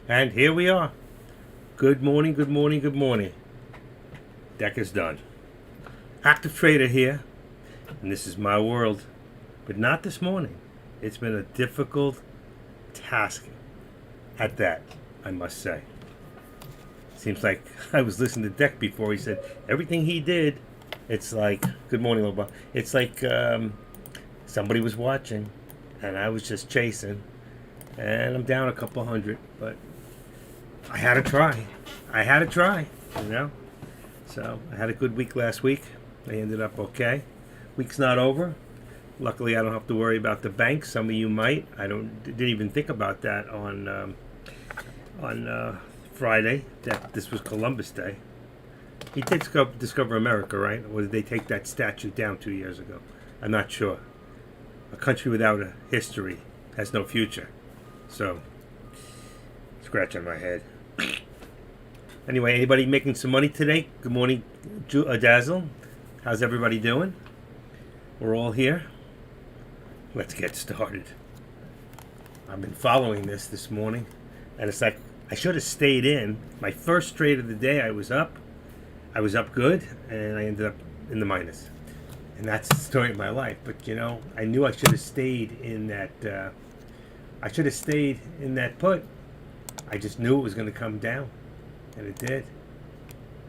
And here we are. Good morning, good morning, good morning. Deck is done. Active trader here, and this is my world. But not this morning. It's been a difficult task at that, I must say. Seems like I was listening to Deck before. He said everything he did, it's like, good morning, Loba. It's like somebody was watching, and I was just chasing. And I'm down a couple hundred, but I had to try. You know? So I had a good week last week. I ended up okay. Week's not over. Luckily, I don't have to worry about the bank. Some of you might. Didn't even think about that on Friday. That this was Columbus Day. He did discover America, right? Or did they take that statue down 2 years ago? I'm not sure. A country without a history has no future. So, scratching my head. Anyway, anybody making some money today? Good morning, Dazzle. How's everybody doing? We're all here. Let's get started. I've been following this morning, and it's like I should have stayed in. My first trade of the day, I was up good, and I ended up in the minus. And that's the story of my life. But you know, I knew I should have stayed in that. I should have stayed in that put. I just knew it was going to come down, and it did.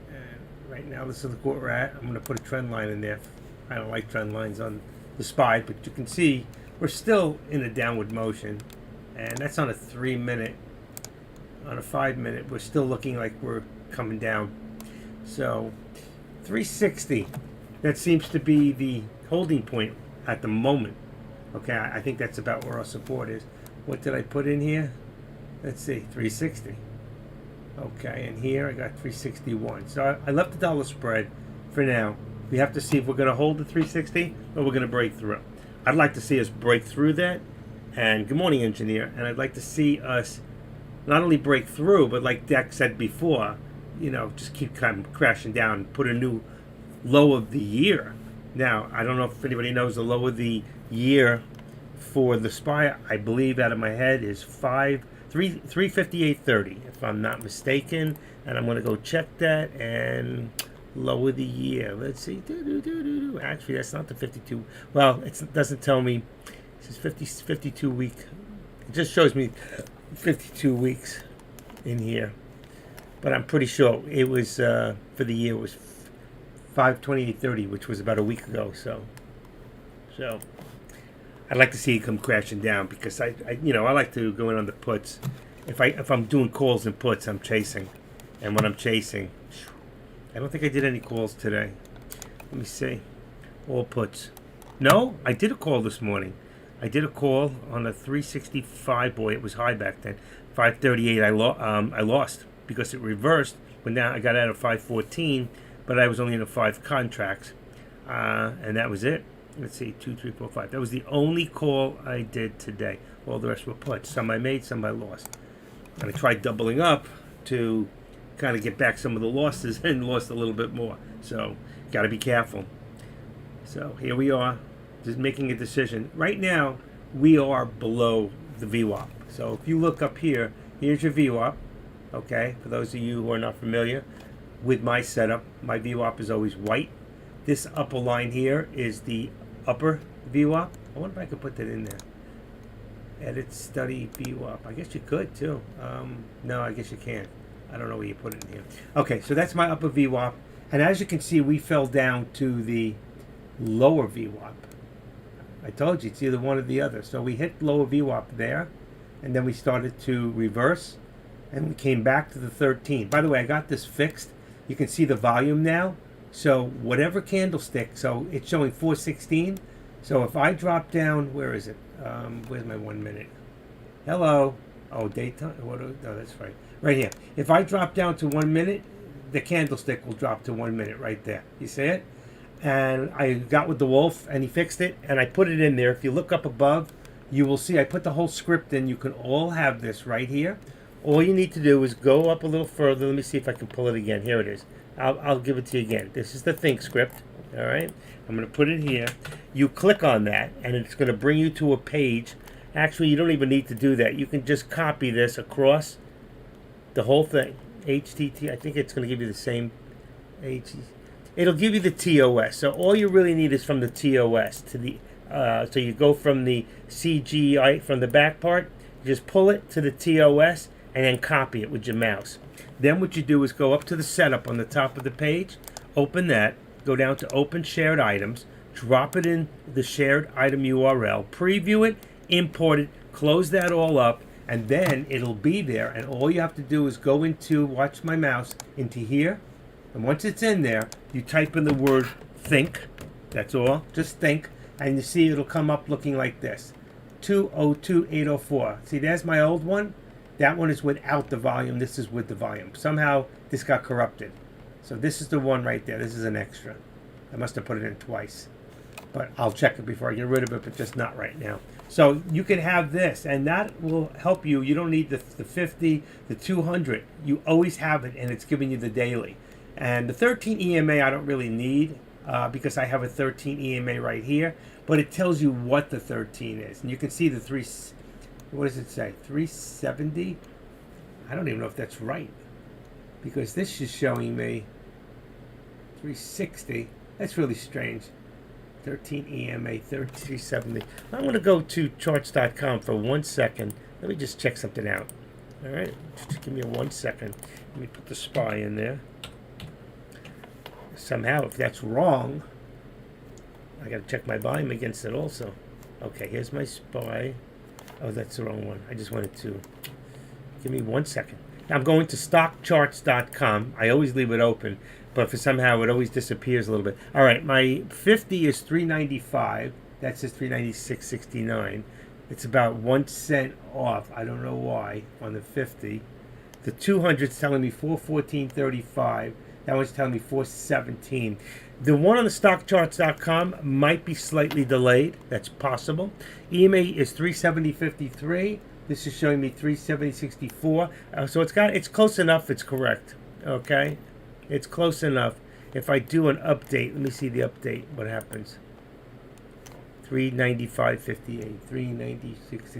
And right now, this is where we're at. I'm going to put a trend line in there. I don't like trend lines on the SPY, but you can see we're still in a downward motion, and that's on a 3-minute. On a 5-minute, we're still looking like we're coming down. So 360, that seems to be the holding point at the moment. Okay, I think that's about where our support is. What did I put in here? Let's see, 360. Okay, and here I got 361. So I left the dollar spread for now. We have to see if we're going to hold the 360 or we're going to break through. I'd like to see us break through that. And good morning, engineer. And I'd like to see us not only break through, but like Deck said before, you know, just keep kind of crashing down and put a new low of the year. Now, I don't know if anybody knows the low of the year for the SPY. I believe out of my head is 358.30, if I'm not mistaken. And I'm going to go check that and low of the year. Let's see. Actually, that's not the 52. Well, it doesn't tell me. It says 52 week. It just shows me 52 weeks in here. But I'm pretty sure it was for the year was 528.30, which was about a week ago. So I'd like to see it come crashing down because I like to go in on the puts. If I'm doing calls and puts, I'm chasing, and when I'm chasing, I don't think I did any calls today. Let me see, all puts. No, I did a call this morning. I did a call on a 365. Boy, it was high back then. 538. I lost because it reversed. But now I got out of 514, but I was only in the 5 contracts, and that was it. Let's see, 2, 3, 4, 5. That was the only call I did today. All the rest were puts. Some I made, some I lost. And I tried doubling up to kind of get back some of the losses and lost a little bit more. So, got to be careful. So, here we are, just making a decision. Right now, we are below the VWAP. So, if you look up here, here's your VWAP. Okay, for those of you who are not familiar with my setup, my VWAP is always white. This upper line here is the upper VWAP. I wonder if I could put that in there. Edit, study, VWAP. I guess you could too. No, I guess you can't. I don't know where you put it in here. Okay, so that's my upper VWAP. And as you can see, we fell down to the lower VWAP. I told you, it's either one or the other. So we hit lower VWAP there, and then we started to reverse, and we came back to the 13. By the way, I got this fixed. You can see the volume now. So whatever candlestick, so it's showing 416. So if I drop down, where is it? Where's my 1 minute? Hello. Oh, daytime. No, that's right. Right here. If I drop down to 1 minute, the candlestick will drop to 1 minute right there. You see it? And I got with the wolf, and he fixed it, and I put it in there. If you look up above, you will see I put the whole script in. You can all have this right here. All you need to do is go up a little further. Let me see if I can pull it again. Here it is. I'll give it to you again. This is the think script. All right. I'm going to put it here. You click on that, and it's going to bring you to a page. Actually, you don't even need to do that. You can just copy this across The whole thing. HTT, I think it's going to give you the same. It'll give you the TOS. So all you really need is from the TOS to the. So you go from the CGI from the back part, you just pull it to the TOS, and then copy it with your mouse. Then what you do is go up to the setup on the top of the page, open that, go down to open shared items, drop it in the shared item URL, preview it, import it, close that all up, and then it'll be there. And all you have to do is go into, watch my mouse, into here. And once it's in there, you type in the word think. That's all. Just think. And you see it'll come up looking like this. 202804. See, there's my old one. That one is without the volume. This is with the volume. Somehow this got corrupted. So this is the one right there. This is an extra. I must have put it in twice. But I'll check it before I get rid of it, but just not right now. So you can have this, and that will help you. You don't need the 50, the 200. You always have it, and it's giving you the daily. And the 13 EMA I don't really need because I have a 13 EMA right here. But it tells you what the 13 is. And you can see the what does it say? 370? I don't even know if that's right. Because this is showing me 360. That's really strange. 13 EMA, 370. I'm going to go to charts.com for 1 second. Let me just check something out. All right, just give me 1 second. Let me put the SPY in there. Somehow, if that's wrong, I got to check my volume against it also. Okay, here's my SPY. Oh, that's the wrong one. I just wanted to. Give me 1 second. Now, I'm going to stockcharts.com. I always leave it open, but for somehow it always disappears a little bit. All right, my 50 is 395. That says 396.69. It's about 1 cent off. I don't know why on the 50. The 200 is telling me 414.35. That one's telling me 417. The one on the stockcharts.com might be slightly delayed. That's possible. EMA is 370.53. This is showing me 370.64. So it's close enough. It's correct. Okay, it's close enough. If I do an update, let me see the update. What happens? 395.58. 396.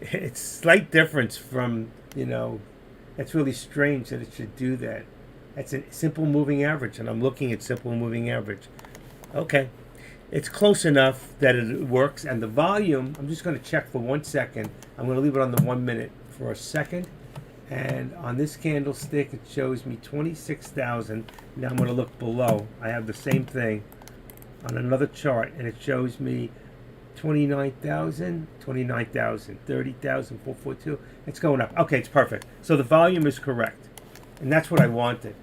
It's slight difference from That's really strange that it should do that. That's a simple moving average, and I'm looking at simple moving average. Okay. It's close enough that it works. And the volume, I'm just going to check for 1 second. I'm going to leave it on the 1 minute for a second. And on this candlestick, it shows me 26,000. Now I'm going to look below. I have the same thing on another chart, and it shows me 29,000, 30,000, 442. It's going up. Okay, it's perfect. So the volume is correct. And that's what I wanted.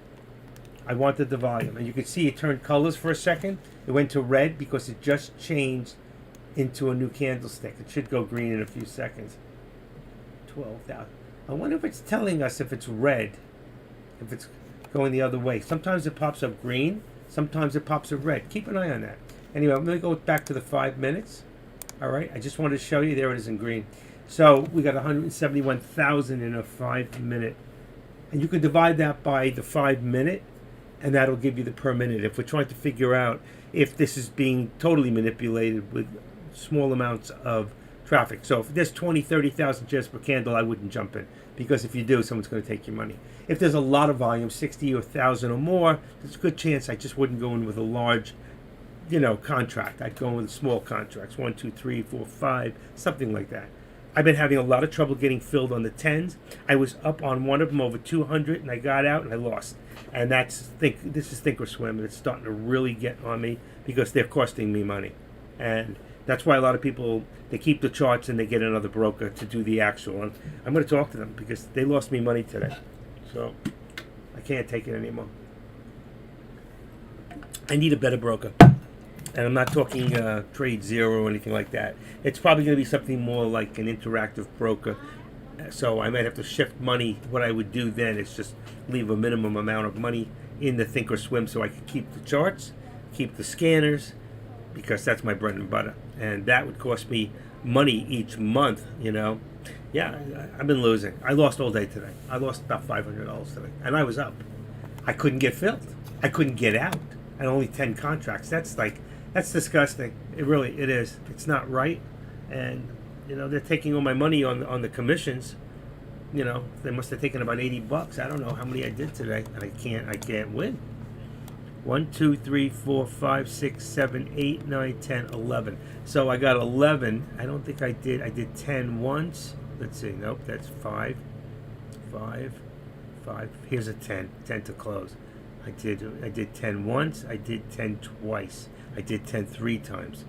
I wanted the volume. And you can see it turned colors for a second. It went to red because it just changed into a new candlestick. It should go green in a few seconds. 12,000. I wonder if it's telling us if it's red, if it's going the other way. Sometimes it pops up green. Sometimes it pops up red. Keep an eye on that. Anyway, I'm going to go back to the 5 minutes. All right. I just wanted to show you. There it is in green. So we got 171,000 in a 5 minute. And you can divide that by the 5 minute, and that'll give you the per minute. If we're trying to figure out if this is being totally manipulated with small amounts of traffic. So if there's 20, 30,000 shares per candle, I wouldn't jump in. Because if you do, someone's going to take your money. If there's a lot of volume, 60 or 1,000 or more, there's a good chance I just wouldn't go in with a large, contract. I'd go in with small contracts, 1, 2, 3, 4, 5, something like that. I've been having a lot of trouble getting filled on the 10s. I was up on one of them over 200, and I got out and I lost. And this is Thinkorswim, and it's starting to really get on me because they're costing me money. And that's why a lot of people, they keep the charts and they get another broker to do the actual. And I'm going to talk to them because they lost me money today. So I can't take it anymore. I need a better broker. And I'm not talking Trade Zero or anything like that. It's probably going to be something more like an interactive broker. So I might have to shift money. What I would do then is just leave a minimum amount of money in the Thinkorswim so I can keep the charts, keep the scanners, because that's my bread and butter. And that would cost me money each month, Yeah, I've been losing. I lost all day today. I lost about $500 today. And I was up. I couldn't get filled. I couldn't get out. And only 10 contracts. That's disgusting. It is. It's not right. And, they're taking all my money on the commissions. You know, they must have taken about $80. I don't know how many I did today, and I can't win. 1, 2, 3, 4, 5, 6, 7, 8, 9, 10, 11. So I got 11. I don't think I did. I did 10 once. Let's see. Nope, that's 5. 5. Here's a 10. 10 to close. I did 10 once. I did 10 twice. I did 10 3 times.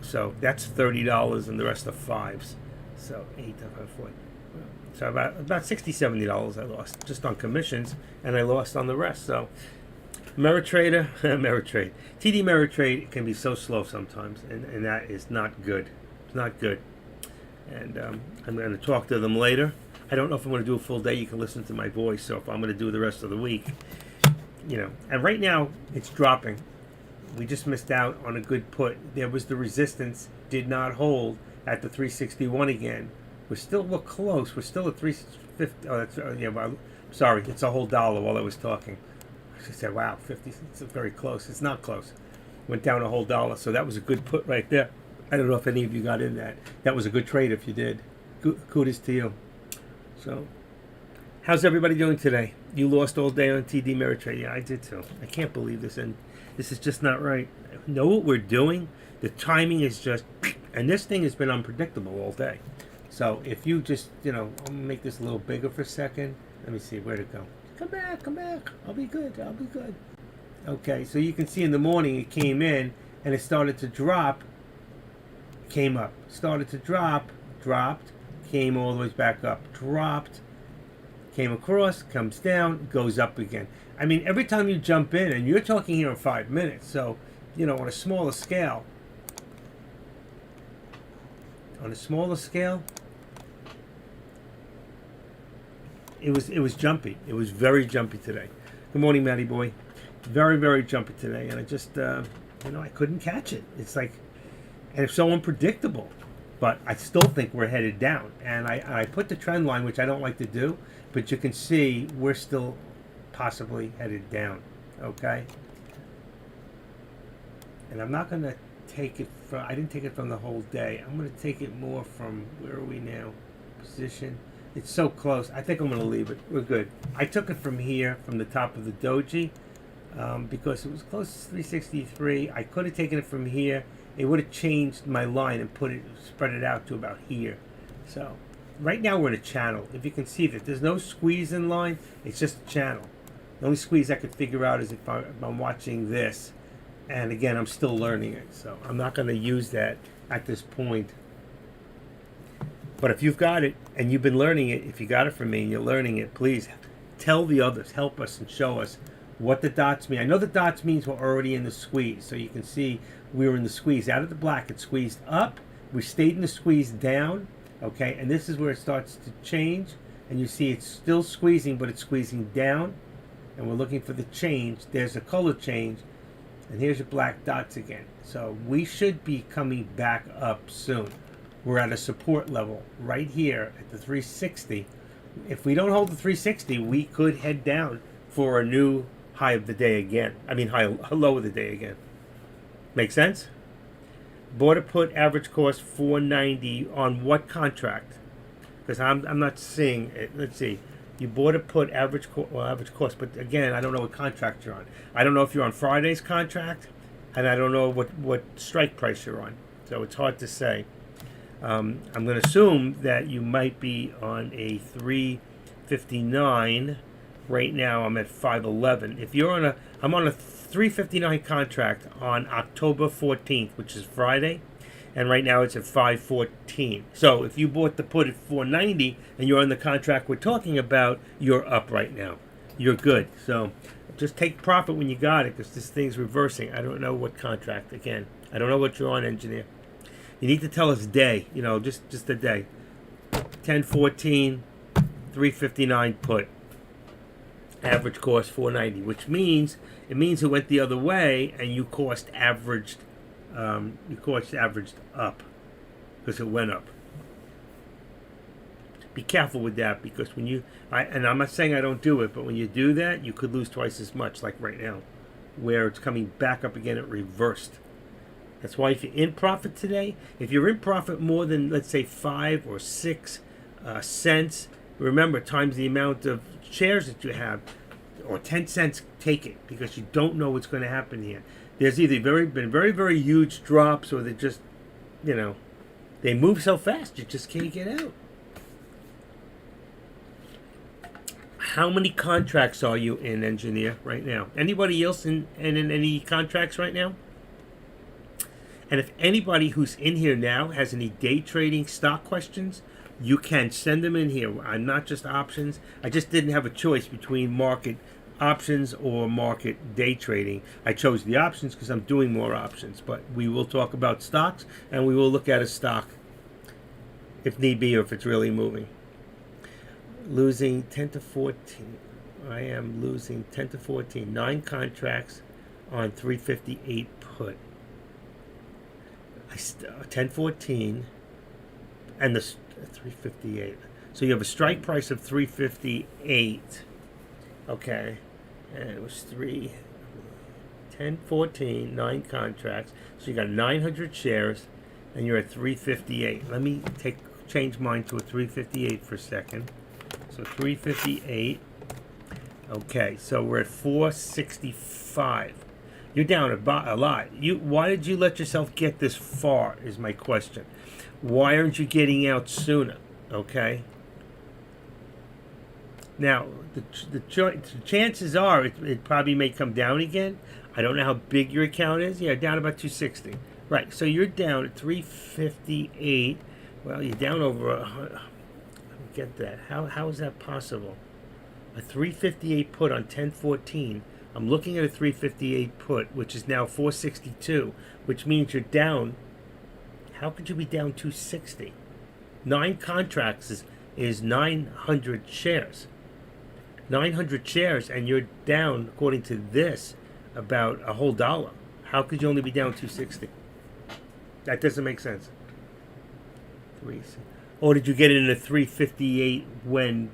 So that's $30, and the rest are fives. So 8, 5, 4. So about $60, $70 I lost just on commissions, and I lost on the rest. So Ameritrader, Ameritrade, TD Ameritrade can be so slow sometimes, and that is not good. It's not good. And I'm going to talk to them later. I don't know if I'm going to do a full day. You can listen to my voice. So if I'm going to do the rest of the week, you know. And right now it's dropping. We just missed out on a good put. There was the resistance, did not hold at the 361 again. We're close. We're still at 350. Oh, that's well, sorry, it's a whole dollar while I was talking. I said, wow, 50. It's very close. It's not close. Went down a whole dollar. So that was a good put right there. I don't know if any of you got in that. That was a good trade if you did. Kudos to you. So, how's everybody doing today? You lost all day on TD Ameritrade. Yeah, I did too. I can't believe this, and this is just not right. Know what we're doing? The timing is just, and this thing has been unpredictable all day. So if you just, I'm gonna make this a little bigger for a second. Let me see where to go. Come back. I'll be good. Okay, so you can see in the morning it came in and it started to drop. Came up, started to drop, dropped, came all the way back up, dropped, came across, comes down, goes up again. I mean, every time you jump in, and you're talking here in 5 minutes, so, on a smaller scale, it was jumpy. It was very jumpy today. Good morning, Matty boy. Very, very jumpy today, and I just, I couldn't catch it. It's like, and it's so unpredictable. But I still think we're headed down. And I put the trend line, which I don't like to do, but you can see we're still possibly headed down. Okay? And I'm not going to take it from, I didn't take it from the whole day. I'm going to take it more from, where are we now? Position. It's so close. I think I'm going to leave it. We're good. I took it from here, from the top of the doji, because it was close to 363. I could have taken it from here. It would have changed my line and spread it out to about here. So right now we're in a channel. If you can see that there's no squeeze in line, it's just a channel. The only squeeze I could figure out is if I'm watching this. And again, I'm still learning it. So I'm not going to use that at this point. But if you've got it and you've been learning it, if you got it from me and you're learning it, please tell the others, help us and show us what the dots mean. I know the dots means we're already in the squeeze. So you can see we were in the squeeze. Out of the black, it squeezed up. We stayed in the squeeze down. Okay, and this is where it starts to change. And you see it's still squeezing, but it's squeezing down. And we're looking for the change. There's a color change. And here's your black dots again. So we should be coming back up soon. We're at a support level right here at the 360. If we don't hold the 360, we could head down for a new high of the day again. I mean, low of the day again. Make sense? Bought a put, average cost 490 on what contract? Because I'm not seeing it. Let's see. You bought a put, average cost, but again, I don't know what contract you're on. I don't know if you're on Friday's contract, and I don't know what strike price you're on. So it's hard to say. I'm going to assume that you might be on a 359. Right now, I'm at 511. If you're on I'm on a 359 contract on October 14th, which is Friday, and right now it's at 514. So if you bought the put at 490 and you're on the contract we're talking about, you're up right now. You're good. So just take profit when you got it, because this thing's reversing. I don't know what contract. Again, I don't know what you're on, engineer. You need to tell us day. Just a day. 1014, 359 put. Average cost 490, which means it went the other way, and you cost averaged up because it went up. Be careful with that, because when and I'm not saying I don't do it, but when you do that, you could lose twice as much, like right now, where it's coming back up again, it reversed. That's why if you're in profit today, if you're in profit more than, let's say, 5 or 6 cents, Remember, times the amount of shares that you have, or 10 cents, take it, because you don't know what's going to happen here. There's either been very, very huge drops, or they just, they move so fast you just can't get out. How many contracts are you in, engineer, right now? Anybody else in any contracts right now? And if anybody who's in here now has any day trading stock questions, you can send them in here. I'm not just options. I just didn't have a choice between market options or market day trading. I chose the options because I'm doing more options. But we will talk about stocks, and we will look at a stock if need be, or if it's really moving. Losing 10 to 14. I am losing 10 to 14. 9 contracts on 358 put. 1014 and the 358. So you have a strike price of 358. Okay. And it was 1014, 9 contracts. So you got 900 shares and you're at 358. Let me change mine to a 358 for a second. So 358. Okay, so we're at 465. You're down a lot. Why did you let yourself get this far is my question. Why aren't you getting out sooner? Okay. Now, the chances are it probably may come down again. I don't know how big your account is. Yeah, down about 260. Right, so you're down at 358. Well, you're down over I don't get that. How is that possible? A 358 put on 1014. I'm looking at a 358 put, which is now 462, which means you're down. How could you be down 260? 9 contracts is 900 shares. 900 shares, and you're down, according to this, about a whole dollar. How could you only be down 260? That doesn't make sense. Or did you get it in a 358 when?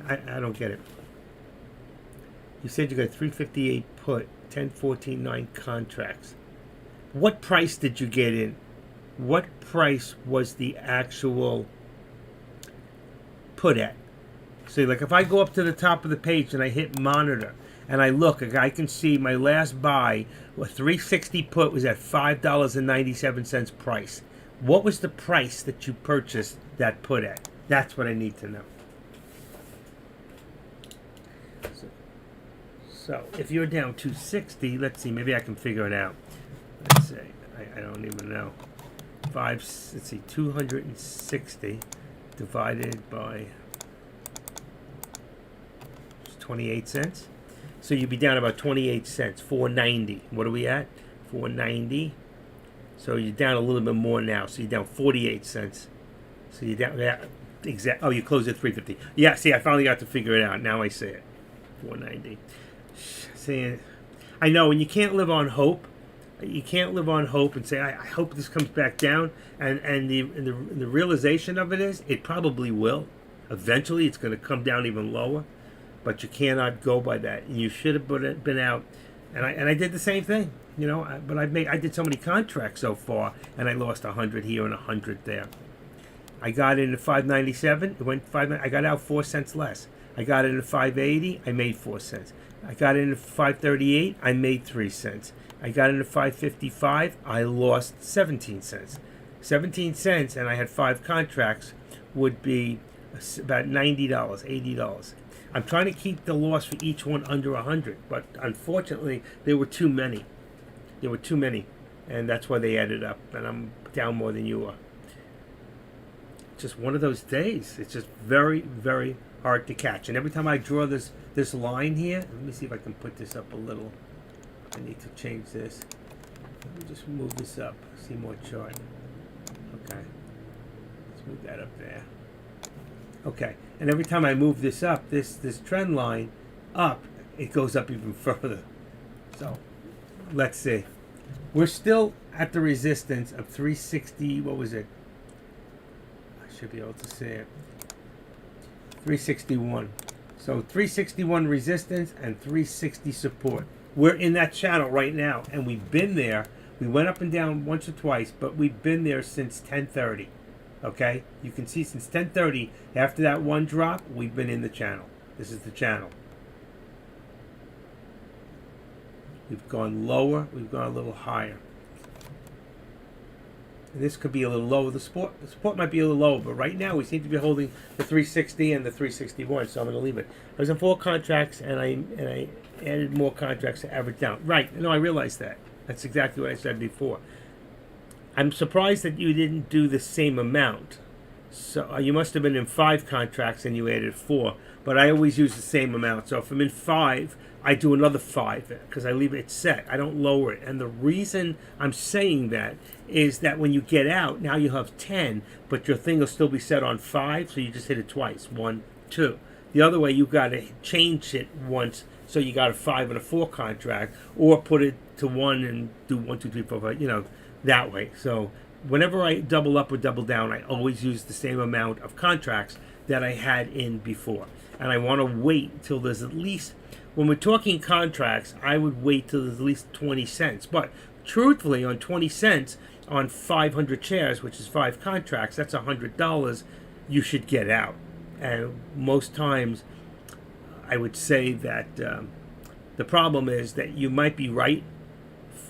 I don't get it. You said you got 358 put, 1014, 9 contracts. What price did you get in? What price was the actual put at? So like if I go up to the top of the page and I hit monitor and I look, I can see my last buy, a 360 put was at $5.97 price. What was the price that you purchased that put at? That's what I need to know. So if you're down 260, let's see, maybe I can figure it out. Let's see, I don't even know. Let's see, 260 divided by 28 cents. So you'd be down about 28 cents, 490. What are we at? 490. So you're down a little bit more now. So you're down 48 cents. So you're down, yeah, exact. Oh, you closed at 350. Yeah, see, I finally got to figure it out. Now I see it. 490. See, I know, and you can't live on hope. You can't live on hope and say, I hope this comes back down. And the realization of it is, it probably will. Eventually, it's going to come down even lower. But you cannot go by that. And you should have been out. And I did the same thing, But I did so many contracts so far, and I lost 100 here and 100 there. I got in at 597. It went 5. I got out 4 cents less. I got in at 580. I made 4 cents. I got in at 538. I made 3 cents. I got in at 555. I lost 17 cents. 17 cents, and I had 5 contracts, would be about $90, $80. I'm trying to keep the loss for each one under 100, but unfortunately, there were too many. There were too many, and that's why they added up, and I'm down more than you are. Just one of those days. It's just very, very hard to catch. And every time I draw this line here, let me see if I can put this up a little. I need to change this. Let me just move this up. See more chart. Okay. Let's move that up there. Okay. And every time I move this up, this trend line up, it goes up even further. So let's see. We're still at the resistance of 360. What was it? I should be able to see it. 361. So 361 resistance and 360 support. We're in that channel right now, and we've been there. We went up and down once or twice, but we've been there since 10:30. Okay, you can see since 10:30, after that one drop, we've been in the channel. This is the channel. We've gone lower, we've gone a little higher. And this could be a little lower. The support might be a little lower, but right now we seem to be holding the 360 and the 361, so I'm going to leave it. I was in 4 contracts, and I added more contracts to average down. Right, no, I realized that. That's exactly what I said before. I'm surprised that you didn't do the same amount. So you must have been in 5 contracts and you added 4. But I always use the same amount. So if I'm in 5, I do another 5 because I leave it set. I don't lower it. And the reason I'm saying that is that when you get out, now you have 10, but your thing will still be set on 5. So you just hit it twice. 1, 2. The other way, you've got to change it once. So you got a 5 and a 4 contract, or put it to 1 and do 1, 2, 3, 4, 5, that way. So whenever I double up or double down, I always use the same amount of contracts that I had in before. And I want to wait till there's at least, when we're talking contracts, I would wait till there's at least 20 cents. But truthfully, on 20 cents on 500 shares, which is 5 contracts, that's $100, you should get out. And most times, I would say that the problem is that you might be right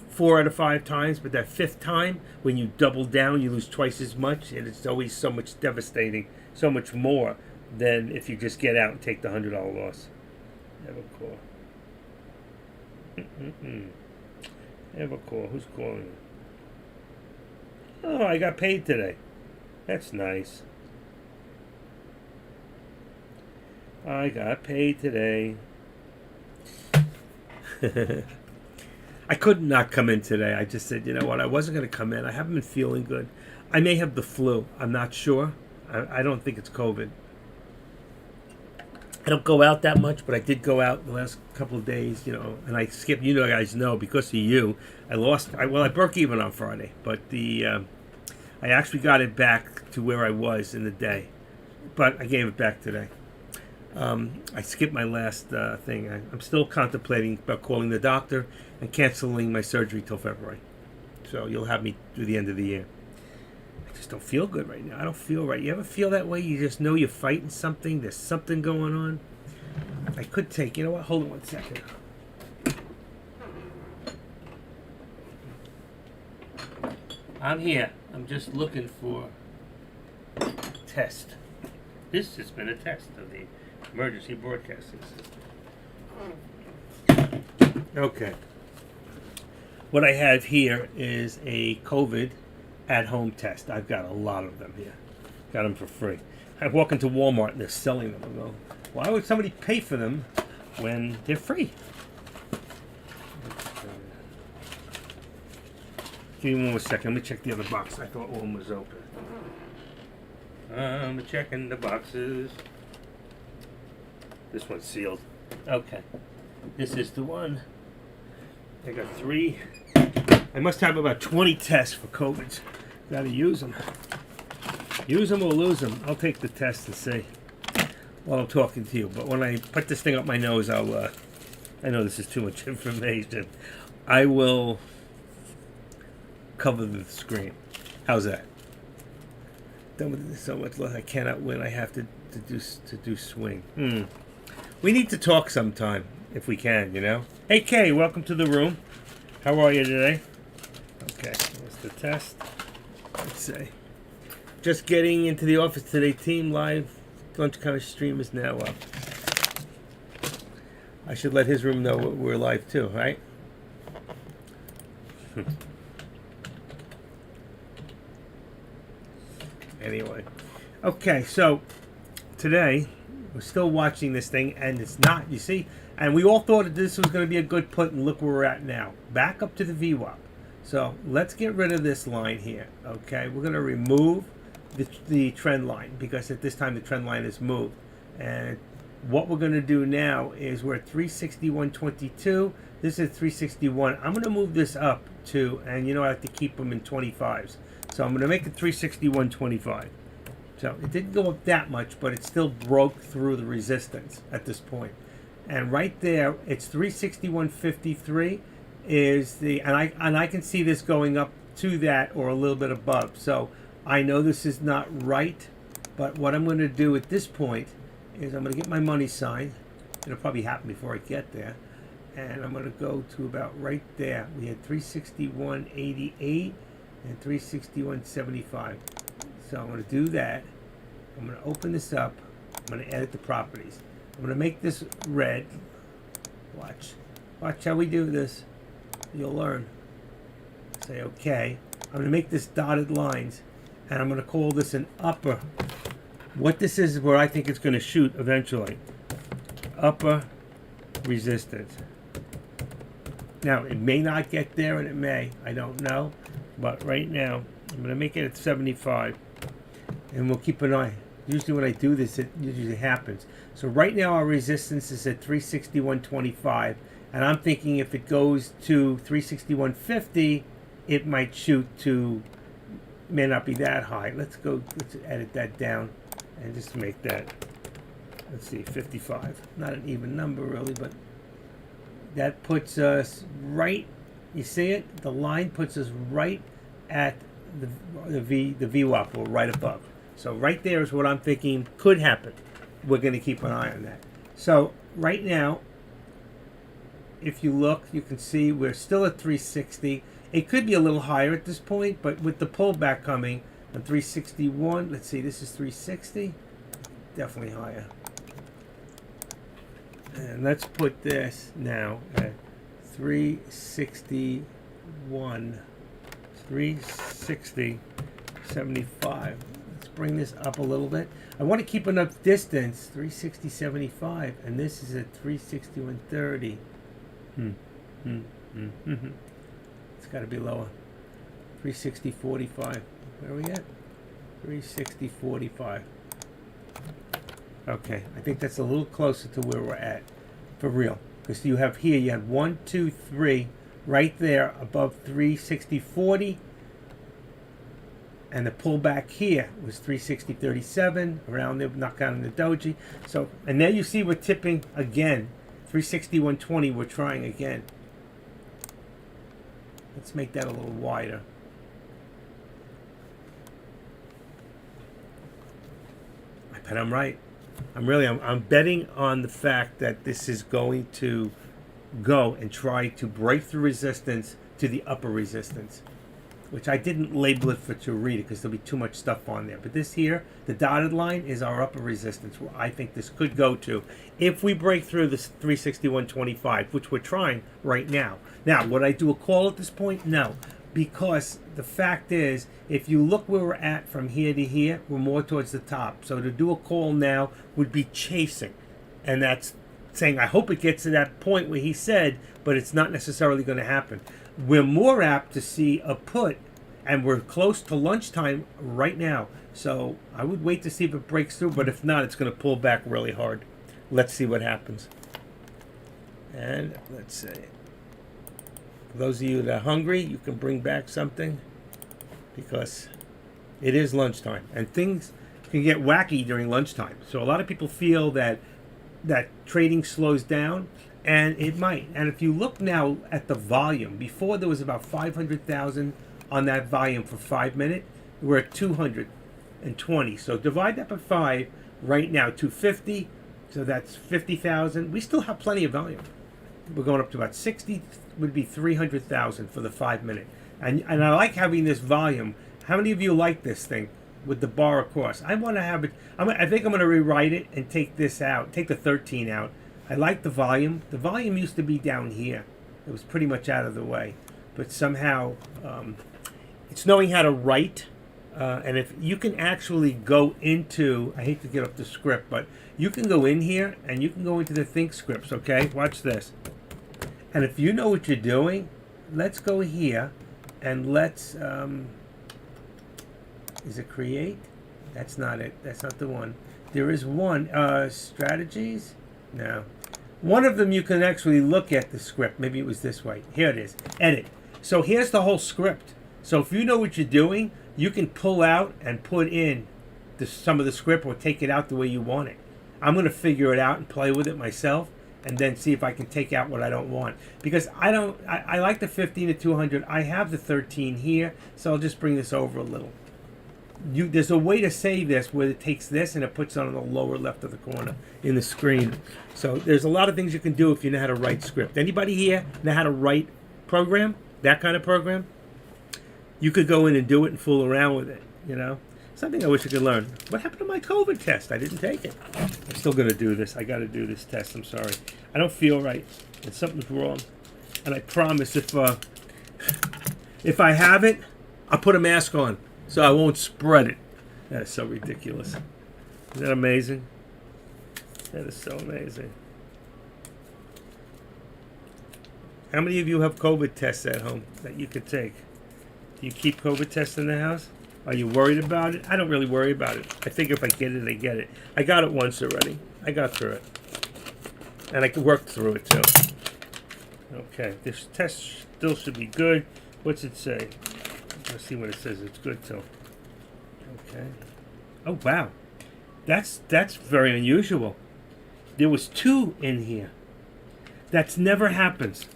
4 out of 5 times, but that 5th time, when you double down, you lose twice as much, and it's always so much devastating, so much more than if you just get out and take the $100 loss. Evercore. Evercore, who's calling? Oh, I got paid today. That's nice. I got paid today. I could not come in today. I just said, you know what, I wasn't going to come in. I haven't been feeling good. I may have the flu. I'm not sure. I don't think it's COVID. I don't go out that much, but I did go out the last couple of days, and I skipped. You guys know, because of you, I broke even on Friday, but I actually got it back to where I was in the day, but I gave it back today. I skipped my last thing. I'm still contemplating about calling the doctor and canceling my surgery till February. So you'll have me through the end of the year. I just don't feel good right now. I don't feel right. You ever feel that way? You just know you're fighting something. There's something going on. I could take, you know what? Hold on 1 second. I'm here. I'm just looking for test. This has been a test of the emergency broadcasting system. Okay. What I have here is a COVID at-home test. I've got a lot of them here. Got them for free. I walk into Walmart and they're selling them. I go, why would somebody pay for them when they're free? Give me 1 second. Let me check the other box. I thought one was open. I'm checking the boxes. This one's sealed. Okay. This is the one. I got 3. I must have about 20 tests for COVID. Gotta use them. Use them or lose them. I'll take the test and see while I'm talking to you. But when I put this thing up my nose, I know this is too much information. I will cover the screen. How's that? Done with this so much less. I cannot win. I have to do swing. We need to talk sometime if we can. Hey Kay, welcome to the room. How are you today? Okay, here's the test. Let's see. Just getting into the office today. Team live lunch cover stream is now up. I should let his room know we're live too, right? Anyway, okay, so today we're still watching this thing, and it's not, you see, and we all thought that this was going to be a good put, and look where we're at now. Back up to the VWAP. So let's get rid of this line here, okay? We're going to remove the trend line, because at this time the trend line is moved. And what we're going to do now is we're at 361.22. This is 361. I'm going to move this up to, and I have to keep them in 25s. So I'm going to make it 361.25. So it didn't go up that much, but it still broke through the resistance at this point. And right there, it's 361.53 is the, and I can see this going up to that or a little bit above. So I know this is not right, but what I'm going to do at this point is I'm going to get my money sign. It'll probably happen before I get there. And I'm going to go to about right there. We had 361.88 and 361.75. So I'm going to do that. I'm going to open this up. I'm going to edit the properties. I'm going to make this red. Watch how we do this. You'll learn. Say okay. I'm going to make this dotted lines, and I'm going to call this an upper. What this is where I think it's going to shoot eventually. Upper resistance. Now, it may not get there, and it may. I don't know. But right now, I'm going to make it at 75. And we'll keep an eye. Usually when I do this, it usually happens. So right now, our resistance is at 361.25. And I'm thinking if it goes to 361.50, it might shoot to, may not be that high. Let's edit that down and just make that, let's see, 55. Not an even number really, but that puts us right, you see it? The line puts us right at the VWAP, or right above. So right there is what I'm thinking could happen. We're going to keep an eye on that. So right now, if you look, you can see we're still at 360. It could be a little higher at this point, but with the pullback coming on 361, let's see, this is 360. Definitely higher. And let's put this now at 361, 360.75. Let's bring this up a little bit. I want to keep enough distance, 360.75, and this is at 361.30. It's got to be lower. 360.45. Where are we at? 360.45. Okay, I think that's a little closer to where we're at, for real. Because you have here, you have 1, 2, 3, right there above 360.40, and the pullback here was 360.37, around there, knock out in the doji. So, and there you see we're tipping again, 361.20. We're trying again. Let's make that a little wider. I bet I'm right. I'm betting on the fact that this is going to go and try to break through resistance to the upper resistance, which I didn't label it for to read it because there'll be too much stuff on there. But this here, the dotted line, is our upper resistance where I think this could go to if we break through this 361.25, which we're trying right now. Now, would I do a call at this point? No. Because the fact is, if you look where we're at from here to here, we're more towards the top. So to do a call now would be chasing. And that's saying, I hope it gets to that point where he said, but it's not necessarily going to happen. We're more apt to see a put, and we're close to lunchtime right now. So I would wait to see if it breaks through, but if not, it's going to pull back really hard. Let's see what happens. And let's see. For those of you that are hungry, you can bring back something because it is lunchtime and things can get wacky during lunchtime. So a lot of people feel that trading slows down, and it might. And if you look now at the volume, before there was about 500,000 on that volume for 5 minutes, we're at 220. So divide that by 5 right now, 250. So that's 50,000. We still have plenty of volume. We're going up to about 60, would be 300,000 for the 5 minute. And I like having this volume. How many of you like this thing with the bar across? I want to have it. I think I'm going to rewrite it and take this out, take the 13 out. I like the volume. The volume used to be down here. It was pretty much out of the way. But somehow, it's knowing how to write. And if you can actually go into, I hate to get up the script, but you can go in here and you can go into the think scripts, okay? Watch this. And if you know what you're doing, let's go here and let's, is it create? That's not it. That's not the one. There is one, strategies? No. One of them you can actually look at the script. Maybe it was this way. Here it is. Edit. So here's the whole script. So if you know what you're doing, you can pull out and put in some of the script or take it out the way you want it. I'm going to figure it out and play with it myself and then see if I can take out what I don't want. Because I like the 15 to 200. I have the 13 here, so I'll just bring this over a little. there's a way to save this where it takes this and it puts it on the lower left of the corner in the screen. So there's a lot of things you can do if you know how to write script. Anybody here know how to write program? That kind of program? You could go in and do it and fool around with it, you know? Something I wish I could learn. What happened to my COVID test? I didn't take it. I'm still going to do this. I got to do this test. I'm sorry. I don't feel right. And something's wrong. And I promise if I have it, I'll put a mask on so I won't spread it. That is so ridiculous. Isn't that amazing? That is so amazing. How many of you have COVID tests at home that you could take? Do you keep COVID tests in the house? Are you worried about it? I don't really worry about it. I think if I get it, I get it. I got it once already. I got through it. And I worked through it too. Okay, this test still should be good. What's it say? Let's see what it says. It's good too. Okay. Oh wow, that's very unusual. There was 2 in here. That's never happens.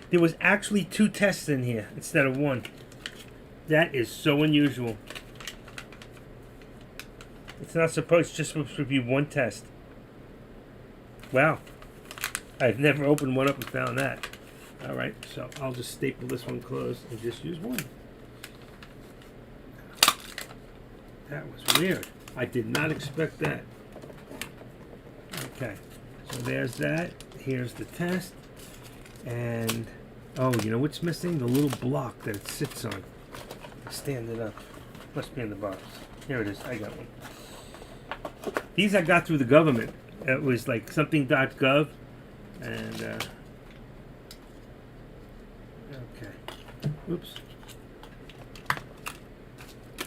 There was actually 2 tests in here instead of 1. That is so unusual. It's not supposed to be 1 test. Wow. I've never opened one up and found that. All right, so I'll just staple this one closed and just use 1. That was weird. I did not expect that. Okay, so there's that. Here's the test. And, oh, you know what's missing? The little block that it sits on. Stand it up. Must be in the box. Here it is. I got one. These I got through the government. It was like something.gov. And, okay. Oops.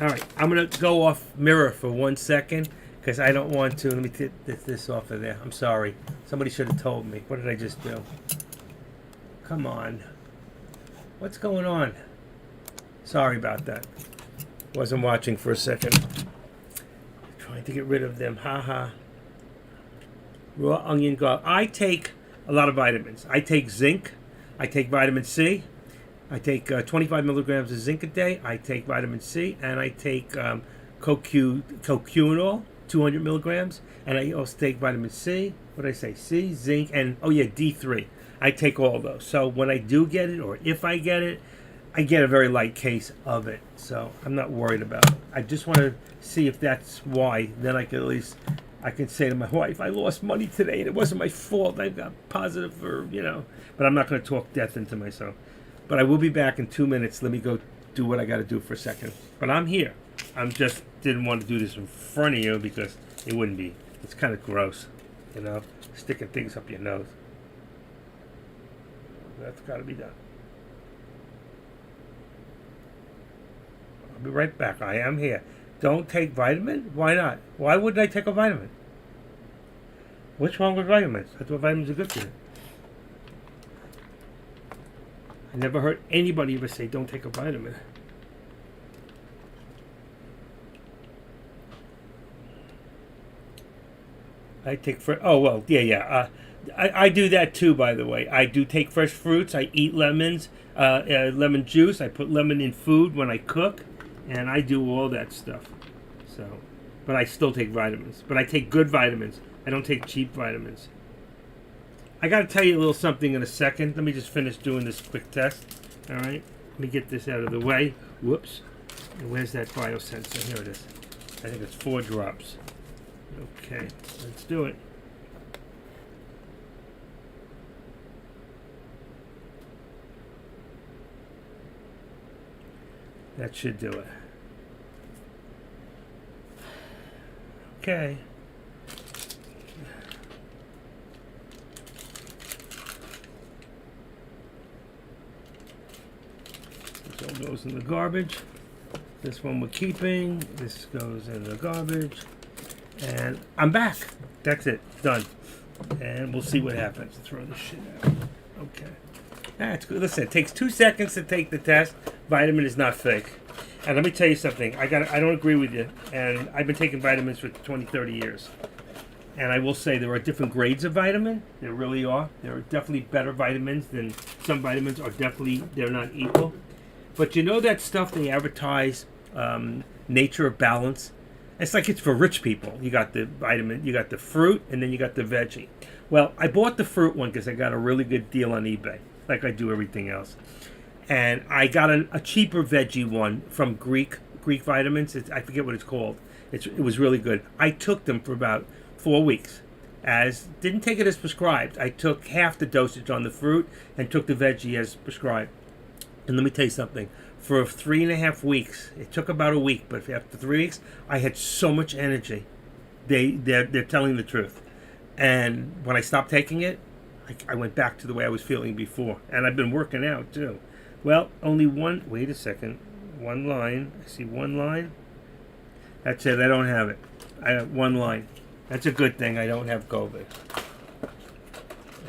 All right. I'm going to go off mirror for 1 second because I don't want to. Let me take this off of there. I'm sorry. Somebody should have told me. What did I just do? Come on. What's going on? Sorry about that. Wasn't watching for a second. Trying to get rid of them. Haha. Raw onion garlic. I take a lot of vitamins. I take zinc. I take vitamin C. I take 25 milligrams of zinc a day. I take vitamin C. And I take coquinol, 200 milligrams. And I also take vitamin C. What did I say? C, zinc, and, oh yeah, D3. I take all those. So when I do get it, or if I get it, I get a very light case of it. So I'm not worried about it. I just want to see if that's why. Then I can at least, I can say to my wife, I lost money today and it wasn't my fault. I got positive for, you know. But I'm not going to talk death into myself. But I will be back in 2 minutes. Let me go do what I got to do for a second. But I'm here. I'm just didn't want to do this in front of you because it wouldn't be. It's kind of gross, you know, sticking things up your nose. That's got to be done. I'll be right back. I am here. Don't take vitamin? Why not? Why wouldn't I take a vitamin? What's wrong with vitamins? I thought vitamins are good for you. I never heard anybody ever say don't take a vitamin. I take I do that too, by the way. I do take fresh fruits. I eat lemons, lemon juice. I put lemon in food when I cook, and I do all that stuff. So, but I still take vitamins. But I take good vitamins. I don't take cheap vitamins. I got to tell you a little something in a second. Let me just finish doing this quick test. All right. Let me get this out of the way. Whoops. And where's that biosensor? Here it is. I think it's 4 drops. Okay. Let's do it. That should do it. Okay. This all goes in the garbage. This one we're keeping. This goes in the garbage. And I'm back. That's it. Done. And we'll see what happens. Throw this shit out. Okay. That's good. Listen, it takes 2 seconds to take the test. Vitamin is not fake. And let me tell you something. I don't agree with you. And I've been taking vitamins for 20, 30 years. And I will say there are different grades of vitamin. There really are. There are definitely better vitamins than some vitamins are definitely, they're not equal. But you know that stuff they advertise Nature of Balance. It's like it's for rich people. You got the vitamin, you got the fruit, and then you got the veggie. Well, I bought the fruit one because I got a really good deal on eBay, like I do everything else. And I got a cheaper veggie one from Greek Vitamins. I forget what it's called. It was really good. I took them for about 4 weeks. Didn't take it as prescribed. I took half the dosage on the fruit and took the veggie as prescribed. And let me tell you something. For 3.5 weeks, it took about a week, but after 3 weeks, I had so much energy. They're telling the truth. And when I stopped taking it, I went back to the way I was feeling before. And I've been working out too. Well, only one. Wait a second. One line. I see one line. That's it. I don't have it. I have one line. That's a good thing. I don't have COVID.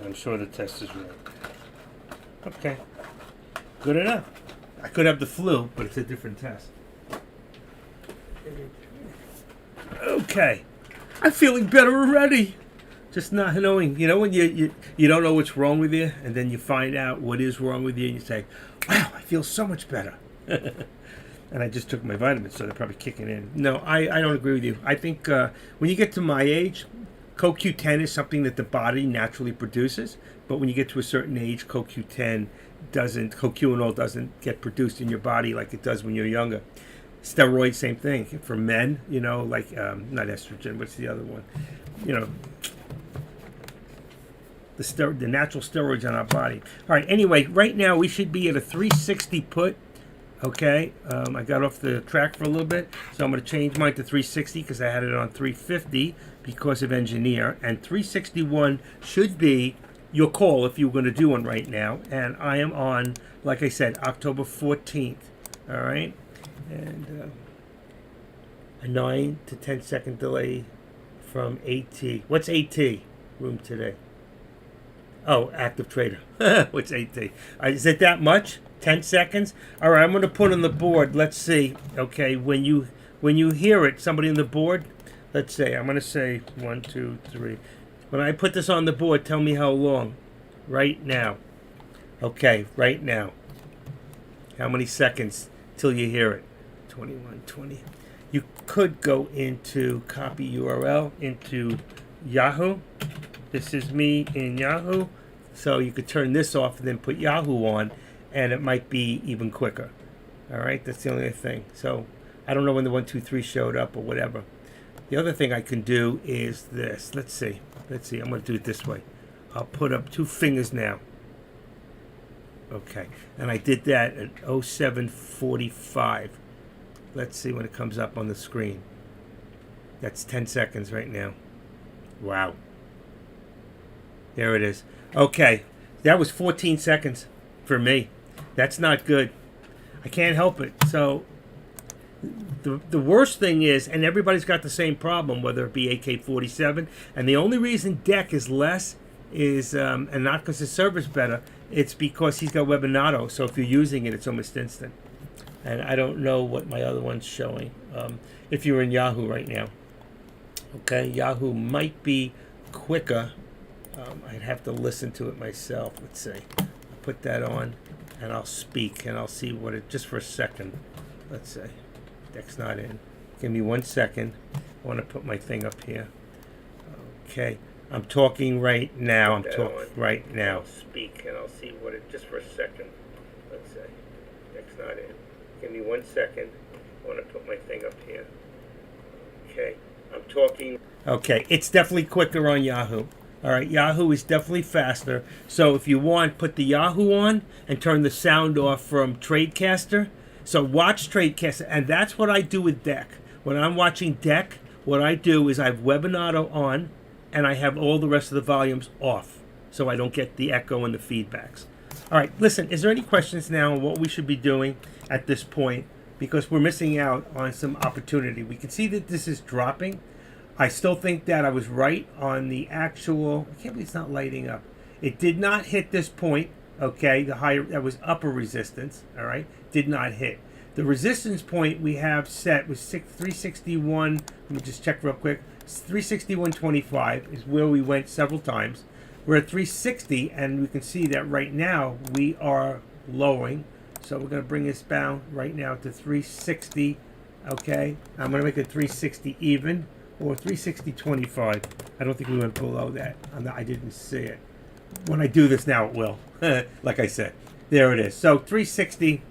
I'm sure the test is right. Okay. Good enough. I could have the flu, but it's a different test. Okay. I'm feeling better already. Just not knowing, when you don't know what's wrong with you, and then you find out what is wrong with you, and you say, wow, I feel so much better. And I just took my vitamins, so they're probably kicking in. No, I don't agree with you. I think when you get to my age, CoQ10 is something that the body naturally produces, but when you get to a certain age, CoQ10 CoQ doesn't get produced in your body like it does when you're younger. Steroids, same thing. For men, like, not estrogen, what's the other one? The natural steroids on our body. All right, anyway, right now we should be at a 360 put. Okay, I got off the track for a little bit, so I'm going to change mine to 360 because I had it on 350 because of engineer, and 361 should be your call if you're going to do one right now. And I am on, like I said, October 14th. All right, and a 9 to 10 second delay from AT. What's AT? Room today. Oh, active trader. What's AT? Is it that much? 10 seconds? All right, I'm going to put on the board. Let's see. Okay, when you hear it, somebody on the board, let's say, I'm going to say 1, 2, 3. When I put this on the board, tell me how long. Right now. Okay, right now. How many seconds till you hear it? 21, 20. You could go into copy URL into Yahoo. This is me in Yahoo. So you could turn this off and then put Yahoo on, and it might be even quicker. All right, that's the only thing. So I don't know when the 1, 2, 3 showed up or whatever. The other thing I can do is this. Let's see. I'm going to do it this way. I'll put up 2 fingers now. Okay, and I did that at 07:45. Let's see when it comes up on the screen. That's 10 seconds right now. Wow. There it is. Okay, that was 14 seconds for me. That's not good. I can't help it. So the worst thing is, and everybody's got the same problem, whether it be AK-47, and the only reason DEC is less is, and not because the server's better, it's because he's got Webinato. So if you're using it, it's almost instant. And I don't know what my other one's showing. If you're in Yahoo right now. Okay, Yahoo might be quicker. I'd have to listen to it myself. Let's see. I'll put that on and I'll speak and I'll see what it, just for a second. Let's see. Deck's not in. Give me 1 second. I want to put my thing up here. Okay. I'm talking right now. I'm talking right now. I'll speak and I'll see what it, just for a second. Let's see. Deck's not in. Give me 1 second. I want to put my thing up here. Okay. I'm talking. Okay. It's definitely quicker on Yahoo. All right, Yahoo is definitely faster. So if you want, put the Yahoo on and turn the sound off from Tradecaster. So watch Tradecaster, and that's what I do with DEC. When I'm watching DEC, what I do is I have Webinato on, and I have all the rest of the volumes off, so I don't get the echo and the feedbacks. All right, listen, is there any questions now on what we should be doing at this point? Because we're missing out on some opportunity. We can see that this is dropping. I still think that I was right on the actual. I can't believe it's not lighting up. It did not hit this point. Okay, the higher, that was upper resistance. All right, did not hit. The resistance point we have set was 361. Let me just check real quick. 361.25 is where we went several times. We're at 360, and we can see that right now we are lowering. So we're going to bring this down right now to 360 Okay, I'm going to make it 360 even or 360.25. I don't think we went below that. I didn't see it. When I do this now, it will. Like I said, there it is. So 360.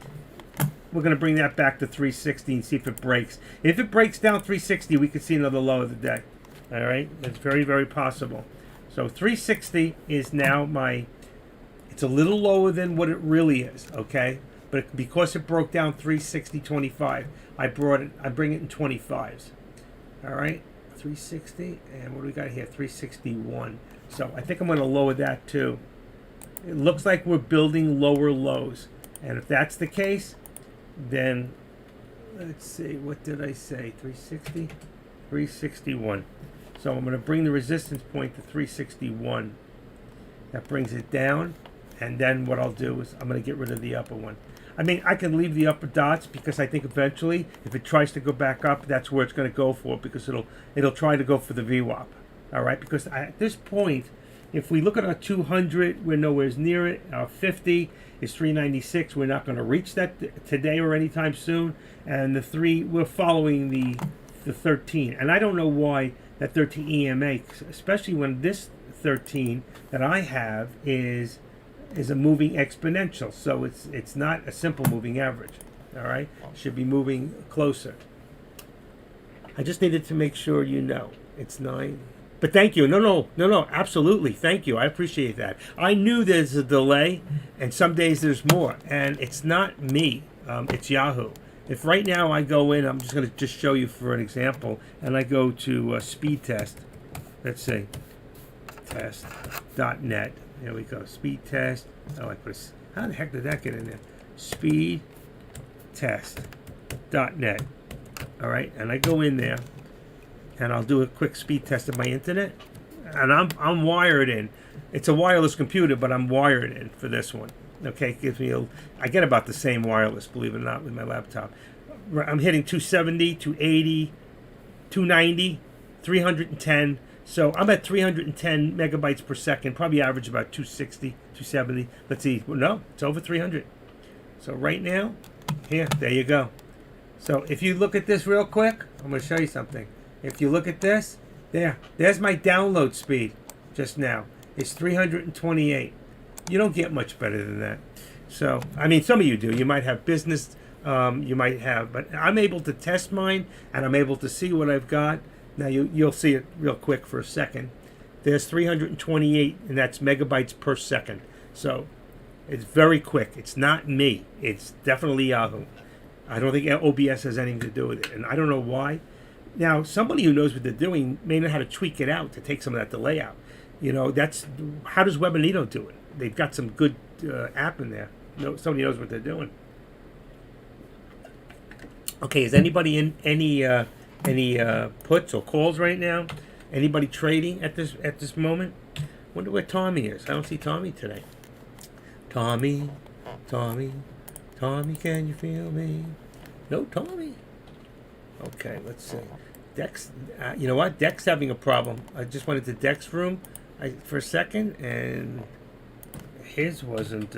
We're going to bring that back to 360 and see if it breaks. If it breaks down 360, we could see another low of the day. All right, that's very, very possible. So 360 is now my. It's a little lower than what it really is. Okay. But because it broke down 360.25, I bring it in 25s. All right, 360, and what do we got here? 361. So I think I'm going to lower that too. It looks like we're building lower lows, and if that's the case, then let's see. What did I say? 360, 361. So I'm going to bring the resistance point to 361. That brings it down, and then what I'll do is I'm going to get rid of the upper one. I mean, I can leave the upper dots because I think eventually, if it tries to go back up, that's where it's going to go for, because it'll try to go for the VWAP. All right, because at this point, if we look at our 200, we're nowhere near it. Our 50 is 396. We're not going to reach that today or anytime soon. And the 3, we're following the 13. And I don't know why that 13 EMA, especially when this 13 that I have is a moving exponential, so it's not a simple moving average. All right, it should be moving closer. I just needed to make sure you know it's 9. But thank you. No, absolutely. Thank you. I appreciate that. I knew there's a delay, and some days there's more, and it's not me. It's Yahoo. If right now I go in, I'm just going to just show you for an example, and I go to speed test. Let's see, test.net. There we go. Speed test. Oh, I put how the heck did that get in there? Speed test.net. All right, and I go in there, and I'll do a quick speed test of my internet, and I'm wired in. It's a wireless computer, but I'm wired in for this one. Okay, it gives me I get about the same wireless, believe it or not, with my laptop. I'm hitting 270, 280, 290, 310. So I'm at 310 megabytes per second, probably average about 260, 270. Let's see. Well, no, it's over 300. So right now, here, there you go. So if you look at this real quick, I'm going to show you something. If you look at this, there's my download speed just now. It's 328. You don't get much better than that. So, I mean, some of you do. You might have business, you might have, but I'm able to test mine, and I'm able to see what I've got. Now you'll see it real quick for a second. There's 328, and that's megabytes per second. So it's very quick. It's not me. It's definitely Yahoo. I don't think OBS has anything to do with it, and I don't know why. Now, somebody who knows what they're doing may know how to tweak it out to take some of that delay out. You know, that's how does Webinito do it? They've got some good app in there. No, somebody knows what they're doing. Okay, is anybody in any puts or calls right now? Anybody trading at this moment? Wonder where Tommy is. I don't see Tommy today. Tommy, can you feel me? No Tommy. Okay, let's see. Dex, you know what? Dex having a problem. I just went into Dex room for a second, and his wasn't.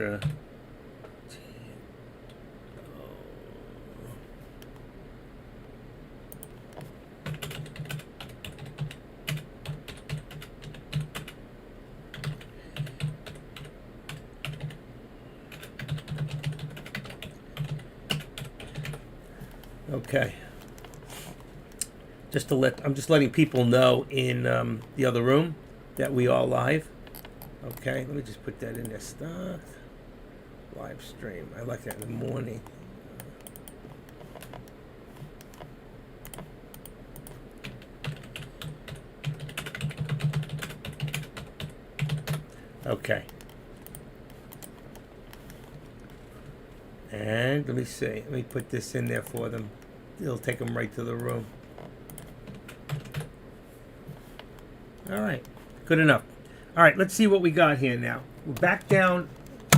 Okay. I'm just letting people know in the other room that we are live. Okay, let me just put that in there. Start live stream. I like that in the morning. Okay. And let me see. Let me put this in there for them. It'll take them right to the room. All right. Good enough. All right. Let's see what we got here now. We're back down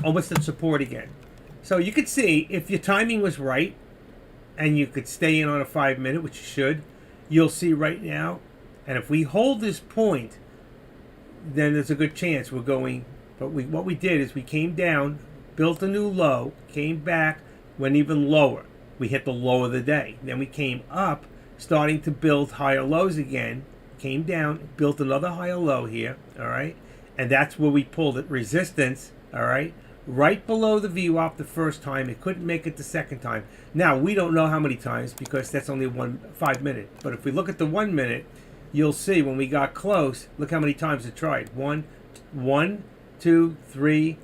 almost at support again. So you could see if your timing was right and you could stay in on a 5-minute, which you should, you'll see right now. And if we hold this point, then there's a good chance we're going. But what we did is we came down, built a new low, came back, went even lower. We hit the low of the day. Then we came up, starting to build higher lows again. Came down, built another higher low here, all right? And that's where we pulled it, resistance, all right? Right below the VWAP the first time. It couldn't make it the second time. Now, we don't know how many times because that's only 5 minute. But if we look at the 1 minute, you'll see when we got close, look how many times it tried. 1, 2, 3,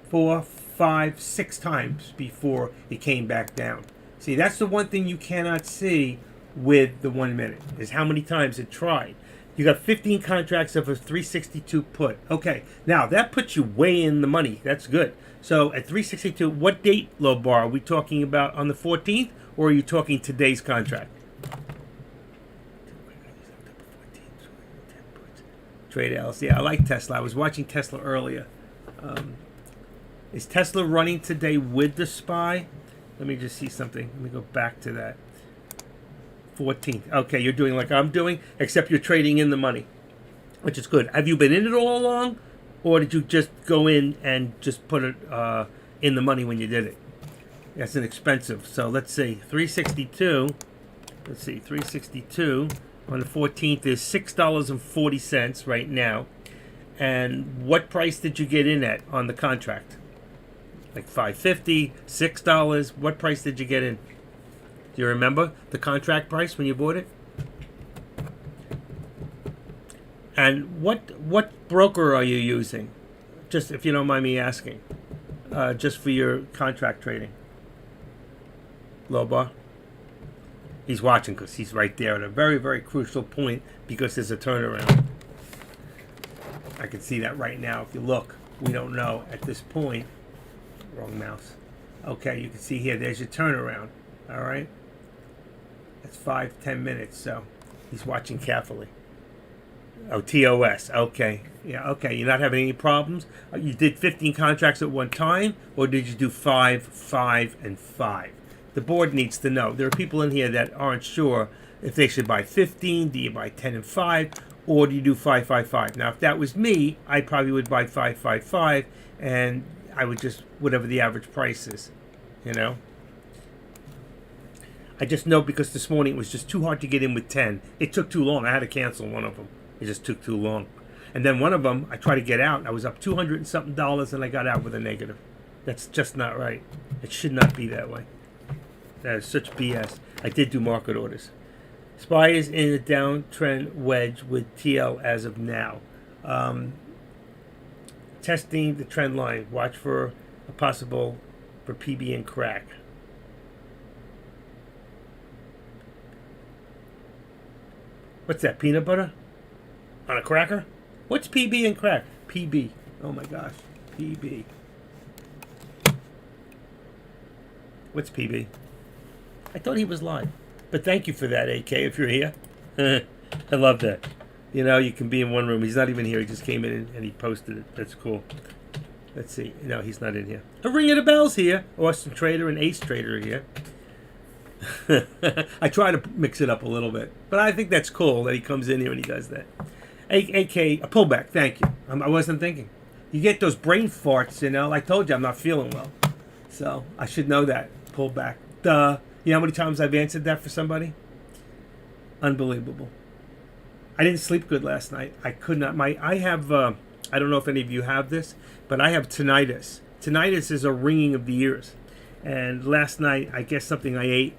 4, 5, 6 times before it came back down. See, that's the one thing you cannot see with the 1 minute, is how many times it tried. You got 15 contracts of a 362 put. Okay, now that puts you way in the money. That's good. So at 362, what date, low bar? Are we talking about on the 14th, or are you talking today's contract? Trade Ls. Yeah, I like Tesla. I was watching Tesla earlier. Is Tesla running today with the SPY? Let me just see something. Let me go back to that. 14th. Okay, you're doing like I'm doing, except you're trading in the money, which is good. Have you been in it all along, or did you just go in and just put it in the money when you did it? That's inexpensive. So let's see, 362. Let's see, 362 on the 14th is $6.40 right now. And what price did you get in at on the contract? Like $5.50, $6. What price did you get in? Do you remember the contract price when you bought it? And what broker are you using? Just if you don't mind me asking, just for your contract trading. Low bar. He's watching because he's right there at a very, very crucial point because there's a turnaround. I can see that right now. If you look, we don't know at this point. Wrong mouse. Okay, you can see here. There's your turnaround. All right. That's 5-10 minutes. So he's watching carefully. Oh, TOS. Okay. Yeah. Okay. You're not having any problems. You did 15 contracts at one time, or did you do 5, 5, and 5? The board needs to know. There are people in here that aren't sure if they should buy 15. Do you buy 10 and 5, or do you do 5, 5, 5? Now, if that was me, I probably would buy 5, 5, 5, and I would just whatever the average price is. You know. I just know because this morning it was just too hard to get in with 10. It took too long. I had to cancel one of them. It just took too long. And then one of them, I tried to get out. I was up $200 and something, and I got out with a negative. That's just not right. It should not be that way. That is such BS. I did do market orders. SPY is in a downtrend wedge with TL as of now. Testing the trend line. Watch for a possible for PB and crack. What's that, peanut butter? On a cracker? What's PB and crack? PB. Oh my gosh. PB. What's PB? I thought he was live. But thank you for that, AK, if you're here. I love that. You know, you can be in one room. He's not even here. He just came in and he posted it. That's cool. Let's see. No, he's not in here. A ring of the bells here. Austin Trader and Ace Trader here. I try to mix it up a little bit, but I think that's cool that he comes in here and he does that. AK, a pullback. Thank you. I wasn't thinking. You get those brain farts, you know. I told you I'm not feeling well, so I should know that. Pullback. Duh. You know how many times I've answered that for somebody? Unbelievable. I didn't sleep good last night. I could not. I have. I don't know if any of you have this, but I have tinnitus. Tinnitus is a ringing of the ears, and last night I guess something I ate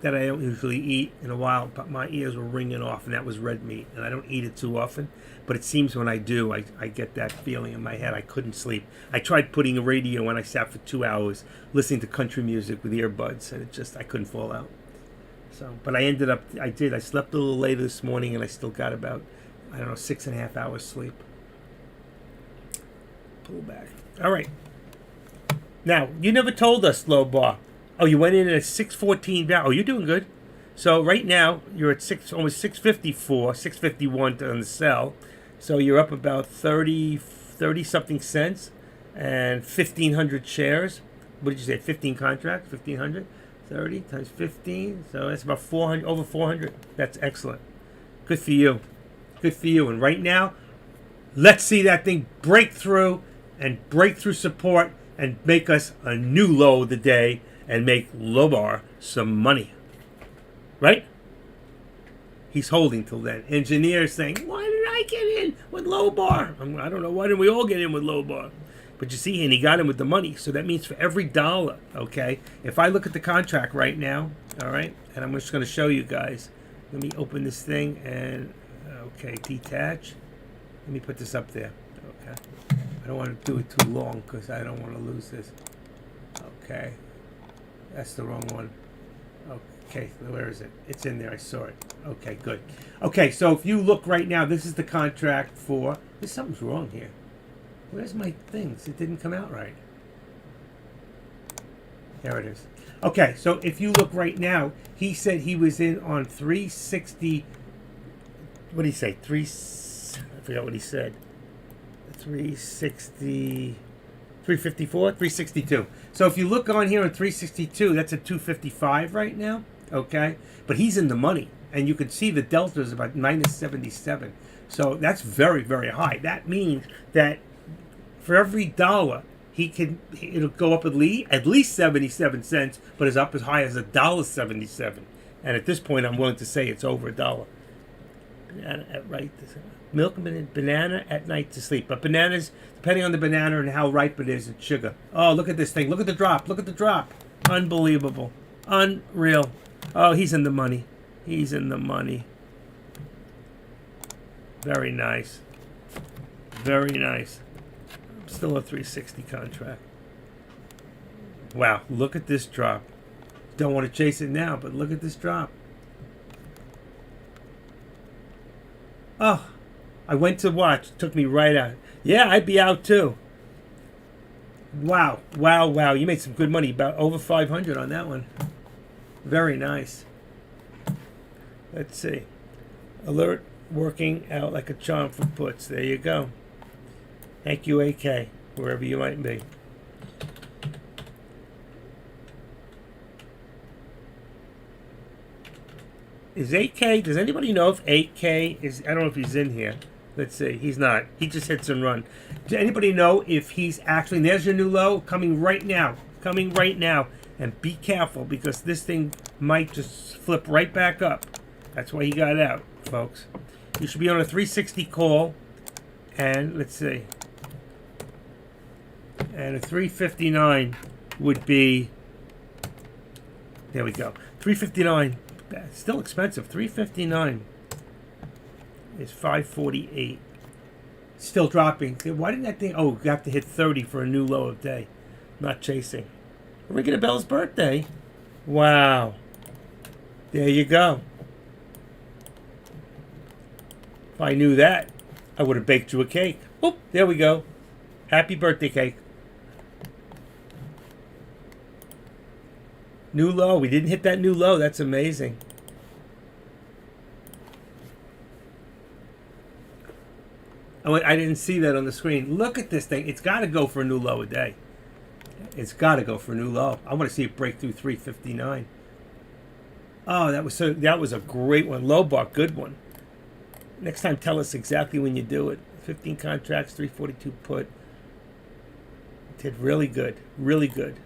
that I don't usually eat in a while, but my ears were ringing off, and that was red meat, and I don't eat it too often, but it seems when I do, I get that feeling in my head. I couldn't sleep. I tried putting a radio on. I sat for 2 hours listening to country music with earbuds, and I couldn't fall out. So, but I slept a little later this morning, and I still got about, 6.5 hours sleep. Pull back. All right. Now, you never told us, low bar. Oh, you went in at 614 down. Oh, you're doing good. So right now you're at almost 654, 651 on the sell. So you're up about 30 something cents and 1,500 shares. What did you say? 15 contracts, 1,500, 30 times 15. So that's about 400, over 400. That's excellent. Good for you. Good for you. And right now, let's see that thing break through support and make us a new low of the day and make Lobar some money. Right? He's holding till then. Engineers saying, why did I get in with Lobar? I don't know. Why didn't we all get in with Lobar? But you see, and he got in with the money. So that means for every dollar, okay, if I look at the contract right now, all right, and I'm just going to show you guys. Let me open this thing and, okay, detach. Let me put this up there. Okay. I don't want to do it too long because I don't want to lose this. Okay. That's the wrong one. Okay, where is it? It's in there. I saw it. Okay, good. Okay, so if you look right now, this is the contract for... Something's wrong here. Where's my things? It didn't come out right. There it is. Okay, so if you look right now, he said he was in on 360... What did he say? I forgot what he said. 360... 354? 362. So if you look on here on 362, that's at 255 right now. Okay? But he's in the money. And you can see the delta is about minus 77. So that's very, very high. That means that for every dollar, it'll go up at least 77 cents, but it's up as high as $1.77. And at this point, I'm willing to say it's over $1. Banana at right, milk and banana at night to sleep. But bananas, depending on the banana and how ripe it is, it's sugar. Oh, look at this thing. Look at the drop. Look at the drop. Unbelievable. Unreal. Oh, he's in the money. He's in the money. Very nice. Very nice. Still a 360 contract. Wow, look at this drop. Don't want to chase it now, but look at this drop. Oh, I went to watch. It took me right out. Yeah, I'd be out too. Wow, wow, wow. You made some good money. About over 500 on that one. Very nice. Let's see. Alert working out like a charm for puts. There you go. Thank you, AK, wherever you might be. Is AK, does anybody know if AK is, I don't know if he's in here. Let's see, he's not. He just hits and run. Does anybody know if he's actually, there's your new low, coming right now. Coming right now. And be careful, because this thing might just flip right back up. That's why he got out, folks. You should be on a 360 call. And, let's see. And a 359 would be, there we go. 359, still expensive. 359 is 548. Still dropping. Why didn't that thing, oh, you have to hit 30 for a new low of day. Not chasing. Ringing a bell's birthday. Wow. There you go. If I knew that, I would have baked you a cake. Oh, there we go. Happy birthday cake. New low. We didn't hit that new low. That's amazing. Oh, I didn't see that on the screen. Look at this thing. It's got to go for a new low a day. It's got to go for a new low. I want to see it break through 359. Oh, that was a great one. Low bar, good one. Next time, tell us exactly when you do it. 15 contracts, 342 put. Did really good. Really good.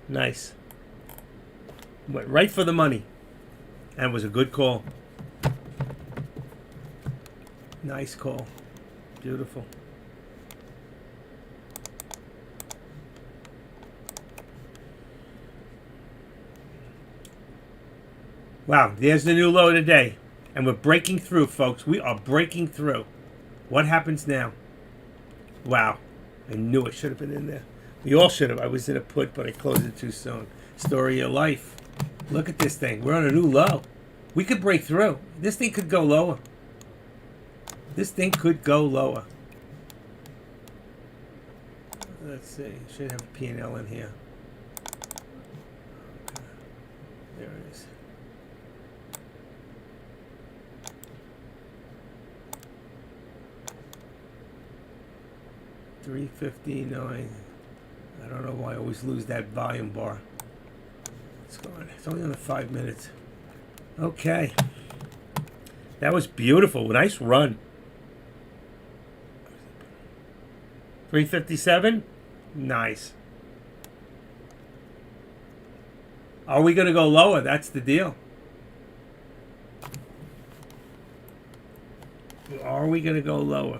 Nice. Went right for the money. And was a good call. Nice call. Beautiful. Wow, there's the new low today. And we're breaking through, folks. We are breaking through. What happens now? Wow. I knew it should have been in there. We all should have. I was in a put, but I closed it too soon. Story of life. Look at this thing. We're on a new low. We could break through. This thing could go lower. This thing could go lower. Let's see. Should have a P&L in here. Okay. There it is. $3.59. I don't know why I always lose that volume bar. It's going. It's only on the 5 minutes. Okay. That was beautiful. Nice run. 357. Nice. Are we going to go lower? That's the deal. Are we going to go lower?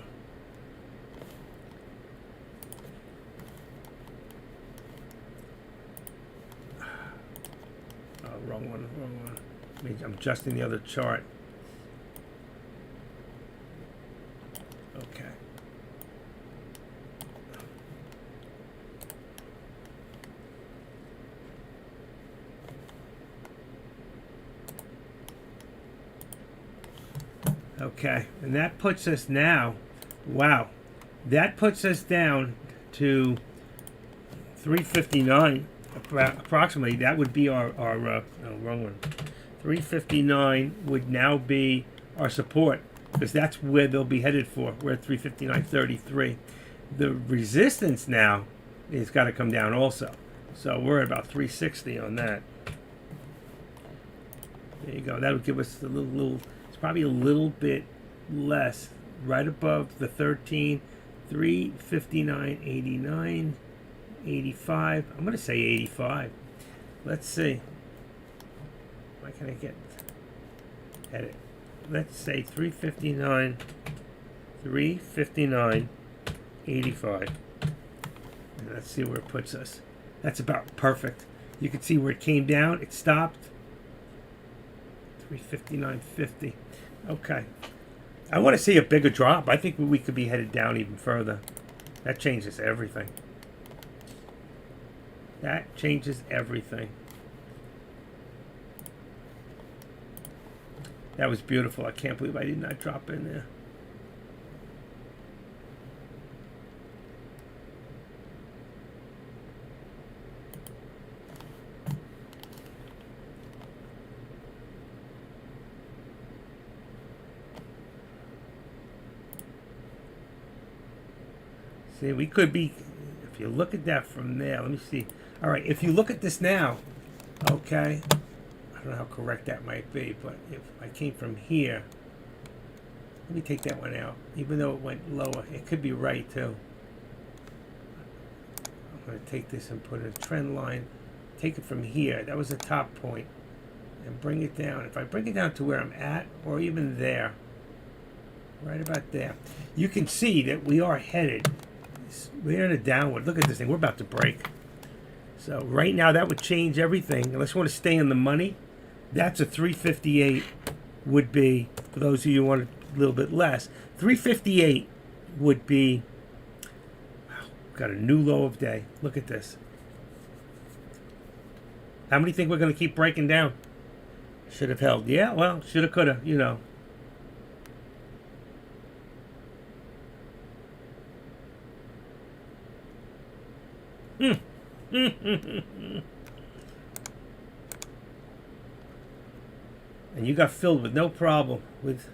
Oh, wrong one. I'm adjusting the other chart. Okay. Okay, and that puts us now, wow, that puts us down to 359 approximately. That would be our wrong one. 359 would now be our support, because that's where they'll be headed for. We're at 359.33. The resistance now is got to come down also. So we're at about 360 on that. There you go. That would give us a little it's probably a little bit less, right above the 13, 359.89, 85. I'm going to say 85. Let's see. Why can I get edit? Let's say 359, 359.85. And let's see where it puts us. That's about perfect. You can see where it came down. It stopped. 359.50. Okay. I want to see a bigger drop. I think we could be headed down even further. That changes everything. That changes everything. That was beautiful. I can't believe I did not drop in there. See, we could be, if you look at that from there, let me see. All right, if you look at this now, okay, I don't know how correct that might be, but if I came from here, let me take that one out. Even though it went lower, it could be right too. I'm going to take this and put in a trend line, take it from here. That was the top point, and bring it down. If I bring it down to where I'm at, or even there, right about there, you can see that we are headed. We're in a downward. Look at this thing. We're about to break. So right now that would change everything. Unless you want to stay in the money, that's a 358 would be, for those of you who want a little bit less, 358 would be, wow, got a new low of day. Look at this. How many think we're going to keep breaking down? Should have held. Yeah, well, should have, could have, you know. And you got filled with no problem with.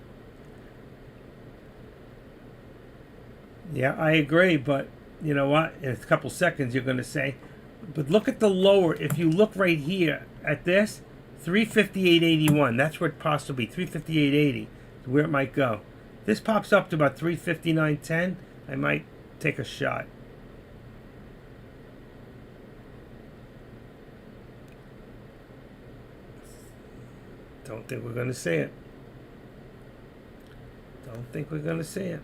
Yeah, I agree, but you know what? In a couple seconds you're going to say, but look at the lower. If you look right here at this, 358.81. That's where it possibly 358.80 is where it might go. This pops up to about 359.10. I might take a shot. Don't think we're going to see it. Don't think we're going to see it.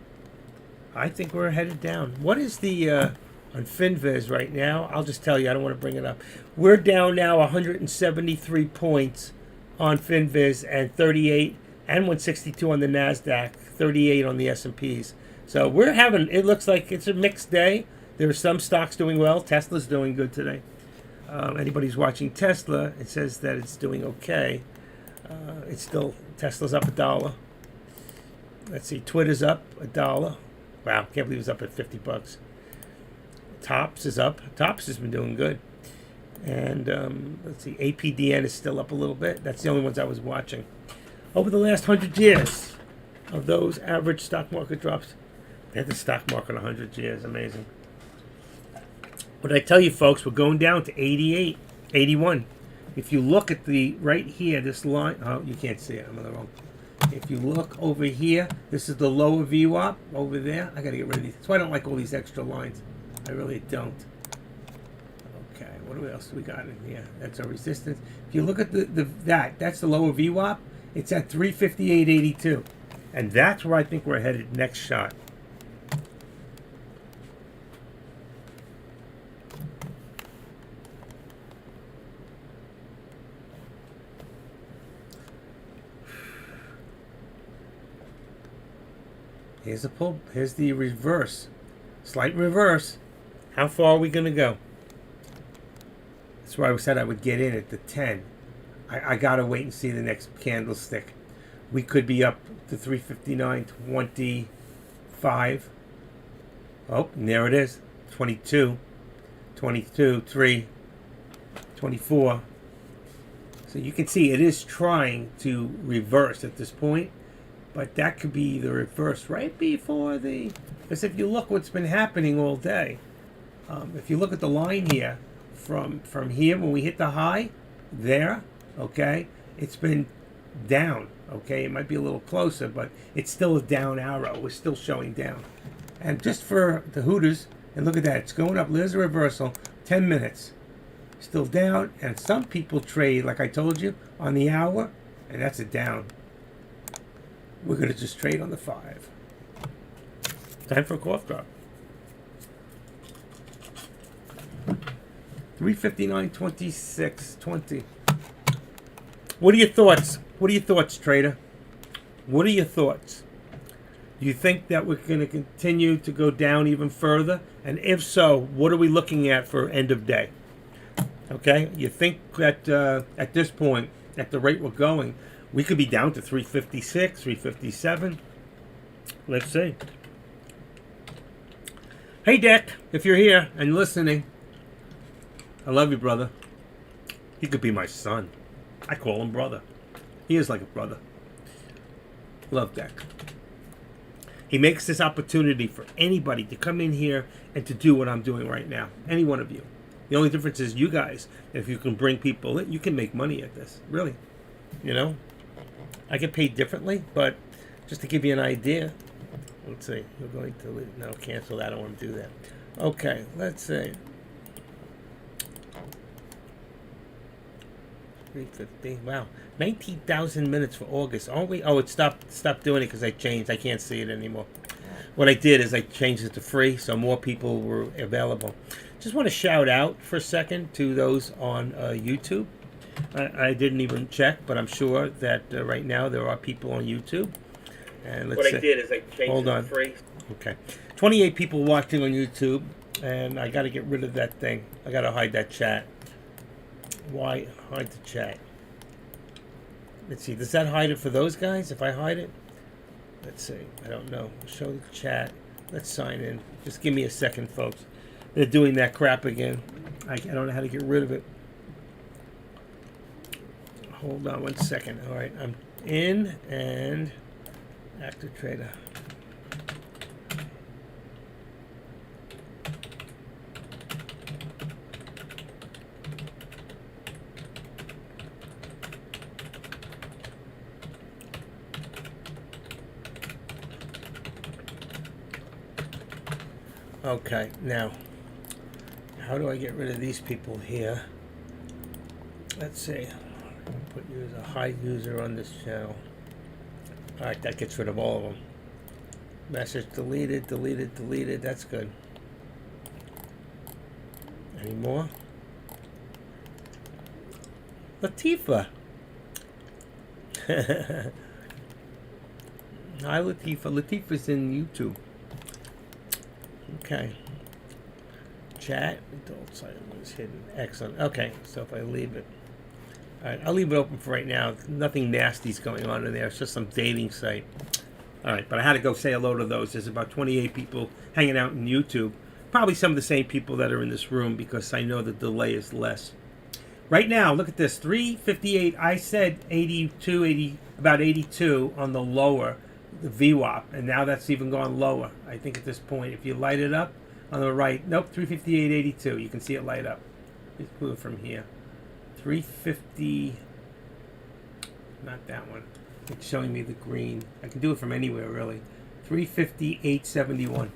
I think we're headed down. What is the on FinViz right now? I'll just tell you. I don't want to bring it up. We're down now 173 points on FinViz and 38 and 162 on the NASDAQ, 38 on the S&Ps. So we're having, it looks like it's a mixed day. There are some stocks doing well. Tesla's doing good today. Anybody's watching Tesla, it says that it's doing okay. It's still, Tesla's up $1. Let's see, Twitter's up $1. Wow, can't believe it's up at 50 bucks. Tops is up. Tops has been doing good. And let's see, APDN is still up a little bit. That's the only ones I was watching. Over the last 100 years of those average stock market drops, they had the stock market 100 years. Amazing. But I tell you, folks, we're going down to 88, 81. If you look at the right here, this line, oh, you can't see it. I'm on the wrong. If you look over here, this is the lower VWAP over there. I got to get rid of these. That's why I don't like all these extra lines. I really don't. Okay, What else do we got in here? That's our resistance. If you look at that's the lower VWAP. It's at 358.82, and that's where I think we're headed next shot. Here's the pull. Here's the reverse. Slight reverse. How far are we going to go? That's why I said I would get in at the 10. I got to wait and see the next candlestick. We could be up to 359.25. Oh, and there it is. 22. 22, 3, 24. So you can see it is trying to reverse at this point. But that could be the reverse right before the... Because if you look what's been happening all day, if you look at the line here, from here when we hit the high, there, okay, it's been down, okay? It might be a little closer, but it's still a down arrow. We're still showing down. And just for the Hooters, and look at that, it's going up. There's a reversal, 10 minutes. Still down, and some people trade, like I told you, on the hour, and that's a down. We're going to just trade on the 5. Time for a cough drop. 359.26.20. What are your thoughts? What are your thoughts, trader? What are your thoughts? Do you think that we're going to continue to go down even further? And if so, what are we looking at for end of day? Okay, you think that at this point, at the rate we're going, we could be down to 356, 357. Let's see. Hey, Dick, if you're here and listening, I love you, brother. He could be my son. I call him brother. He is like a brother. Love Dick. He makes this opportunity for anybody to come in here and to do what I'm doing right now. Any one of you. The only difference is you guys. If you can bring people in, you can make money at this. Really. You know? I get paid differently, but just to give you an idea. Let's see. We're going to... No, cancel that. I don't want to do that. Okay. Let's see. 350. Wow. 19,000 minutes for August. Aren't we? Oh, it stopped doing it because I changed. I can't see it anymore. What I did is I changed it to free, so more people were available. Just want to shout out for a second to those on YouTube. I didn't even check, but I'm sure that right now there are people on YouTube. And let's what I did is I changed it to free. Okay. 28 people watching on YouTube, and I got to get rid of that thing. I got to hide that chat. Why hide the chat? Let's see. Does that hide it for those guys if I hide it? Let's see. I don't know. Show the chat. Let's sign in. Just give me a second, folks. They're doing that crap again. I don't know how to get rid of it. Hold on 1 second. All right. I'm in and active trader. Okay, now, how do I get rid of these people here? Let's see. I'm going to put you as a hide user on this channel. Alright, that gets rid of all of them. Message deleted, deleted, deleted. That's good. Any more? Latifa. Hi, Latifa. Latifa's in YouTube. Okay. Chat. Adult site was hidden. Excellent. Okay, so if I leave it. Alright, I'll leave it open for right now. Nothing nasty's going on in there. It's just some dating site. Alright, but I had to go say hello to those. There's about 28 people hanging out in YouTube. Probably some of the same people that are in this room because I know the delay is less. Right now, look at this. 358. I said 82, 80, about 82 on the lower, the VWAP, and now that's even gone lower. I think at this point, if you light it up on the right, nope, 358.82. You can see it light up. Let's move from here. 350, not that one. It's showing me the green. I can do it from anywhere, really. 358.71.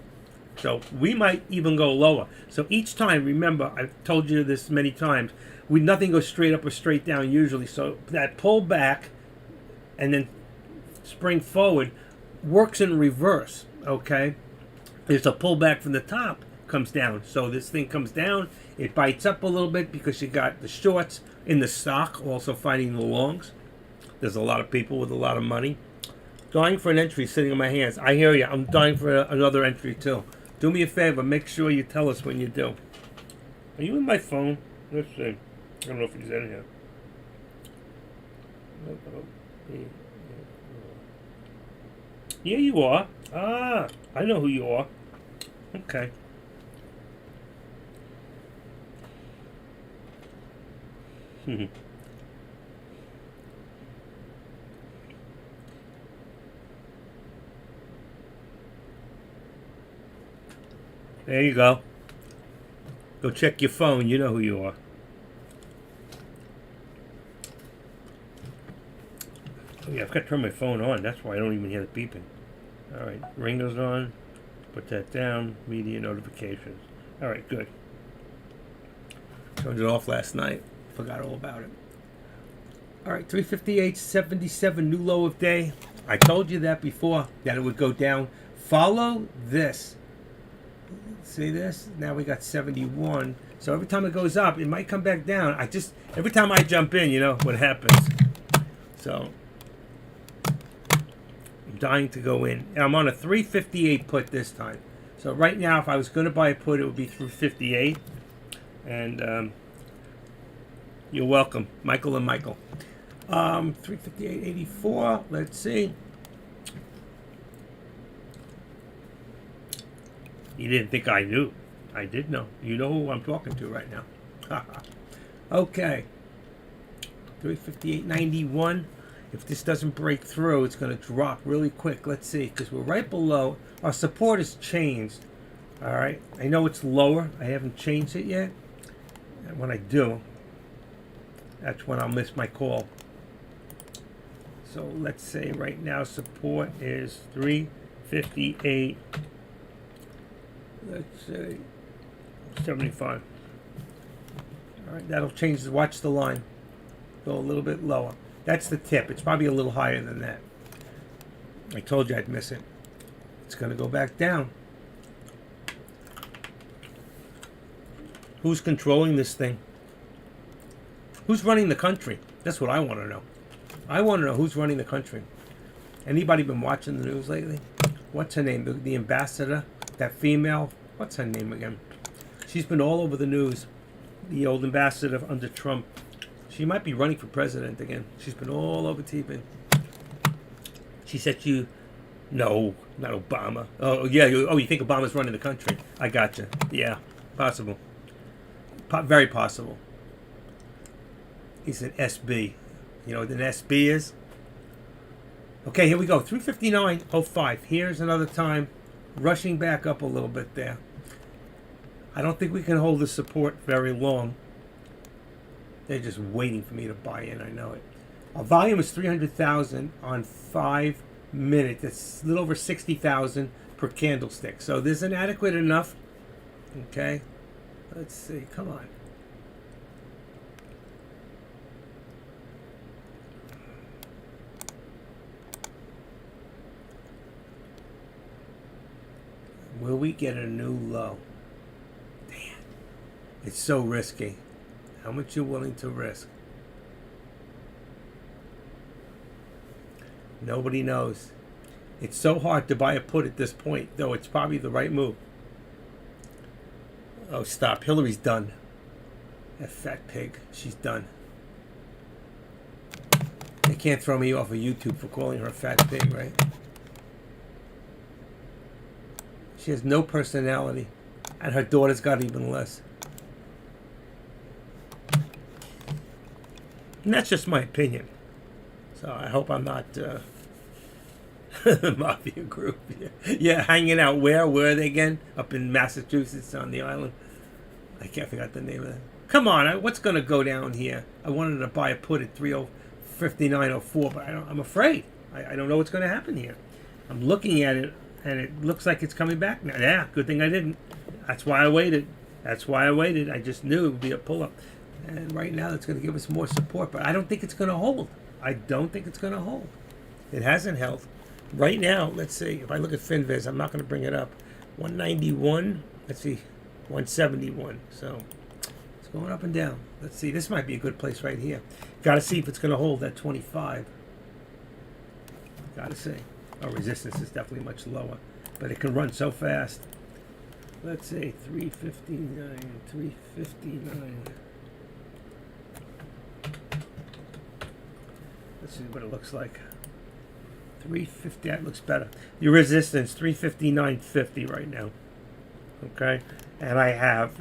So we might even go lower. So each time, remember, I've told you this many times, nothing goes straight up or straight down usually. So that pull back and then spring forward works in reverse, okay? There's a pullback from the top, comes down. So this thing comes down, it bites up a little bit because you got the shorts in the stock also fighting the longs. There's a lot of people with a lot of money. Dying for an entry sitting in my hands. I hear you. I'm dying for another entry too. Do me a favor. Make sure you tell us when you do. Are you in my phone? Let's see. I don't know if he's in here. Yeah, you are. Ah, I know who you are. Okay. There you go. Go check your phone. You know who you are. Oh yeah, I've got to turn my phone on. That's why I don't even hear the beeping. All right, ringer's on. Put that down. Media notifications. All right, good. Turned it off last night. Forgot all about it. All right, 358.77, new low of day. I told you that before, that it would go down. Follow this. See this? Now we got 71. So every time it goes up, it might come back down. Every time I jump in, you know what happens. So I'm dying to go in. And I'm on a 358 put this time. So right now, if I was going to buy a put, it would be through 58. And you're welcome, Michael and Michael. 358.84. Let's see. You didn't think I knew. I did know. You know who I'm talking to right now. Okay. 358.91. If this doesn't break through, it's going to drop really quick. Let's see, because we're right below. Our support has changed. All right. I know it's lower. I haven't changed it yet. And when I do, that's when I'll miss my call. So let's say right now support is 358. Let's say 75. All right, that'll change. Watch the line. Go a little bit lower. That's the tip. It's probably a little higher than that. I told you I'd miss it. It's going to go back down. Who's controlling this thing? Who's running the country? That's what I want to know. I want to know who's running the country. Anybody been watching the news lately? What's her name? The ambassador? That female? What's her name again? She's been all over the news. The old ambassador under Trump. She might be running for president again. She's been all over TV. She said no, not Obama. Oh, yeah. You think Obama's running the country? I gotcha. Yeah, possible. Very possible. He's an SB. You know what an SB is? Okay, here we go. 359.05. Here's another time. Rushing back up a little bit there. I don't think we can hold the support very long. They're just waiting for me to buy in. I know it. Our volume is 300,000 on 5 minutes. It's a little over 60,000 per candlestick. So this isn't adequate enough. Okay. Let's see. Come on. Will we get a new low? Damn. It's so risky. How much you willing to risk? Nobody knows. It's so hard to buy a put at this point, though it's probably the right move. Oh, stop. Hillary's done. That fat pig. She's done. They can't throw me off of YouTube for calling her a fat pig, right? She has no personality. And her daughter's got even less. And that's just my opinion. So I hope I'm not mafia group. Yeah, hanging out where? Where are they again? Up in Massachusetts on the island. I can't figure out the name of that. Come on, what's going to go down here? I wanted to buy a put at 359.04, but I'm afraid. I don't know what's going to happen here. I'm looking at it and it looks like it's coming back now. Yeah, good thing I didn't. That's why I waited. I just knew it would be a pull-up. And right now it's going to give us more support, but I don't think it's going to hold. It hasn't held. Right now, let's see. If I look at FinViz, I'm not going to bring it up. 191. Let's see. 171. So it's going up and down. Let's see. This might be a good place right here. Got to see if it's going to hold at 25. Got to see. Oh, resistance is definitely much lower, but it can run so fast. Let's see. 359. 359. Let's see what it looks like. 350. That looks better. Your resistance 359.50 right now. Okay, and I have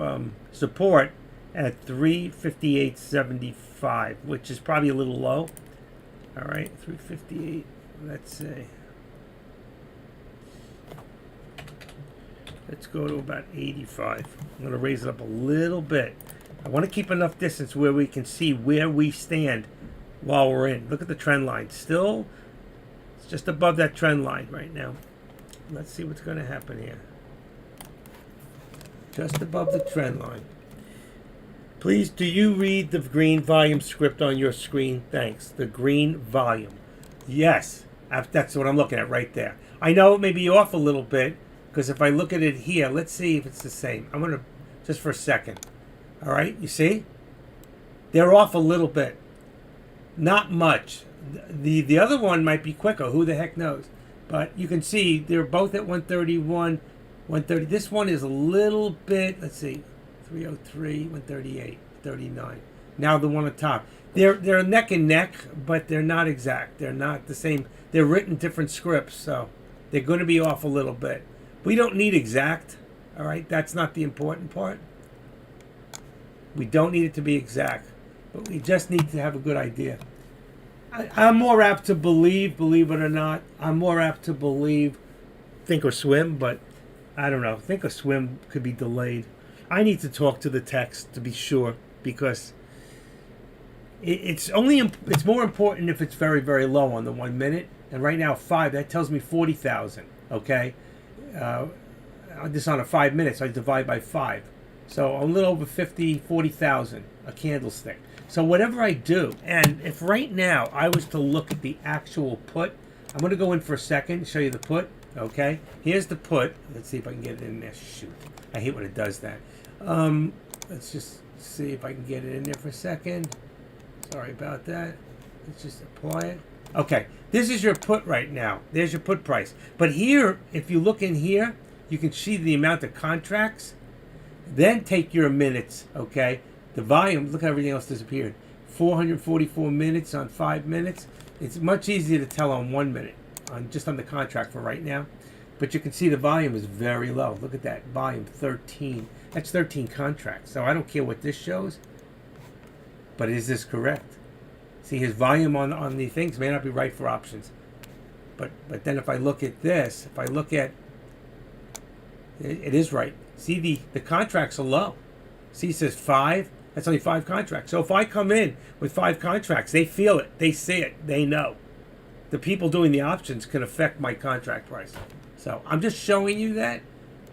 support at 358.75, which is probably a little low. All right, 358. Let's see. Let's go to about 85. I'm going to raise it up a little bit. I want to keep enough distance where we can see where we stand while we're in. Look at the trend line. Still, it's just above that trend line right now. Let's see what's going to happen here. Just above the trend line. Please, do you read the green volume script on your screen? Thanks. The green volume. Yes, that's what I'm looking at right there. I know it may be off a little bit, because if I look at it here, let's see if it's the same. I'm going to, just for a second. All right, you see? They're off a little bit. Not much. The other one might be quicker. Who the heck knows? But you can see they're both at 131, 130. This one is a little bit, let's see, 303, 138, 39. Now the one on top. They're neck and neck, but they're not exact. They're not the same. They're written different scripts, so they're going to be off a little bit. We don't need exact. All right, that's not the important part. We don't need it to be exact, but we just need to have a good idea. I'm more apt to believe it or not, I'm more apt to believe think or swim, but I don't know. Think or swim could be delayed. I need to talk to the text to be sure, because it's more important if it's very, very low on the 1 minute. And right now 5, that tells me 40,000. Okay, this on a 5 minutes, I divide by 5, so a little over 40,000 a candlestick. So whatever I do, and if right now I was to look at the actual put, I'm going to go in for a second, show you the put. Okay, here's the put. Let's see if I can get it in there. Shoot, I hate when it does that. Let's just see if I can get it in there for a second. Sorry about that. Let's just apply it. Okay, this is your put right now. There's your put price. But here, if you look in here, you can see the amount of contracts. Then take your minutes, okay? The volume, look how everything else disappeared. 444 minutes on 5 minutes. It's much easier to tell on 1 minute, just on the contract for right now. But you can see the volume is very low. Look at that, volume 13. That's 13 contracts. So I don't care what this shows, but is this correct? See, his volume on the things may not be right for options. But then if I look at this, if I look at, it is right. See, the contracts are low. See, it says 5. That's only 5 contracts. So if I come in with 5 contracts, they feel it. They see it. They know. The people doing the options can affect my contract price. So I'm just showing you that.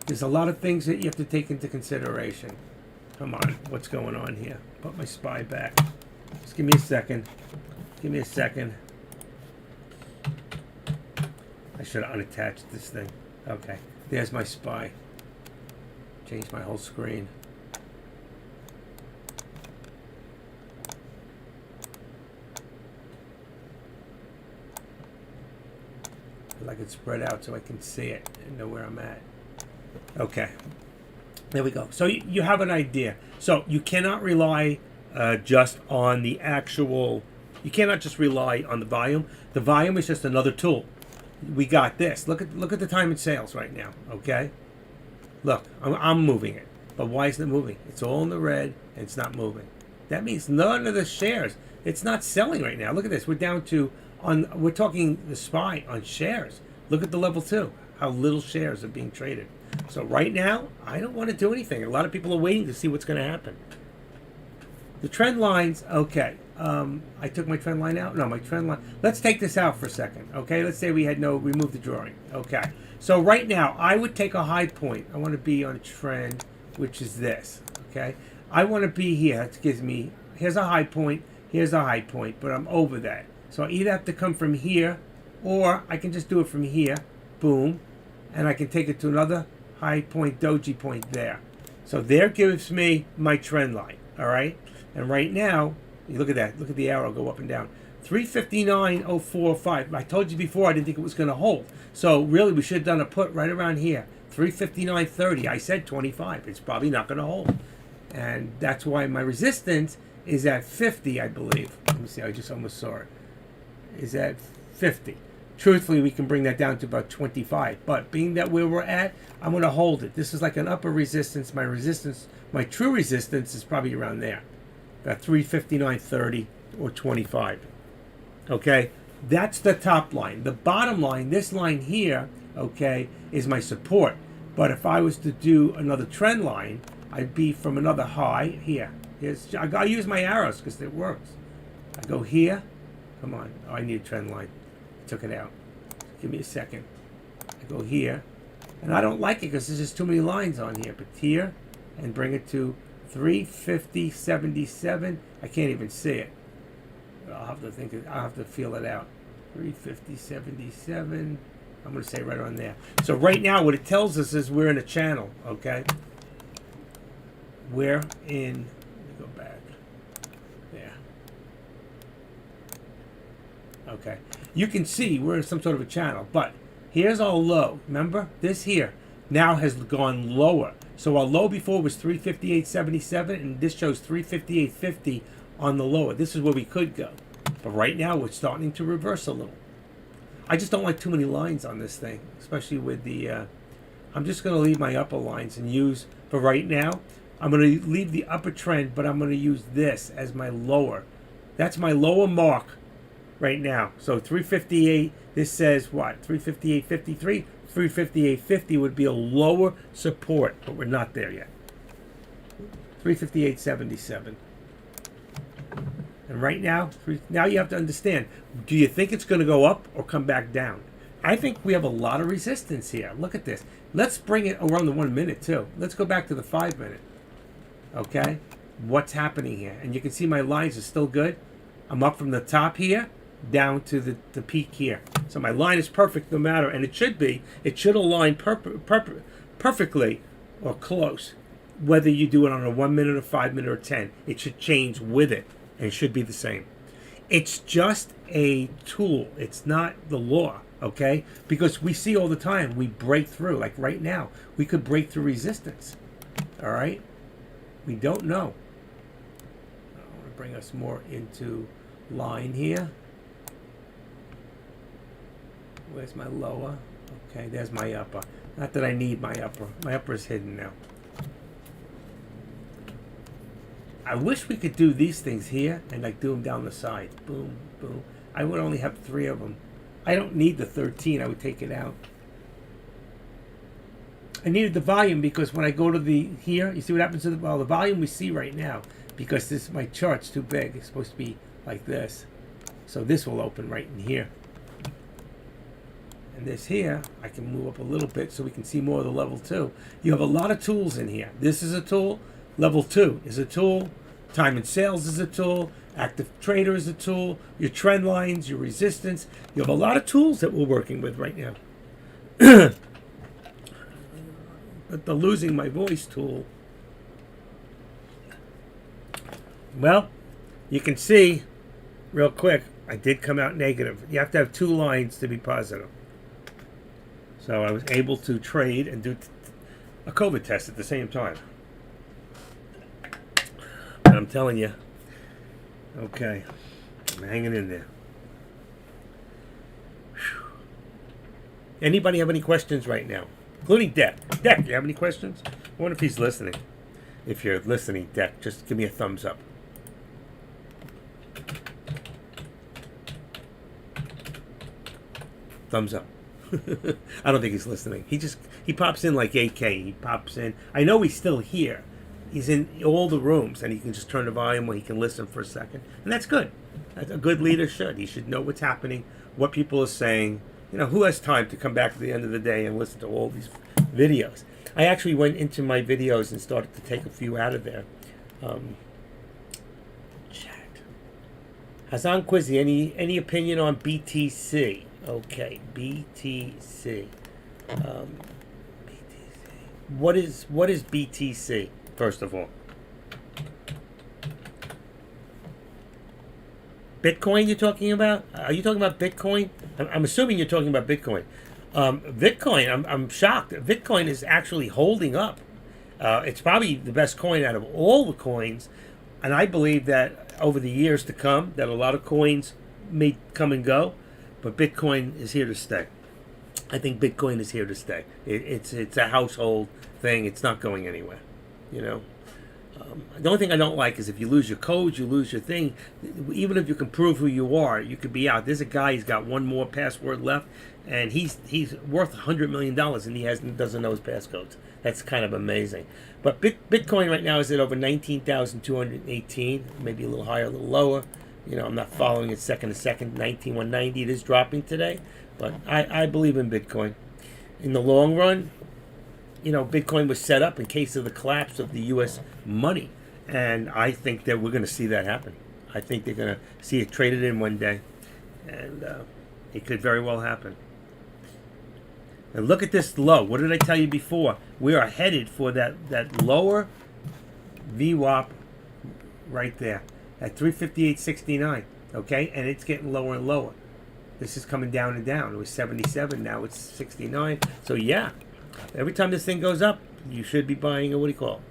There's a lot of things that you have to take into consideration. Come on. What's going on here? Put my SPY back. Just give me a second. Give me a second. I should have unattached this thing. Okay. There's my SPY. Change my whole screen. I like it spread out so I can see it and know where I'm at. Okay. There we go. So you have an idea. So you cannot rely just on the actual, you cannot just rely on the volume. The volume is just another tool. We got this. Look at the time in sales right now. Okay. Look, I'm moving it. But why isn't it moving? It's all in the red and it's not moving. That means none of the shares. It's not selling right now. Look at this. We're down to, we're talking the SPY on shares. Look at the level 2. How little shares are being traded. So right now, I don't want to do anything. A lot of people are waiting to see what's going to happen. The trend lines, okay. I took my trend line out. No, my trend line. Let's take this out for a second. Okay, let's say we had remove the drawing. Okay. So right now, I would take a high point. I want to be on a trend, which is this. Okay, I want to be here. That gives me, here's a high point, here's a high point, but I'm over that. So I either have to come from here, or I can just do it from here, boom, and I can take it to another high point, doji point there. So there gives me my trend line, all right? And right now, you look at that. Look at the arrow go up and down. 359.0405. I told you before I didn't think it was going to hold. So really, we should have done a put right around here. 359.30. I said 25. It's probably not going to hold. And that's why my resistance is at 50, I believe. Let me see. I just almost saw it. Is at 50. Truthfully, we can bring that down to about 25. But being that where we're at, I'm going to hold it. This is like an upper resistance. My true resistance is probably around there. About 359.30 or 25. Okay? That's the top line. The bottom line, this line here, okay, is my support. But if I was to do another trend line, I'd be from another high here. I use my arrows because it works. I go here. Come on. Oh, I need a trend line. I took it out. Give me a second. I go here. And I don't like it because there's just too many lines on here. But here, and bring it to 350.77. I can't even see it. I'll have to think. I'll have to feel it out. 350.77. I'm going to say right on there. So right now, what it tells us is we're in a channel. Okay. We're in. Let me go back. There. Okay. You can see we're in some sort of a channel, but here's our low. Remember, this here now has gone lower. So our low before was 358.77, and this shows 358.50 on the lower. This is where we could go. But right now, we're starting to reverse a little. I just don't like too many lines on this thing, especially with the... I'm just going to leave my upper lines and use, for right now, I'm going to leave the upper trend, but I'm going to use this as my lower. That's my lower mark right now. So 358, this says what? 358.53? 358.50 would be a lower support, but we're not there yet. 358.77. And right now, now you have to understand, do you think it's going to go up or come back down? I think we have a lot of resistance here. Look at this. Let's bring it around the 1 minute too. Let's go back to the 5 minute. Okay? What's happening here? And you can see my lines are still good. I'm up from the top here down to the peak here. So my line is perfect no matter, and it should be. It should align perfectly or close, whether you do it on a 1 minute or 5 minute or 10. It should change with it, and it should be the same. It's just a tool. It's not the law, okay? Because we see all the time, we break through. Like right now, we could break through resistance, all right? We don't know. I want to bring us more into line here. Where's my lower? Okay, there's my upper. Not that I need my upper. My upper is hidden now. I wish we could do these things here and like do them down the side. Boom, boom. I would only have 3 of them. I don't need the 13. I would take it out. I needed the volume because when I go to the here, you see what happens to the volume we see right now, because this my chart's too big. It's supposed to be like this. So this will open right in here. And this here, I can move up a little bit so we can see more of the level 2. You have a lot of tools in here. This is a tool. Level 2 is a tool. Time and sales is a tool. Active trader is a tool. Your trend lines, your resistance. You have a lot of tools that we're working with right now. But the losing my voice tool. Well, you can see real quick, I did come out negative. You have to have 2 lines to be positive. So I was able to trade and do a COVID test at the same time. And I'm telling you, okay, I'm hanging in there. Whew. Anybody have any questions right now? Including Deck. Deck, you have any questions? I wonder if he's listening. If you're listening, Deck, just give me a thumbs up. Thumbs up. I don't think he's listening. He pops in like AK. He pops in. I know he's still here. He's in all the rooms, and he can just turn the volume where he can listen for a second. And that's good. That's a good leader should. He should know what's happening, what people are saying, who has time to come back at the end of the day and listen to all these videos? I actually went into my videos and started to take a few out of there. Chat. Hassan Quizzy, any opinion on BTC? Okay, BTC. BTC. What is BTC? First of all, Bitcoin. You're talking about? Are you talking about Bitcoin? I'm assuming you're talking about Bitcoin. Bitcoin. I'm shocked. Bitcoin is actually holding up. It's probably the best coin out of all the coins, and I believe that over the years to come, that a lot of coins may come and go, but Bitcoin is here to stay. I think Bitcoin is here to stay. It's a household thing. It's not going anywhere. The only thing I don't like is if you lose your codes, you lose your thing. Even if you can prove who you are, you could be out. There's a guy, he's got one more password left, and he's worth $100 million, and he doesn't know his passcodes. That's kind of amazing. But Bitcoin right now is at over 19,218, maybe a little higher, a little lower. I'm not following it second to second. 19,190, it is dropping today, but I believe in Bitcoin. In the long run, Bitcoin was set up in case of the collapse of the U.S. money. And I think that we're going to see that happen. I think they're going to see it traded in one day. And it could very well happen. And look at this low. What did I tell you before? We are headed for that lower VWAP right there at 358.69. Okay? And it's getting lower and lower. This is coming down and down. It was 77. Now it's 69. So, yeah. Every time this thing goes up, you should be buying a, what do you call it?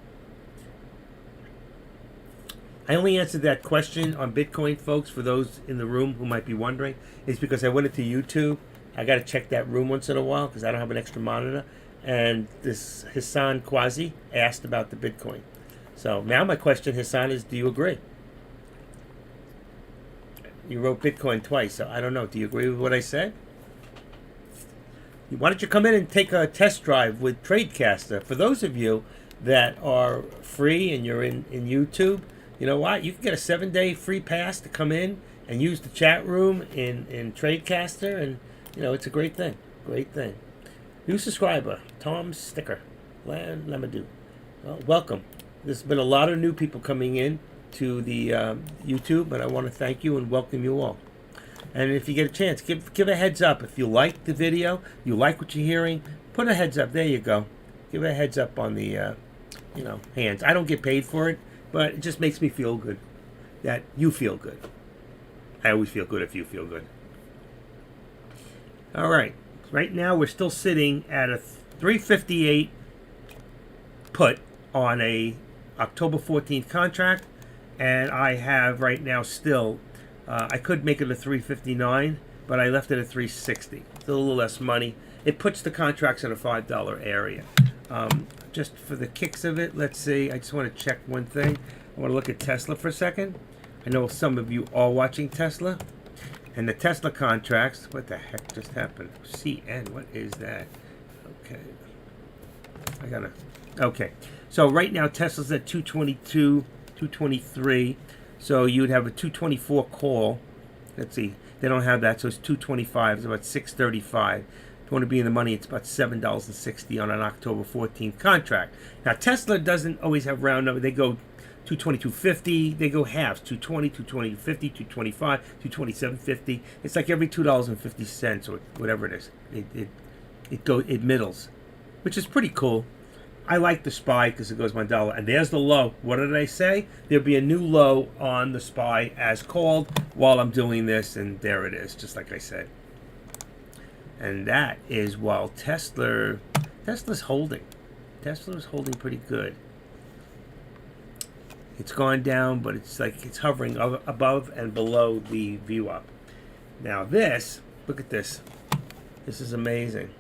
I only answered that question on Bitcoin, folks, for those in the room who might be wondering, is because I went into YouTube. I got to check that room once in a while because I don't have an extra monitor. And this Hassan Quasi asked about the Bitcoin. So now my question, Hassan, is do you agree? You wrote Bitcoin twice, so I don't know. Do you agree with what I said? Why don't you come in and take a test drive with Tradecaster? For those of you that are free and you're in YouTube, you know what? You can get a 7-day free pass to come in and use the chat room in Tradecaster, and it's a great thing. Great thing. New subscriber, Tom Sticker, Lamadou. Well, welcome. There's been a lot of new people coming in to the YouTube, and I want to thank you and welcome you all. And if you get a chance, give a heads up. If you like the video, you like what you're hearing, put a heads up. There you go. Give a heads up on the, hands. I don't get paid for it, but it just makes me feel good that you feel good. I always feel good if you feel good. All right. Right now, we're still sitting at a 358 put on a October 14th contract, and I have right now still. I could make it a 359, but I left it at 360. Still a little less money. It puts the contracts in a $5 area. Just for the kicks of it, let's see. I just want to check one thing. I want to look at Tesla for a second. I know some of you are watching Tesla. And the Tesla contracts, what the heck just happened? CN, what is that? Okay. Okay. So right now, Tesla's at 222, 223. So you'd have a 224 call. Let's see. They don't have that, so it's 225. It's about 635. If you want to be in the money, it's about $7.60 on an October 14th contract. Now, Tesla doesn't always have round numbers. They go 222.50. They go halves. 220, 220.50, 225, 227.50. It's like every $2.50 or whatever it is. It middles, which is pretty cool. I like the SPY because it goes $1. And there's the low. What did I say? There'll be a new low on the SPY as called while I'm doing this. And there it is, just like I said. And that is while Tesla's holding. Tesla's holding pretty good. It's gone down, but it's like it's hovering above and below the VWAP. Now this, look at this. This is amazing.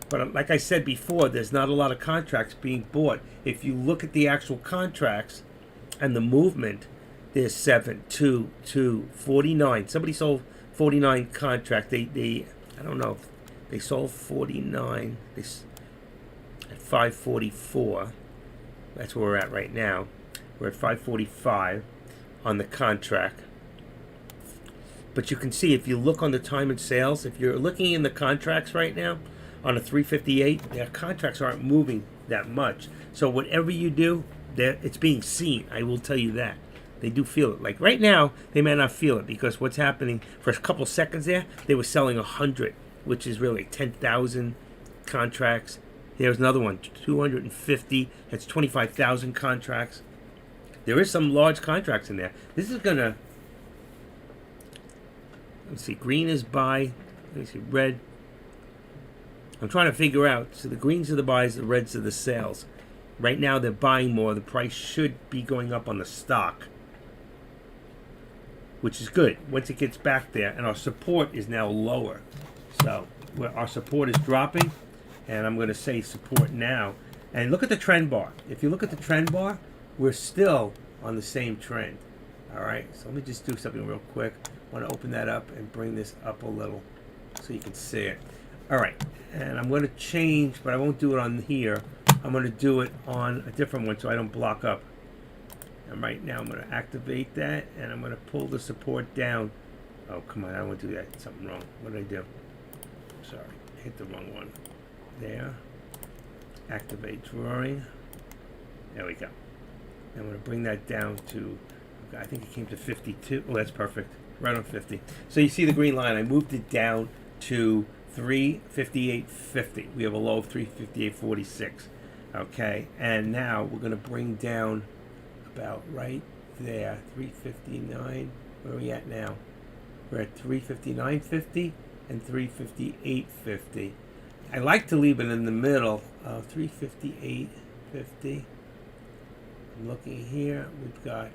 But like I said before, there's not a lot of contracts being bought. If you look at the actual contracts and the movement, there's 7, 2, 2, 49. Somebody sold 49 contract. They I don't know. They sold 49 at 544. That's where we're at right now. We're at 545 on the contract. But you can see if you look on the time and sales, if you're looking in the contracts right now on a 358, their contracts aren't moving that much. So whatever you do, it's being seen. I will tell you that. They do feel it. Like right now, they may not feel it because what's happening for a couple seconds there, they were selling 100, which is really 10,000 contracts. There's another one, 250. That's 25,000 contracts. There is some large contracts in there. This is gonna. Let's see. Green is buy. Let me see. Red. I'm trying to figure out. So the greens are the buys, the reds are the sales. Right now they're buying more. The price should be going up on the stock, which is good once it gets back there. And our support is now lower. So our support is dropping, and I'm going to say support now. And look at the trend bar. If you look at the trend bar, we're still on the same trend. All right. So let me just do something real quick. I want to open that up and bring this up a little so you can see it. All right. And I'm going to change, but I won't do it on here. I'm going to do it on a different one so I don't block up. And right now I'm going to activate that, and I'm going to pull the support down. Oh, come on. I don't want to do that. Something wrong. What did I do? Sorry. I hit the wrong one. There. Activate drawing. There we go. I'm going to bring that down to, I think it came to 52. Oh, that's perfect. Right on 50. So you see the green line. I moved it down to 358.50. We have a low of 358.46. Okay. And now we're going to bring down about right there, 359. Where are we at now? We're at 359.50 and 358.50. I like to leave it in the middle of 358.50. I'm looking here. We've got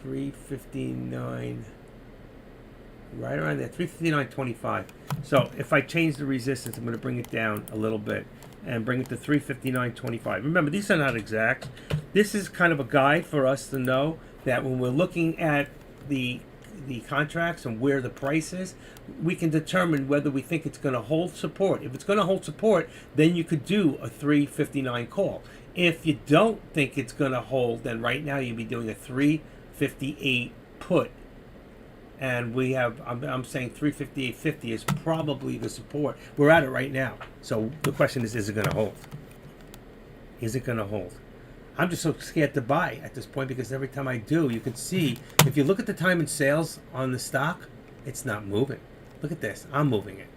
359, right around there, 359.25. So if I change the resistance, I'm going to bring it down a little bit and bring it to 359.25. Remember, these are not exact. This is kind of a guide for us to know that when we're looking at the contracts and where the price is, we can determine whether we think it's going to hold support. If it's going to hold support, then you could do a 359 call. If you don't think it's going to hold, then right now you'd be doing a 358 put. And we have, I'm saying 358.50 is probably the support. We're at it right now. So the question is it going to hold? Is it going to hold? I'm just so scared to buy at this point because every time I do, you can see, if you look at the time and sales on the stock, it's not moving. Look at this. I'm moving it.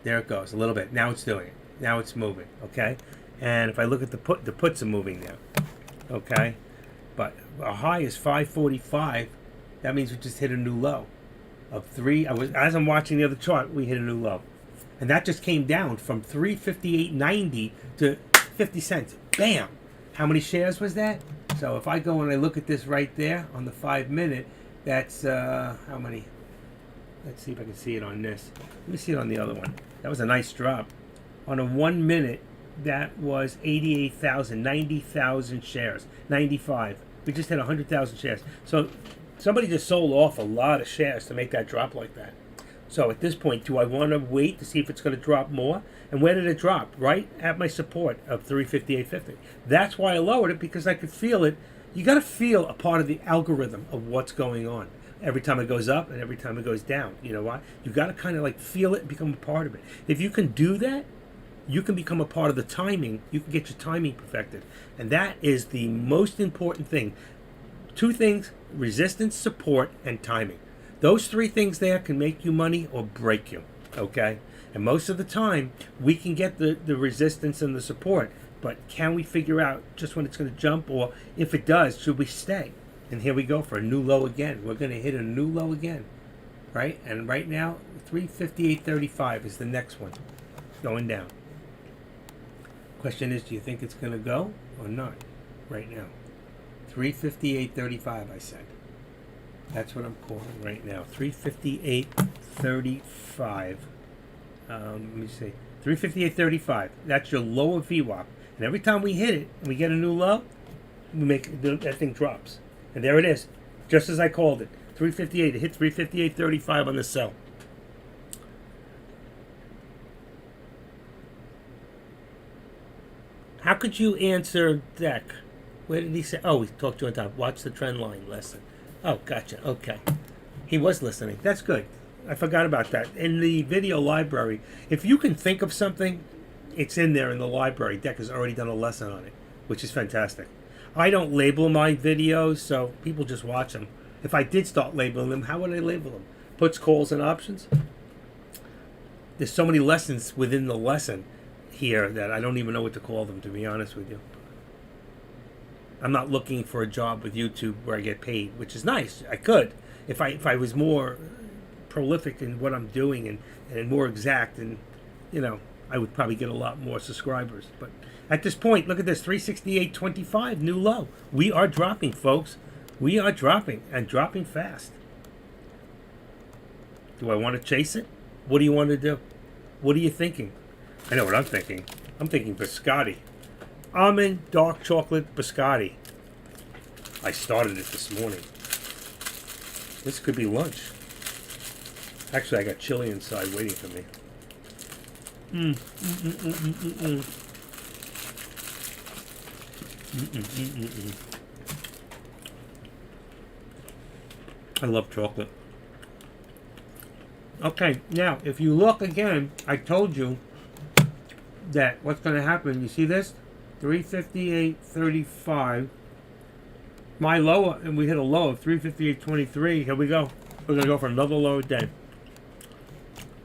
There it goes a little bit. Now it's doing it. Now it's moving. Okay. And if I look at the puts are moving now. Okay. But our high is 545. That means we just hit a new low of 3. As I'm watching the other chart, we hit a new low. And that just came down from 358.90 to 50 cents. Bam. How many shares was that? So if I go and I look at this right there on the 5-minute, that's how many? Let's see if I can see it on this. Let me see it on the other one. That was a nice drop. On a 1 minute, that was 88,000, 90,000 shares, 95. We just hit 100,000 shares. So somebody just sold off a lot of shares to make that drop like that. So at this point, do I want to wait to see if it's going to drop more? And where did it drop? Right at my support of 358.50. That's why I lowered it, because I could feel it. You got to feel a part of the algorithm of what's going on. Every time it goes up and every time it goes down. You know why? You got to kind of like feel it and become a part of it. If you can do that, you can become a part of the timing. You can get your timing perfected. And that is the most important thing. 2 things: resistance, support, and timing. Those 3 things there can make you money or break you, okay? And most of the time, we can get the resistance and the support, but can we figure out just when it's going to jump, or if it does, should we stay? And here we go for a new low again. We're going to hit a new low again, right? And right now, 358.35 is the next one going down. Question is, do you think it's going to go or not right now? 358.35, I said. That's what I'm calling right now. 358.35. Let me see. 358.35. That's your low of VWAP. And every time we hit it and we get a new low, we make that thing drops. And there it is, just as I called it. 358. It hit 358.35 on the sell. How could you answer Deck? Where did he say? Oh, he talked to you on top. Watch the trend line lesson. Oh, gotcha. Okay. He was listening. That's good. I forgot about that. In the video library, if you can think of something, it's in there in the library. Deck has already done a lesson on it, which is fantastic. I don't label my videos, so people just watch them. If I did start labeling them, how would I label them? Puts, calls, and options? There's so many lessons within the lesson here that I don't even know what to call them, to be honest with you. I'm not looking for a job with YouTube where I get paid, which is nice. I could. If I was more prolific in what I'm doing and more exact, and I would probably get a lot more subscribers. But at this point, look at this, 368.25, new low. We are dropping, folks. We are dropping, and dropping fast. Do I want to chase it? What do you want to do? What are you thinking? I know what I'm thinking. I'm thinking biscotti. Almond dark chocolate biscotti. I started it this morning. This could be lunch. Actually, I got chili inside waiting for me. I love chocolate. Okay, now, if you look again, I told you that what's going to happen. You see this? 358.35. My low, and we hit a low of 358.23. Here we go. We're going to go for another low day.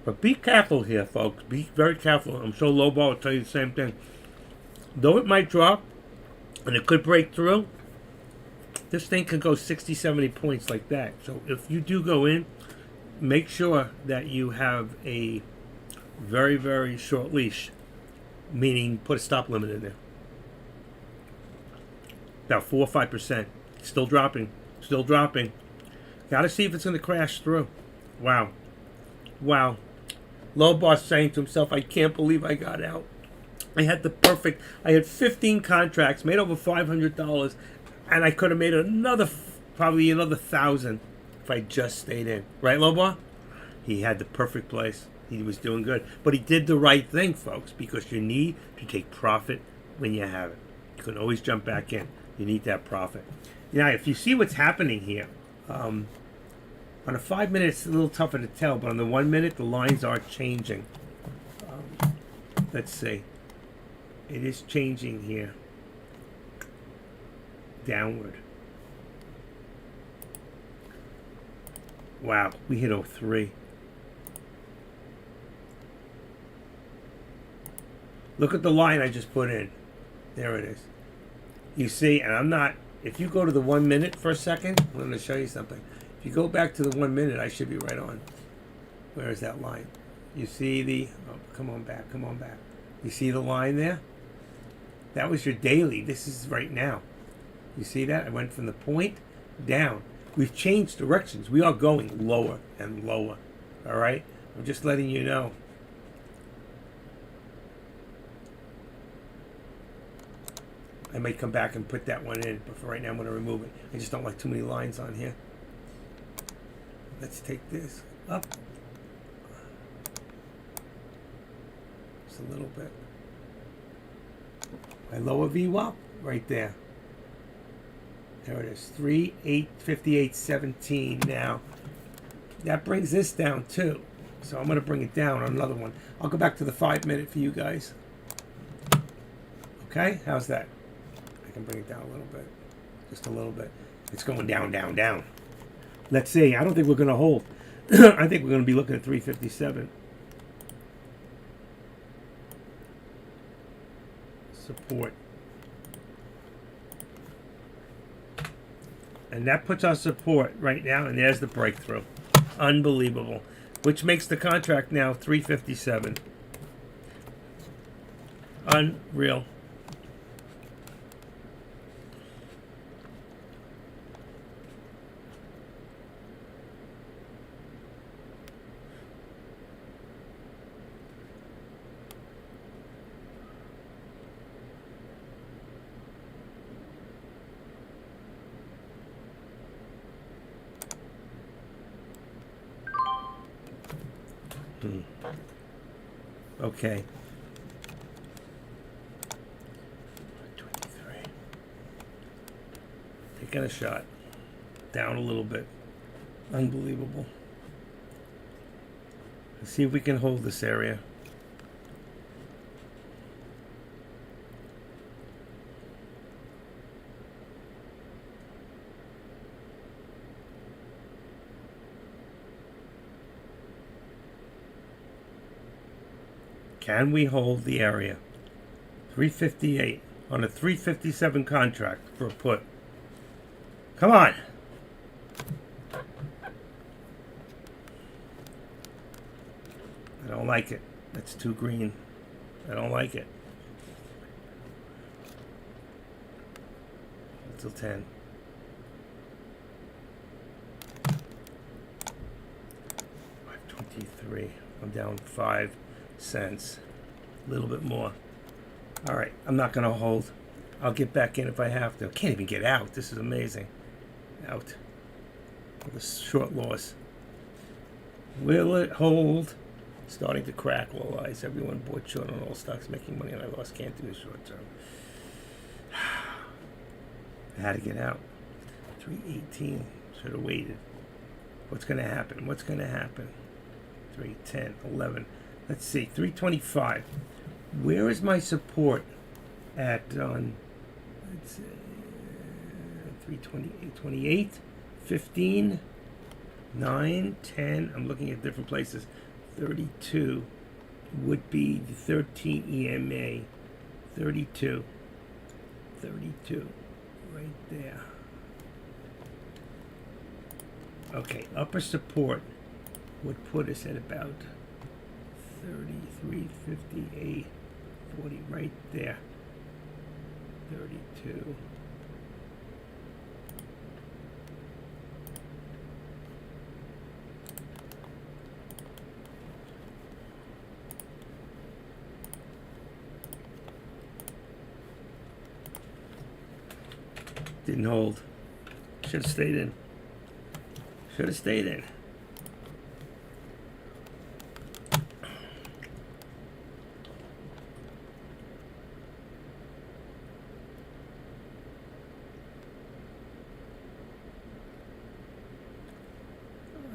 But be careful here, folks. Be very careful. I'm sure Lobo will tell you the same thing. Though it might drop, and it could break through, this thing can go 60, 70 points like that. So if you do go in, make sure that you have a very, very short leash. Meaning put a stop limit in there. About 4 or 5%. Still dropping. Still dropping. Gotta see if it's going to crash through. Wow. Wow. Low boss saying to himself, I can't believe I got out. I had 15 contracts, made over $500, and I could have made probably another 1,000 if I just stayed in. Right, Lobo? He had the perfect place. He was doing good. But he did the right thing, folks, because you need to take profit when you have it. You can always jump back in. You need that profit. Now, if you see what's happening here, on a 5 minute, it's a little tougher to tell, but on the 1 minute, the lines are changing. Let's see. It is changing here. Downward. Wow, we hit 03. Look at the line I just put in. There it is. You see, and I'm not, if you go to the 1 minute for a second, I'm going to show you something. If you go back to the 1 minute, I should be right on. Where is that line? You see the, oh, come on back. You see the line there? That was your daily. This is right now. You see that? I went from the point down. We've changed directions. We are going lower and lower. All right? I'm just letting you know. I might come back and put that one in, but for right now I'm going to remove it. I just don't like too many lines on here. Let's take this up. Just a little bit. My lower VWAP right there. There it is, 3,858.17 now. That brings this down too. So I'm going to bring it down on another one. I'll go back to the 5 minute for you guys. Okay, how's that? I can bring it down a little bit. Just a little bit. It's going down, down, down. Let's see. I don't think we're going to hold. I think we're going to be looking at 357. Support. And that puts our support right now, and there's the breakthrough. Unbelievable. Which makes the contract now 357. Unreal. Okay. 23. Taking a shot. Down a little bit. Unbelievable. Let's see if we can hold this area. Can we hold the area? 358 on a 357 contract for a put. Come on. I don't like it. That's too green. I don't like it. Until 10. $5.23. I'm down 5 cents. A little bit more. All right. I'm not going to hold. I'll get back in if I have to. Can't even get out. This is amazing. Out. With a short loss. Will it hold? Starting to crack. All eyes. Everyone bought short on all stocks, making money, and I lost. Can't do the short term. I had to get out. 318. Should have waited. What's going to happen? What's going to happen? 3, 10, 11. Let's see. 325. Where is my support at on? Let's see. 328, 28, 15, 9, 10. I'm looking at different places. 32 would be the 13 EMA. 32. 32. Right there. Okay, upper support would put us at about 33, 58, 40, right there. 32. Didn't hold. Should have stayed in. Should have stayed in.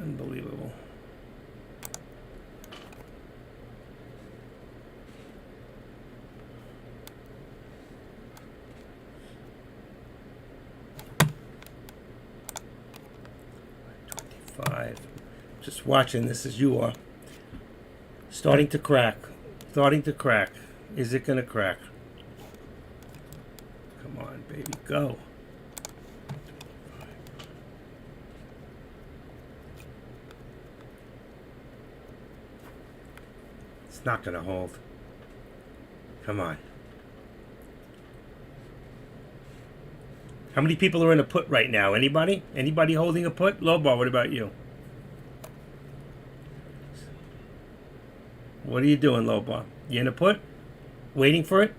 Unbelievable. Just watching this as you are. Starting to crack. Starting to crack. Is it going to crack? Come on, baby. Go. It's not going to hold. Come on. How many people are in a put right now? Anybody? Anybody holding a put? Lowball, what about you? What are you doing, Lowball? You in a put? Waiting for it?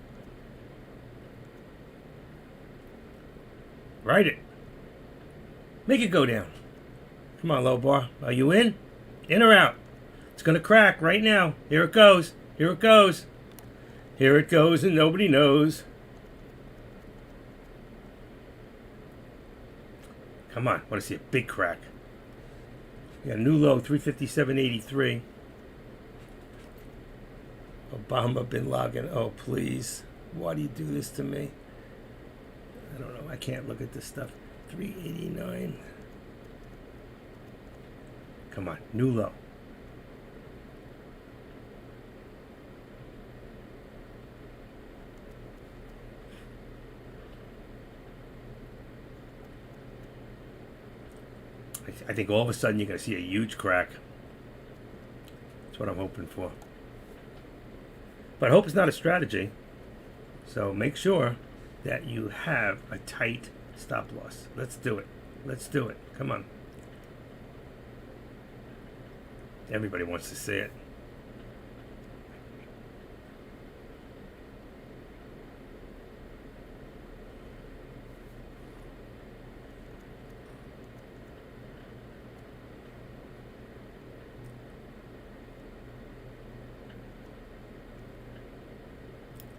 Write it. Make it go down. Come on, Lowball. Are you in? In or out? It's going to crack right now. Here it goes. Here it goes. Here it goes and nobody knows. Come on. I want to see a big crack. We got a new low, 357.83. Obama bin Laden. Oh, please. Why do you do this to me? I don't know. I can't look at this stuff. 389. Come on. New low. I think all of a sudden you're going to see a huge crack. That's what I'm hoping for. But I hope it's not a strategy. So make sure that you have a tight stop loss. Let's do it. Let's do it. Come on. Everybody wants to see it.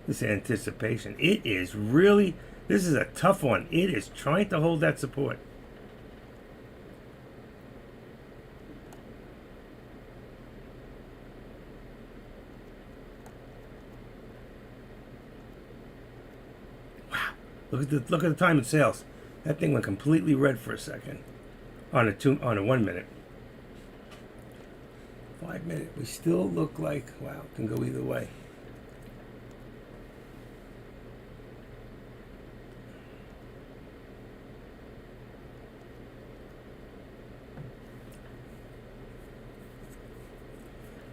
This anticipation, it is really, this is a tough one. It is trying to hold that support. Look at the time of sales. That thing went completely red for a second. On a 1 minute. 5 minute. We still look like, wow, it can go either way.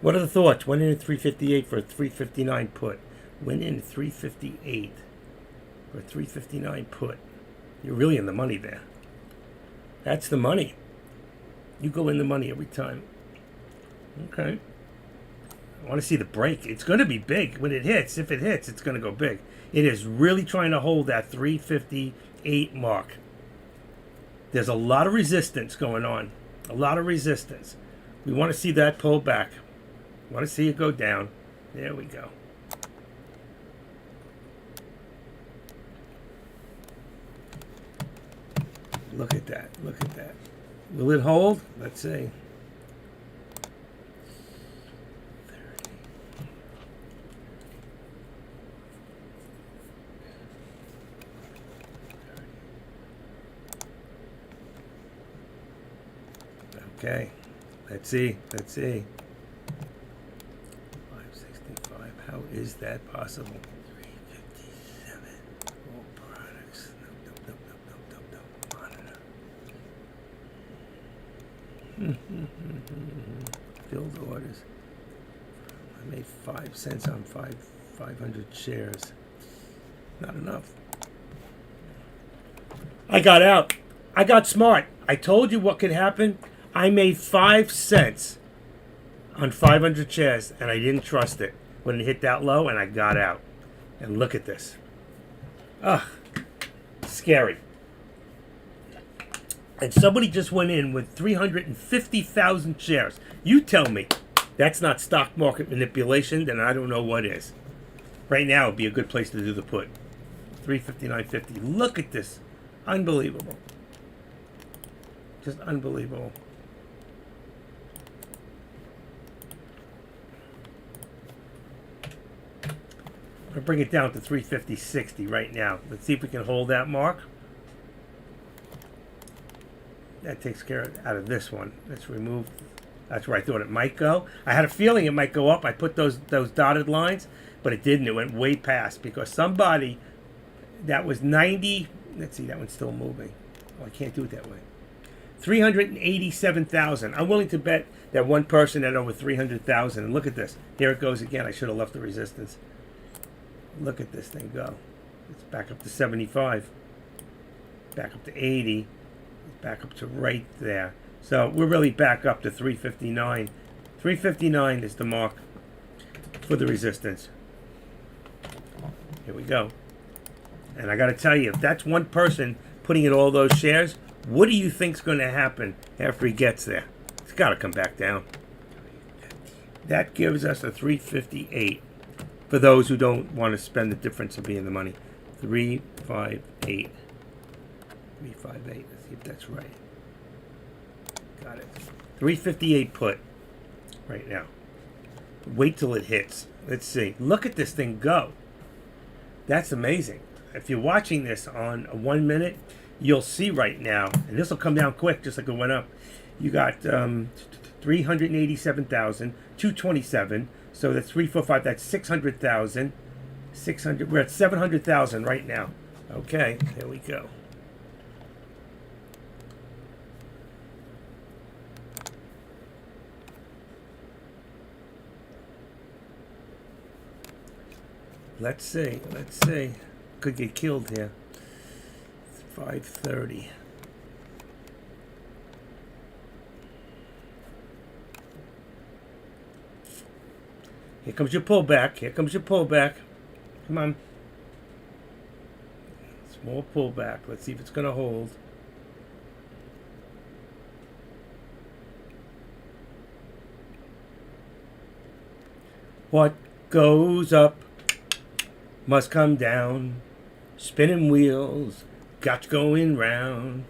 What are the thoughts? Went in at 358 for a 359 put. Went in at 358 for a 359 put. You're really in the money there. That's the money. You go in the money every time. Okay. I want to see the break. It's going to be big when it hits. If it hits, it's going to go big. It is really trying to hold that 358 mark. There's a lot of resistance going on. A lot of resistance. We want to see that pull back. Want to see it go down. There we go. Look at that. Look at that. Will it hold? Let's see. 30. Okay. Let's see. Let's see. 565. How is that possible? 357. All products. Filled orders. I made 5 cents on 500 shares. Not enough. I got out. I got smart. I told you what could happen. I made 5 cents on 500 shares, and I didn't trust it when it hit that low, and I got out. And look at this. Ugh. Scary. And somebody just went in with 350,000 shares. You tell me that's not stock market manipulation, then I don't know what is. Right now would be a good place to do the put. 359.50. Look at this. Unbelievable. Just unbelievable. I'm going to bring it down to 350.60 right now. Let's see if we can hold that mark. That takes care out of this one. Let's remove. That's where I thought it might go. I had a feeling it might go up. I put those dotted lines, but it didn't. It went way past because somebody that was 90. Let's see, that one's still moving. Oh, I can't do it that way. 387,000. I'm willing to bet that one person had over 300,000. And look at this. Here it goes again. I should have left the resistance. Look at this thing go. It's back up to 75. Back up to 80. Back up to right there. So we're really back up to 359. 359 is the mark for the resistance. Here we go. And I got to tell you, if that's one person putting in all those shares, what do you think's going to happen after he gets there? It's got to come back down. That gives us a 358 for those who don't want to spend the difference of being in the money. 358. 358. Let's see if that's right. Got it. 358 put right now. Wait till it hits. Let's see. Look at this thing go. That's amazing. If you're watching this on a 1 minute, you'll see right now, and this will come down quick just like it went up. You got 387,000, 227. So that's 345. That's 600,000. 600. We're at 700,000 right now. Okay, here we go. Let's see. Let's see. Could get killed here. It's 5:30. Here comes your pullback. Here comes your pullback. Come on. Small pullback. Let's see if it's going to hold. What goes up must come down. Spinning wheels got going round.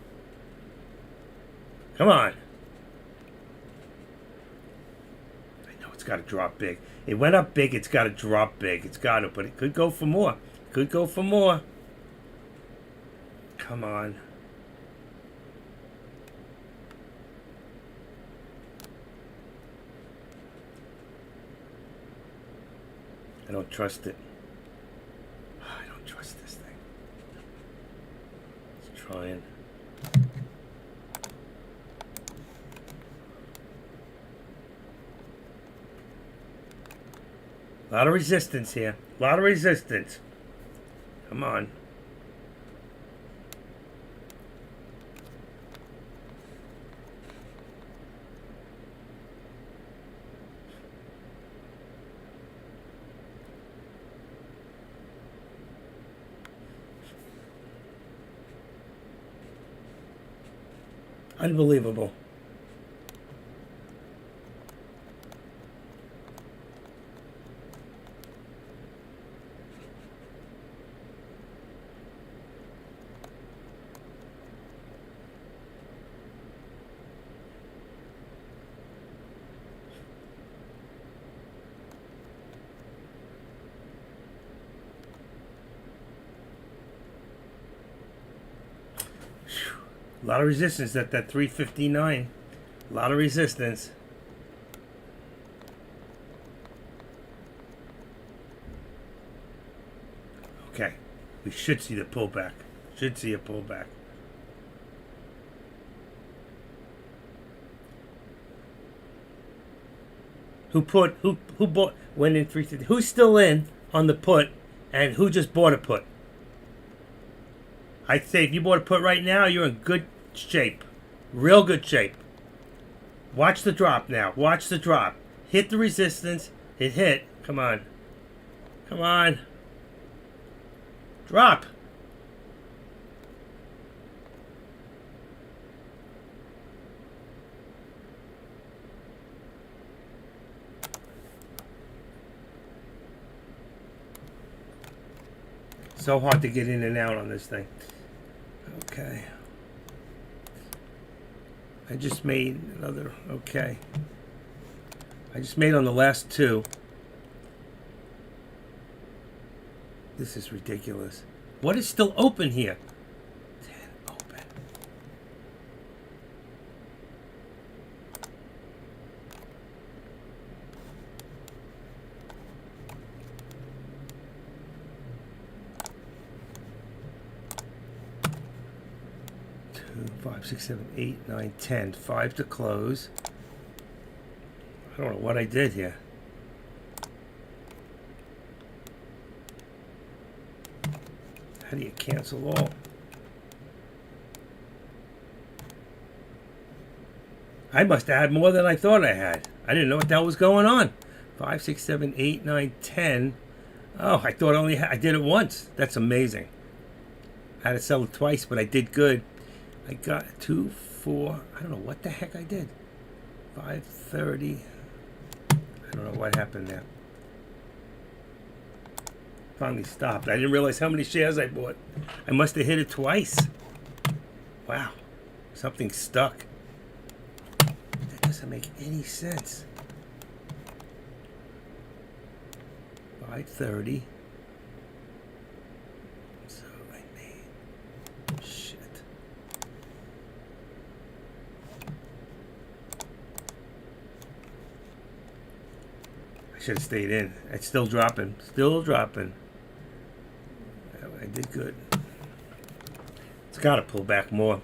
Come on. I know it's got to drop big. It went up big. It's got to drop big. It's got to, but it could go for more. Could go for more. come on. I don't trust it. I don't trust this thing. Let's try and... A lot of resistance here. A lot of resistance. Come on. Unbelievable. A lot of resistance at that 359. A lot of resistance. Okay. We should see the pullback. Should see a pullback. Who bought, went in 350? Who's still in on the put, and who just bought a put? I'd say if you bought a put right now, you're in good shape. Real good shape. Watch the drop now. Watch the drop. Hit the resistance. It hit. Come on. Come on. Drop. So hard to get in and out on this thing. Okay. I just made another, okay. I just made on the last two. This is ridiculous. What is still open here? 10 open. Five, 6, 7, 8, 9, 10. 5 to close. I don't know what I did here. How do you cancel all? I must have had more than I thought I had. I didn't know what the hell was going on. 5, 6, 7, 8, 9, 10. Oh, I thought I did it once. That's amazing. I had to sell it twice, but I did good. I got 2, 4. I don't know what the heck I did. 530. I don't know what happened there. Finally stopped. I didn't realize how many shares I bought. I must have hit it twice. Wow. Something stuck. That doesn't make any sense. 530. So I made... Shit. I should have stayed in. It's still dropping. Still dropping. I did good. It's got to pull back more.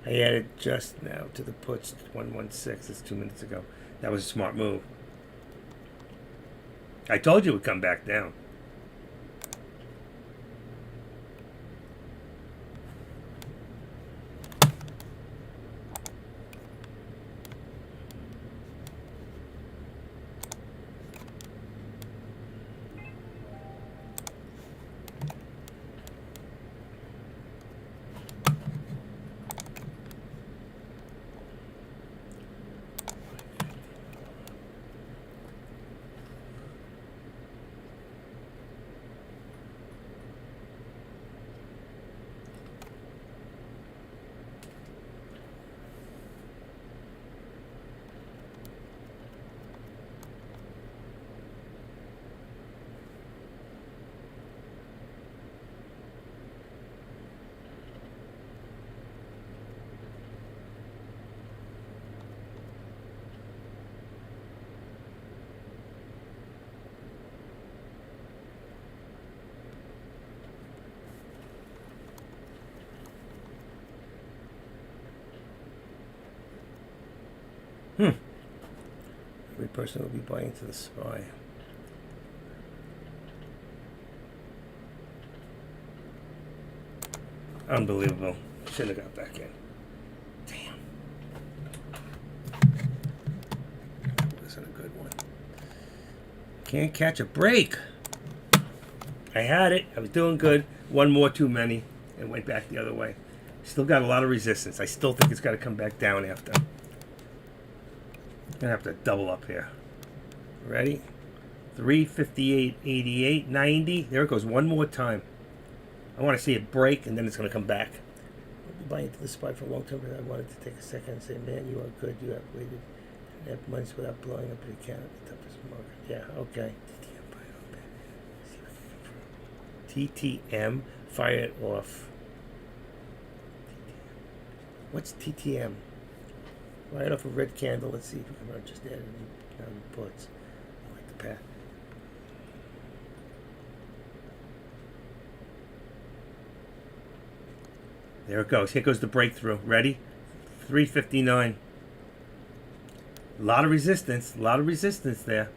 I added just now to the puts 116. It's 2 minutes ago. That was a smart move. I told you it would come back down. Every person will be buying into the SPY. Unbelievable. Shouldn't have got back in. Damn. That wasn't a good one. Can't catch a break. I had it. I was doing good. One more too many. And went back the other way. Still got a lot of resistance. I still think it's got to come back down after. I'm going to have to double up here. Ready? 358.88, 90. There it goes one more time. I want to see it break, and then it's going to come back. I'll be buying into the SPY for a long time, but I wanted to take a second and say, man, you are good. You have waited and have months without blowing up your account at the toughest market. Yeah, okay. TTM, fire it off. What's TTM? Right off a red candle. Let's see if we can just add it in puts. I like the path. There it goes. Here goes the breakthrough. Ready? 359. A lot of resistance. A lot of resistance there.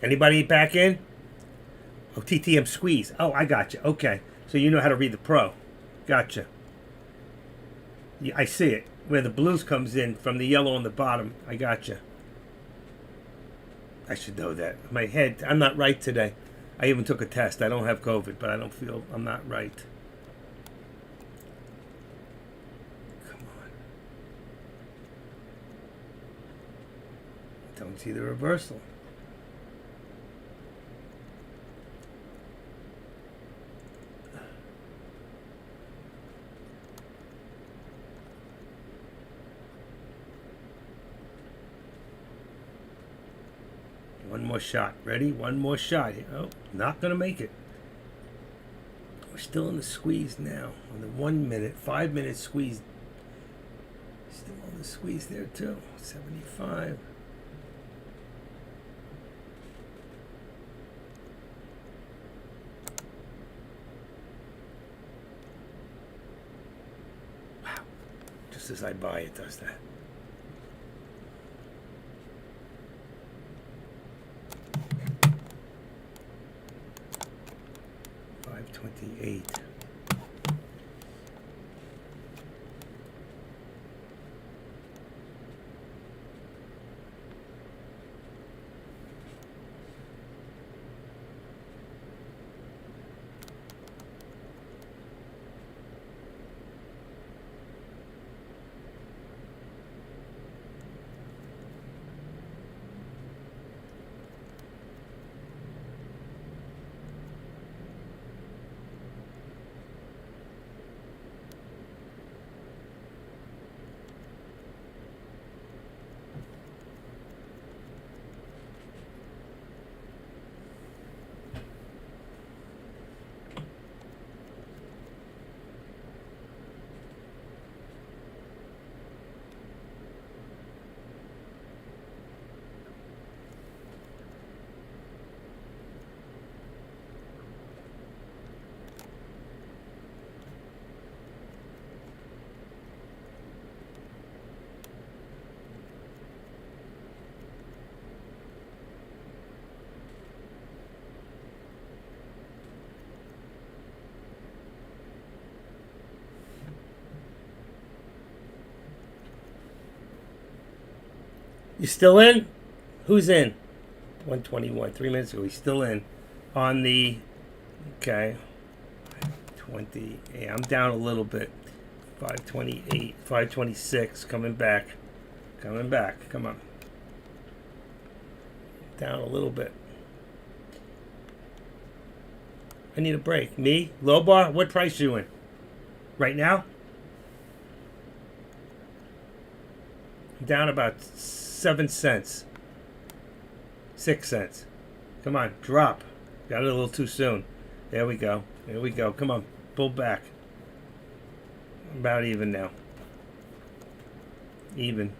Anybody back in? Oh, TTM squeeze. Oh, I got you. Okay. So you know how to read the pro. Gotcha. Yeah, I see it. Where the blues comes in from the yellow on the bottom. I gotcha. I should know that. My head, I'm not right today. I even took a test. I don't have COVID, but I don't feel I'm not right. Come on. Don't see the reversal. One more shot. Ready? One more shot. Oh, not going to make it. We're still in the squeeze now. On the 1 minute, 5 minute squeeze. Still on the squeeze there too. 75. Wow. Just as I buy, it does that. $5.28. You still in? Who's in? 121. 3 minutes ago. He's still in. On the... Okay. 20. Yeah, I'm down a little bit. 528. 526. Coming back. Coming back. Come on. Down a little bit. I need a break. Me? Low bar? What price you in? Right now? I'm down about 7 cents. 6 cents. Come on, drop. Got it a little too soon. There we go. There we go. Come on, pull back. About even now. Even.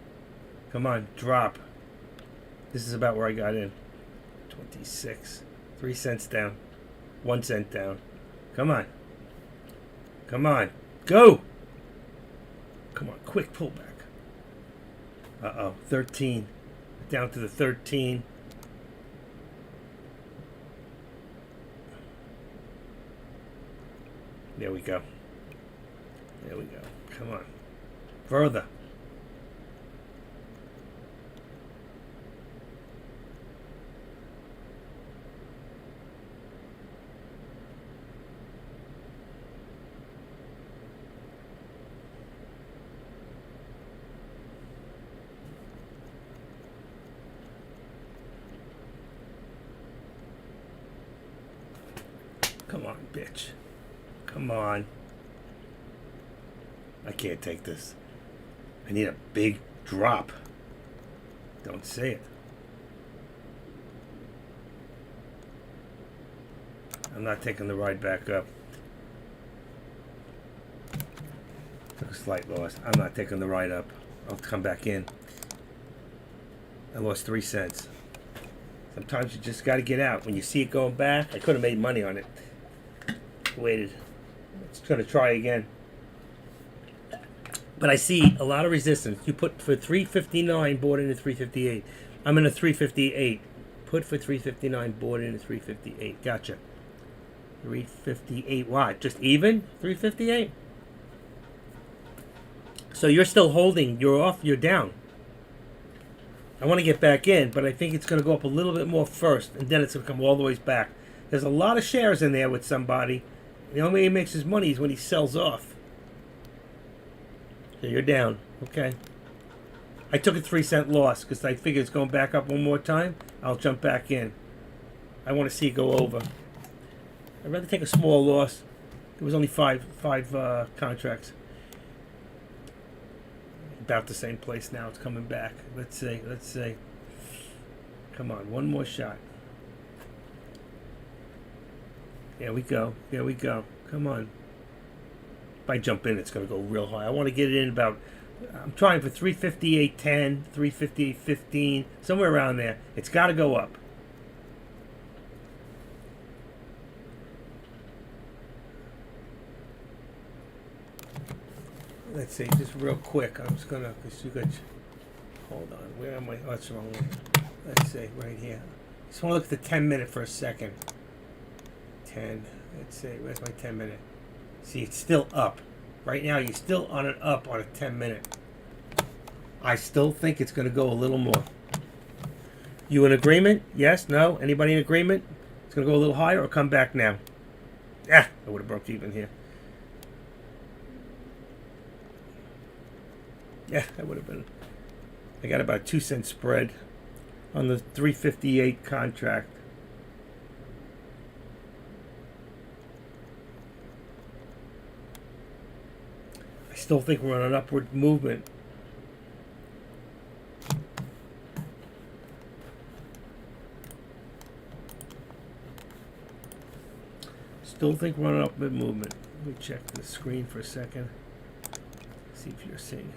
Come on, drop. This is about where I got in. 26. 3 cents down. 1 cent down. Come on. Come on. Go. Come on. Quick pullback. Uh-oh. 13. Down to the 13. There we go. There we go. Come on. Further. Come on, bitch. Come on. I can't take this. I need a big drop. Don't say it. I'm not taking the ride back up. Took a slight loss. I'm not taking the ride up. I'll come back in. I lost 3 cents. Sometimes you just got to get out. When you see it going back, I could have made money on it. Waited. It's going to try again. But I see a lot of resistance. You put for 359, bought into 358. I'm in a 358. Put for 359, bought into 358. Gotcha. 358. What? Just even? 358? So you're still holding. You're off. You're down. I want to get back in, but I think it's going to go up a little bit more first, and then it's going to come all the way back. There's a lot of shares in there with somebody. The only way he makes his money is when he sells off. So you're down. Okay. I took a 3-cent loss because I figured it's going back up one more time. I'll jump back in. I want to see it go over. I'd rather take a small loss. It was only five contracts. About the same place now. It's coming back. Let's see. Let's see. Come on. One more shot. There we go. There we go. Come on. If I jump in, it's going to go real high. I want to get it in about... I'm trying for 358.10, 358.15, somewhere around there. It's got to go up. Let's see, just real quick. I'm just going to... Hold on. Where am I? Oh, that's the wrong one. Let's see, right here. Just want to look at the 10-minute for a second. 10. Let's see, where's my 10-minute? See, it's still up. Right now, you're still on an up on a 10-minute. I still think it's going to go a little more. You in agreement? Yes? No? Anybody in agreement? It's going to go a little higher or come back now? Yeah, I would have broke even here. Yeah, that would have been... I got about a 2-cent spread on the 358 contract. I still think we're on an upward movement. Still think we're on an upward movement. Let me check the screen for a second. See if you're seeing.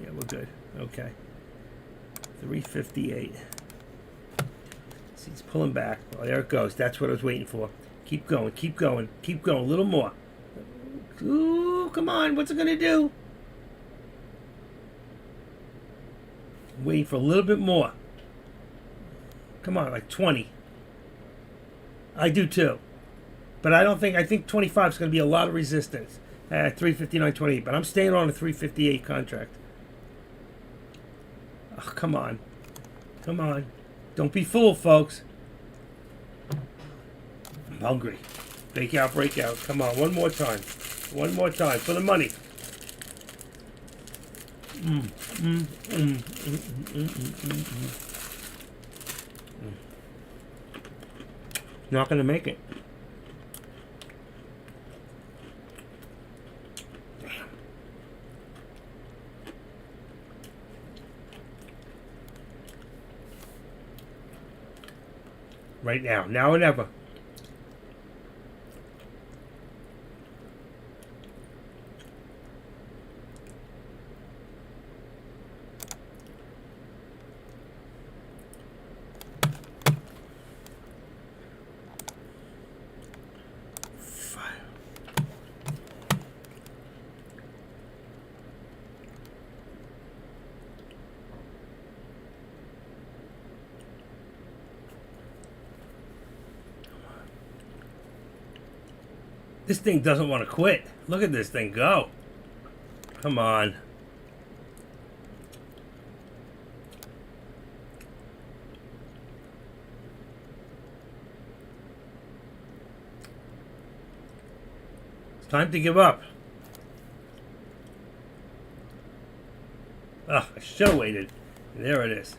Yeah, we're good. Okay. 358. See, it's pulling back. Oh, there it goes. That's what I was waiting for. Keep going. Keep going. Keep going. A little more. Ooh, come on. What's it going to do? I'm waiting for a little bit more. Come on, like 20. I do too. But I don't think... I think 25 is going to be a lot of resistance at 359.28. But I'm staying on a 358 contract. Oh, come on. Come on. Don't be fooled, folks. I'm hungry. Breakout, breakout. Come on, one more time. One more time for the money. Not going to make it. Right now. Now or never. This thing doesn't want to quit. Look at this thing go. Come on. It's time to give up. Ugh, I should have waited. There it is.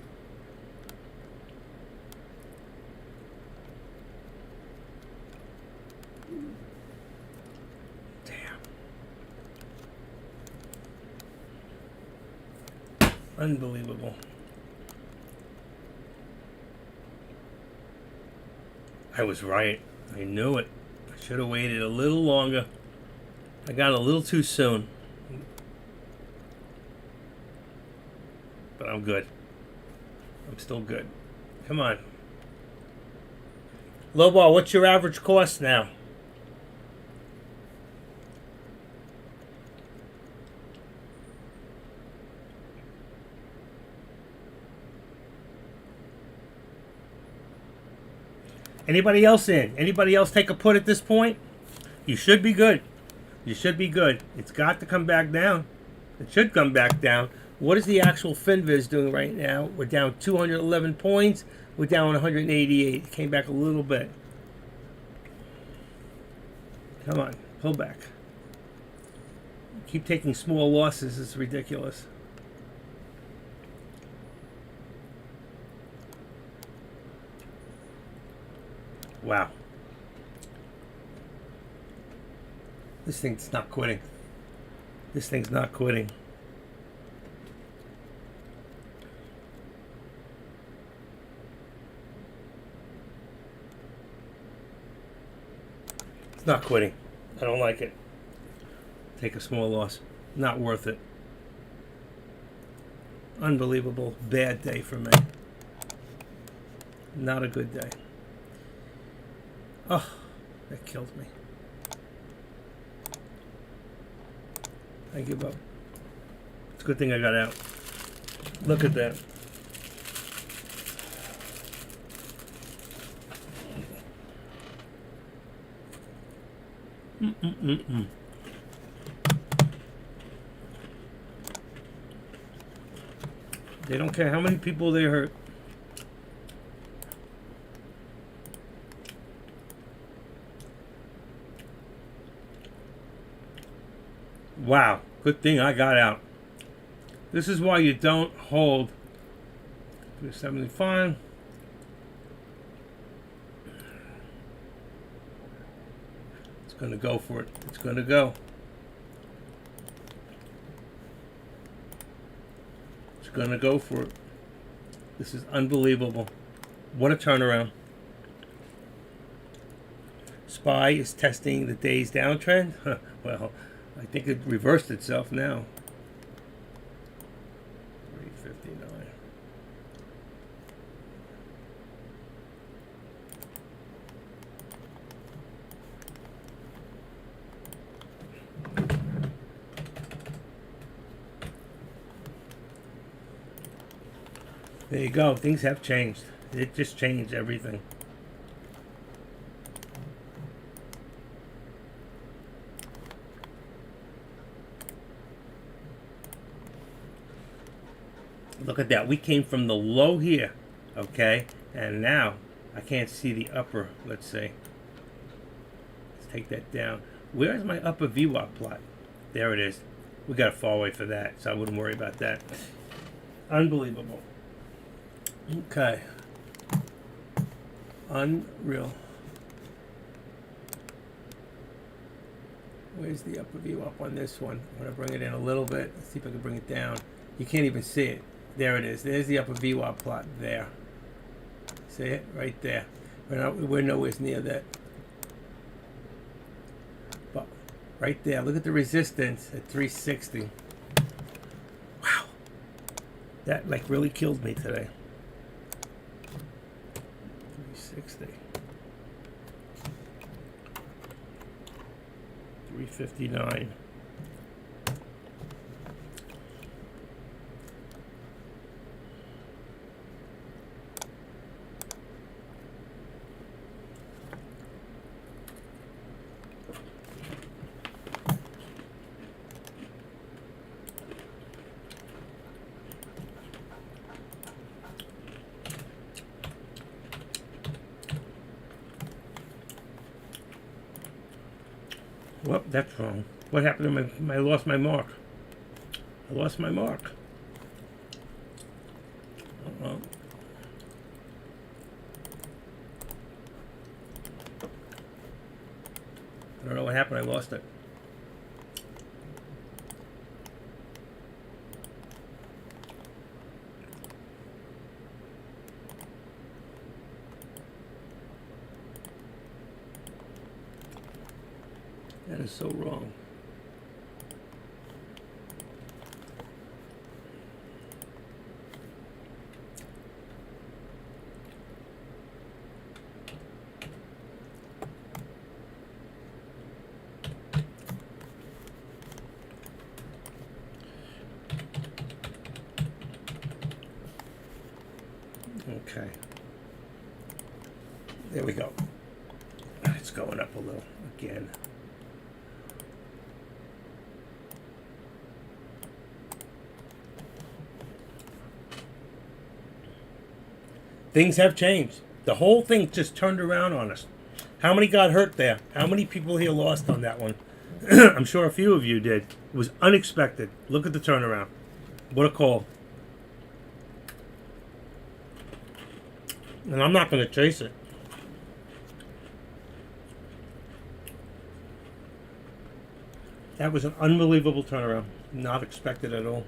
Unbelievable. I was right. I knew it. I should have waited a little longer. I got a little too soon. But I'm good. I'm still good. Come on. Lowball, what's your average cost now? Anybody else in? Anybody else take a put at this point? You should be good. You should be good. It's got to come back down. It should come back down. What is the actual FinViz doing right now? We're down 211 points. We're down 188. It came back a little bit. Come on, pull back. Keep taking small losses. It's ridiculous. Wow. This thing's not quitting. This thing's not quitting. It's not quitting. I don't like it. Take a small loss. Not worth it. Unbelievable bad day for me. Not a good day. Oh, that killed me. I give up. It's a good thing I got out. Look at that. They don't care how many people they hurt. Wow, good thing I got out. This is why you don't hold 375. It's going to go for it. It's going to go. It's going to go for it. This is unbelievable. What a turnaround. SPY is testing the day's downtrend. Well, I think it reversed itself now. 359. There you go. Things have changed. It just changed everything. Look at that. We came from the low here, okay? And now I can't see the upper. Let's see. Let's take that down. Where's my upper VWAP plot? There it is. We got to fall away for that, so I wouldn't worry about that. Unbelievable. Okay. Unreal. Where's the upper VWAP on this one? I'm going to bring it in a little bit. Let's see if I can bring it down. You can't even see it. There it is. There's the upper VWAP plot there. See it? Right there. We're nowhere near that. But right there. Look at the resistance at 360. Wow. That like really killed me today. 360. 359. that's wrong. What happened to I lost my mark. I lost my mark. Well, I don't know what happened. I lost it. That is so wrong. Okay. There we go. It's going up a little again. Things have changed. The whole thing just turned around on us. How many got hurt there? How many people here lost on that one? I'm sure a few of you did. It was unexpected. Look at the turnaround. What a call. And I'm not going to chase it. That was an unbelievable turnaround. Not expected at all.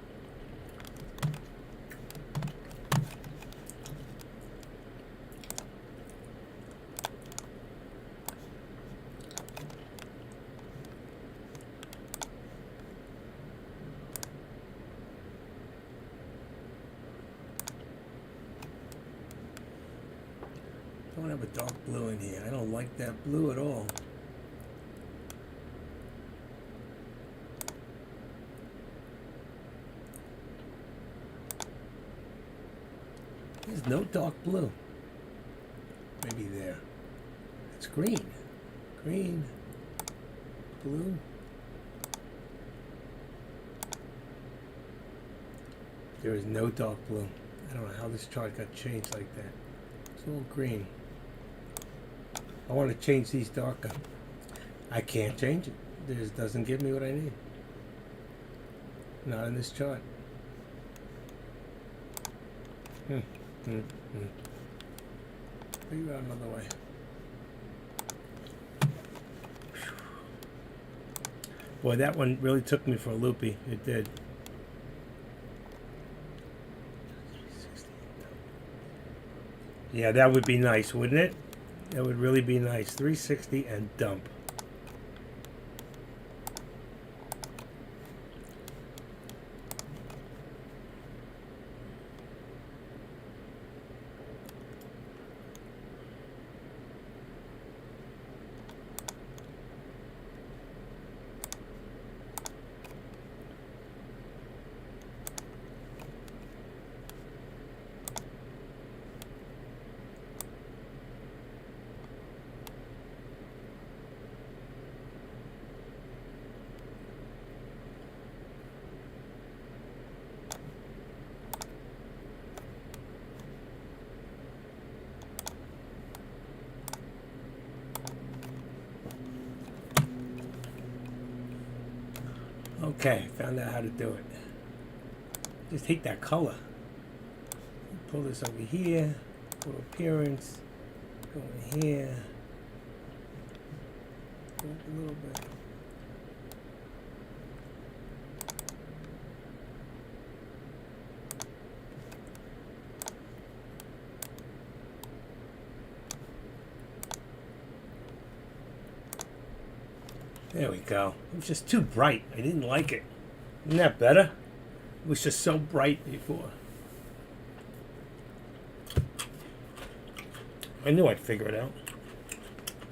I don't have a dark blue in here. I don't like that blue at all. There's no dark blue. Maybe there. It's green. Green. Blue. There is no dark blue. I don't know how this chart got changed like that. It's all green. I want to change these darker. I can't change it. It just doesn't give me what I need. Not in this chart. Figure out another way. Boy, that one really took me for a loopy. It did. Yeah, that would be nice, wouldn't it? That would really be nice. 360 and dump. Okay, found out how to do it. Just take that color. Pull this over here. Go to appearance. Go in here. Go up a little bit. There we go. It was just too bright. I didn't like it. Isn't that better? It was just so bright before. I knew I'd figure it out.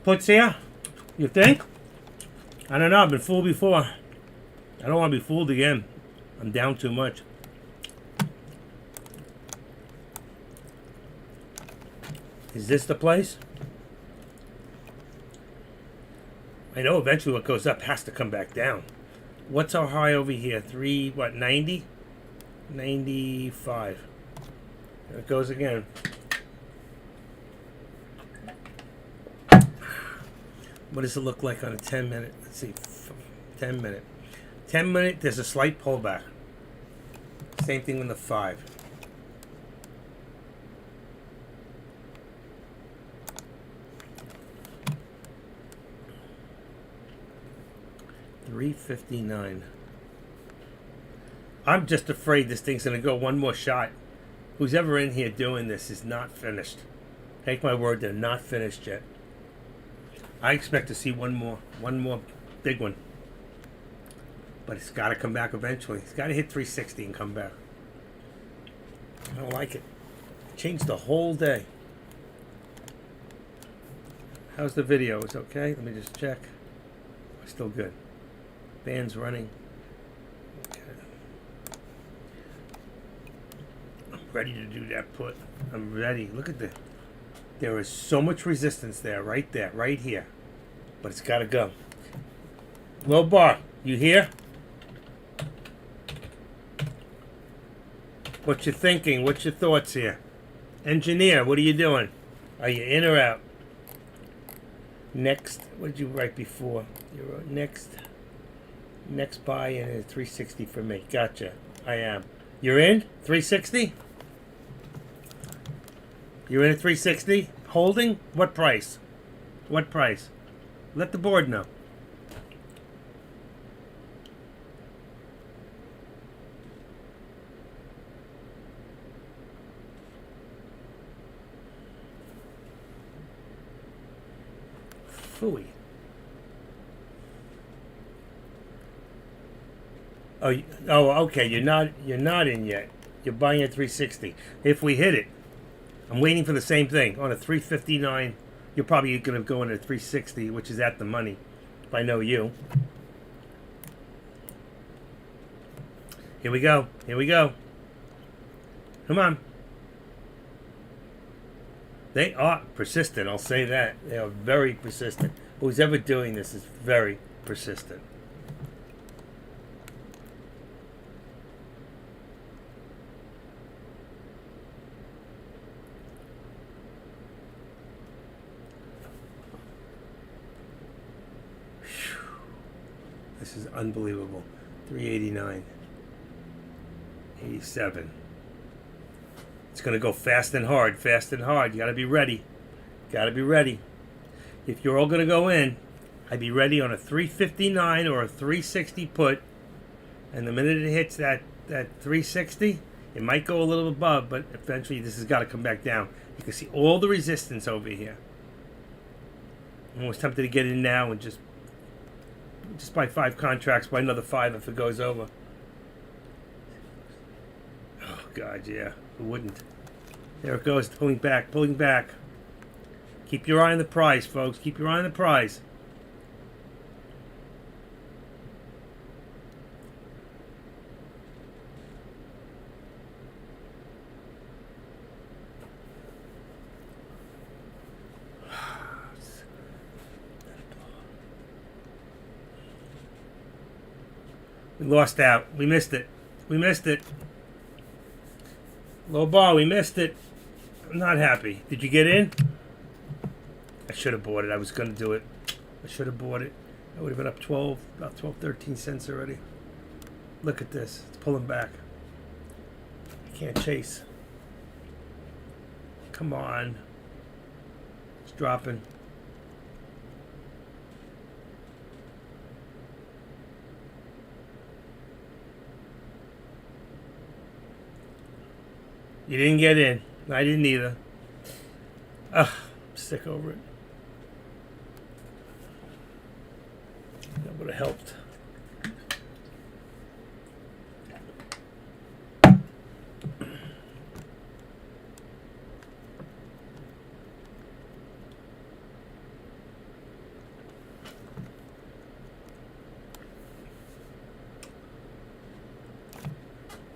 Puts here? You think? I don't know. I've been fooled before. I don't want to be fooled again. I'm down too much. Is this the place? I know eventually what goes up has to come back down. What's our high over here? 90? 95. There it goes again. What does it look like on a 10-minute? Let's see. 10 minute. 10 minute, there's a slight pullback. Same thing with the 5. $3.59. I'm just afraid this thing's going to go one more shot. Who's ever in here doing this is not finished. Take my word, they're not finished yet. I expect to see one more big one. But it's got to come back eventually. It's got to hit 360 and come back. I don't like it. Changed the whole day. How's the video? Is it okay? Let me just check. Still good. Band's running. Okay. I'm ready to do that put. I'm ready. Look at this. There is so much resistance there, right here. But it's got to go. Low bar, you here? What you thinking? What's your thoughts here? Engineer, what are you doing? Are you in or out? Next, what did you write before? You wrote next buy in at 360 for me. Gotcha. I am. You're in? 360? You're in at 360? Holding? What price? What price? Let the board know. Phooey. Oh, okay. You're not in yet. You're buying at 360. If we hit it, I'm waiting for the same thing on a 359. You're probably going to go in at 360, which is at the money, if I know you. Here we go. Here we go. Come on. They are persistent, I'll say that. They are very persistent. Who's ever doing this is very persistent. This is unbelievable. 389. 87. It's going to go fast and hard, fast and hard. You got to be ready. Got to be ready. If you're all going to go in, I'd be ready on a 359 or a 360 put. And the minute it hits that 360, it might go a little above, but eventually this has got to come back down. You can see all the resistance over here. I'm almost tempted to get in now and just buy 5 contracts, buy another 5 if it goes over. Oh, God, yeah. Who wouldn't? There it goes, pulling back, pulling back. Keep your eye on the prize, folks. Keep your eye on the prize. We lost out. We missed it. We missed it. Low bar, we missed it. I'm not happy. Did you get in? I should have bought it. I was going to do it. I should have bought it. I would have been up about 12, 13 cents already. Look at this. It's pulling back. I can't chase. Come on. It's dropping. You didn't get in. I didn't either. Ugh, I'm sick over it. That would have helped.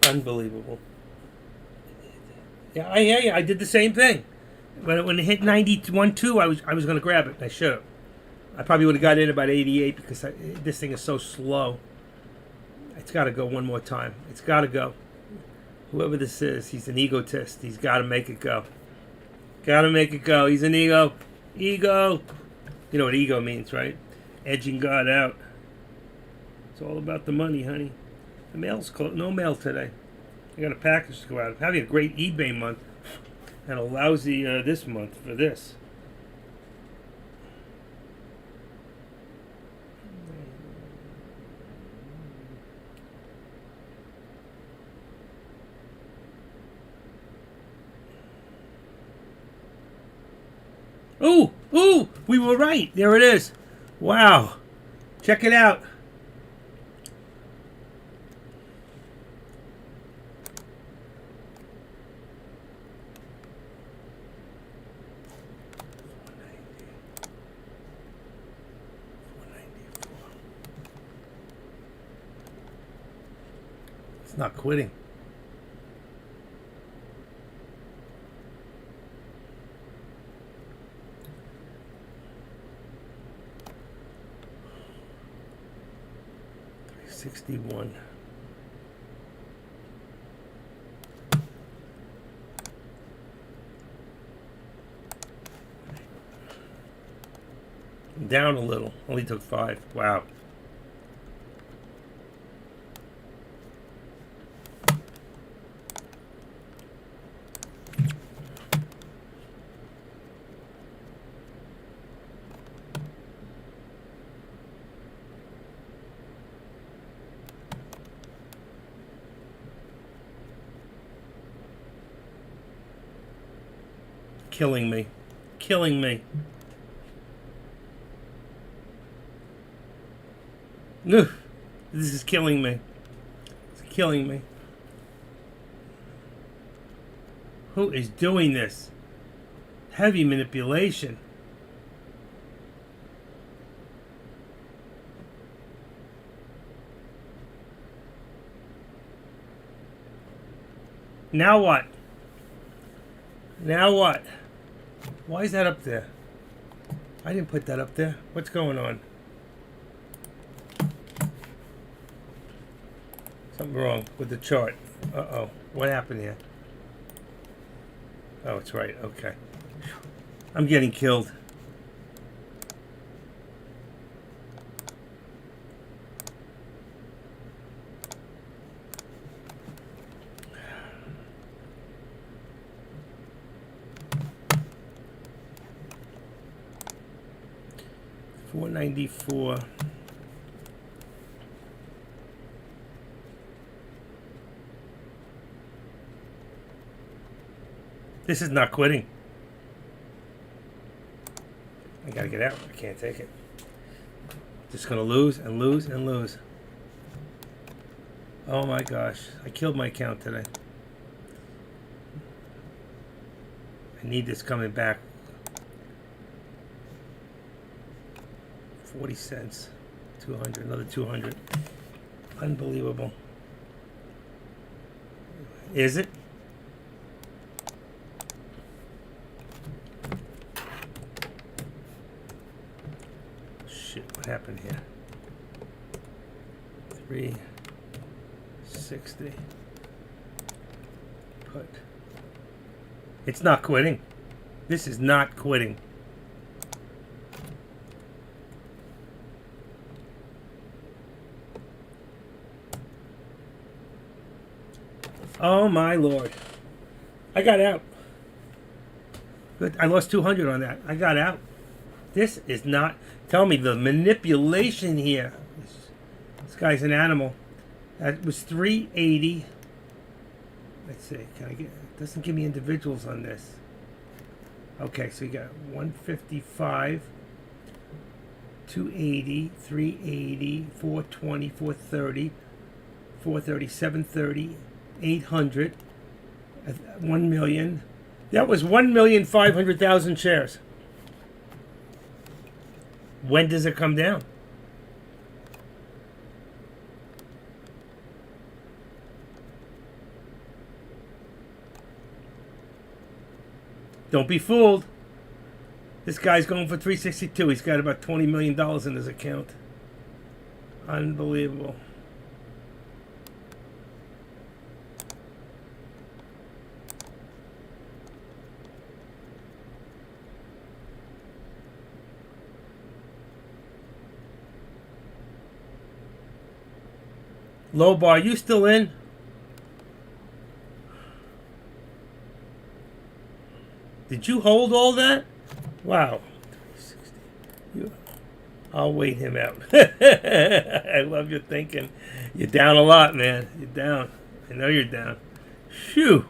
Unbelievable. Yeah, I did the same thing. When it hit 91.2, I was going to grab it. I should have. I probably would have got in about 88 because this thing is so slow. It's got to go one more time. It's got to go. Whoever this is, he's an egotist. He's got to make it go. Got to make it go. He's an ego. Ego. You know what ego means, right? Edging God out. It's all about the money, honey. The mail's closed. No mail today. I got a package to go out. I'm having a great eBay month and a lousy this month for this. Ooh, ooh, we were right. There it is. Wow. Check it out. It's not quitting. $361. Down a little. Only took 5. Wow. Killing me. Killing me. Ugh. This is killing me. It's killing me. Who is doing this? Heavy manipulation. Now what? Now what? Why is that up there? I didn't put that up there. What's going on? Something wrong with the chart. Uh-oh. What happened here? Oh, it's right. Okay. I'm getting killed. $494. This is not quitting. I gotta get out. I can't take it. Just gonna lose and lose and lose. Oh my gosh. I killed my account today. I need this coming back. 40 cents. 200. Another 200. Unbelievable. Is it? Shit, what happened here? 360. Put. It's not quitting. This is not quitting. Oh my Lord. I got out. Good. I lost 200 on that. I got out. This is not... Tell me the manipulation here. This guy's an animal. That was 380. Let's see. Can I get... It doesn't give me individuals on this. Okay, so you got 155, 280, 380, 420, 430, 430, 730, 800, 1 million. That was 1,500,000 shares. When does it come down? Don't be fooled. This guy's going for 362. He's got about $20 million in his account. Unbelievable. Low bar, you still in? Did you hold all that? Wow. I'll wait him out. I love your thinking. You're down a lot, man. You're down. I know you're down. Phew.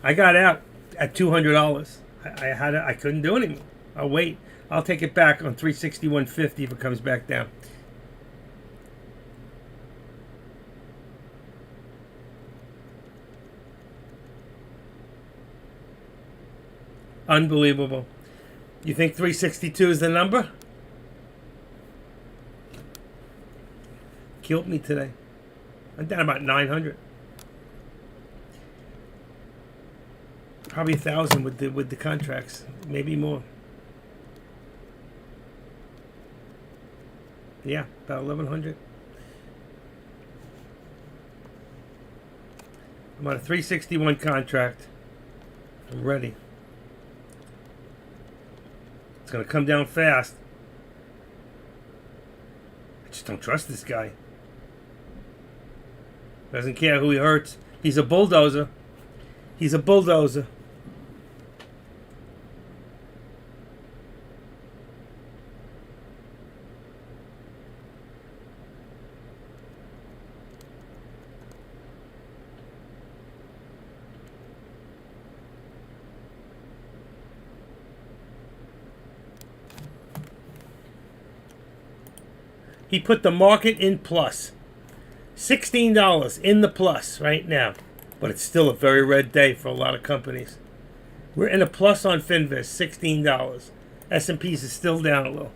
I got out at $200. I couldn't do anything. I'll wait. I'll take it back on 361.50 if it comes back down. Unbelievable. You think 362 is the number? Killed me today. I'm down about 900. Probably 1,000 with the contracts, maybe more. Yeah, about 1,100. I'm on a 361 contract. I'm ready. It's gonna come down fast. I just don't trust this guy. Doesn't care who he hurts. He's a bulldozer. He's a bulldozer. He put the market in plus. $16 in the plus right now. But it's still a very red day for a lot of companies. We're in a plus on Finviz, $16. S&P's is still down a little.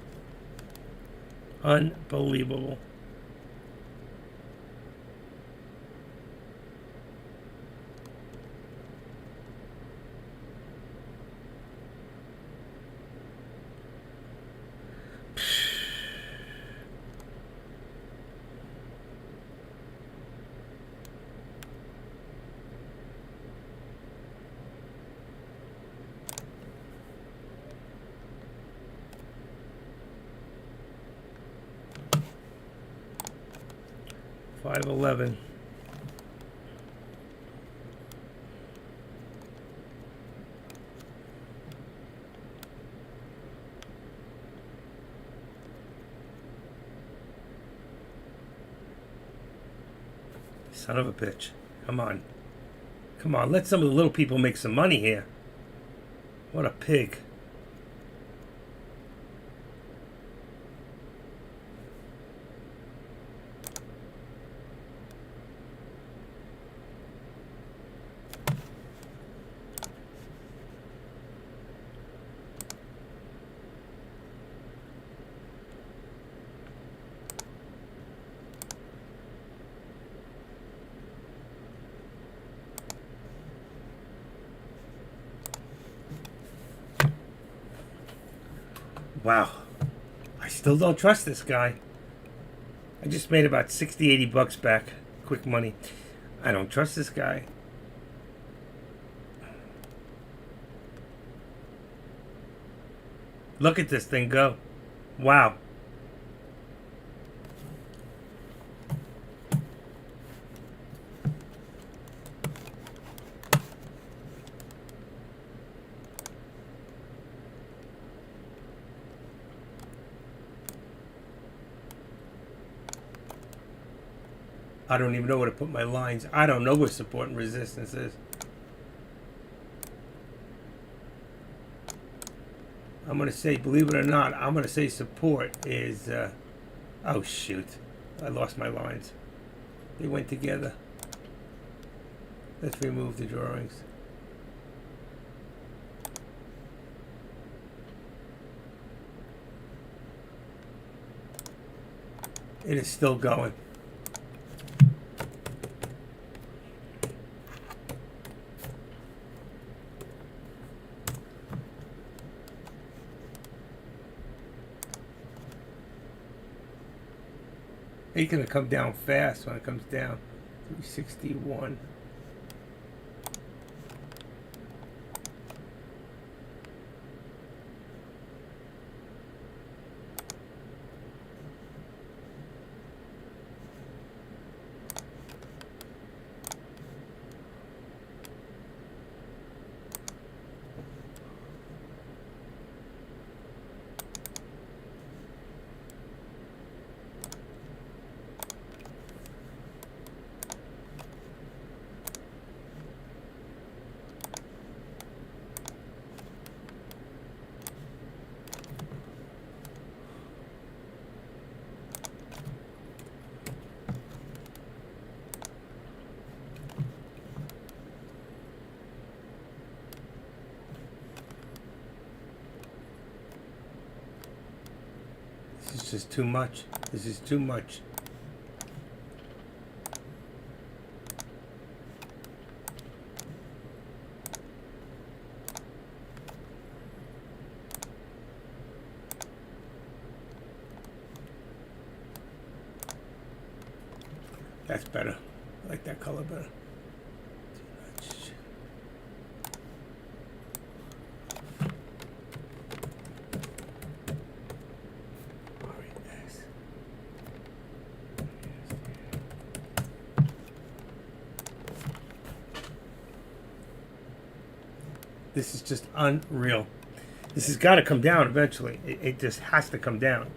Unbelievable. $5.11. Son of a bitch. Come on. Come on, let some of the little people make some money here. What a pig. Wow. I still don't trust this guy. I just made about 60, 80 bucks back. Quick money. I don't trust this guy. Look at this thing go. Wow. I don't even know where to put my lines. I don't know where support and resistance is. I'm going to say, believe it or not, I'm going to say support is... oh, shoot. I lost my lines. They went together. Let's remove the drawings. It is still going. It's going to come down fast when it comes down. 361. is just too much. This is too much. That's better. I like that color better. Too much. This is just unreal. This has got to come down eventually. It just has to come down.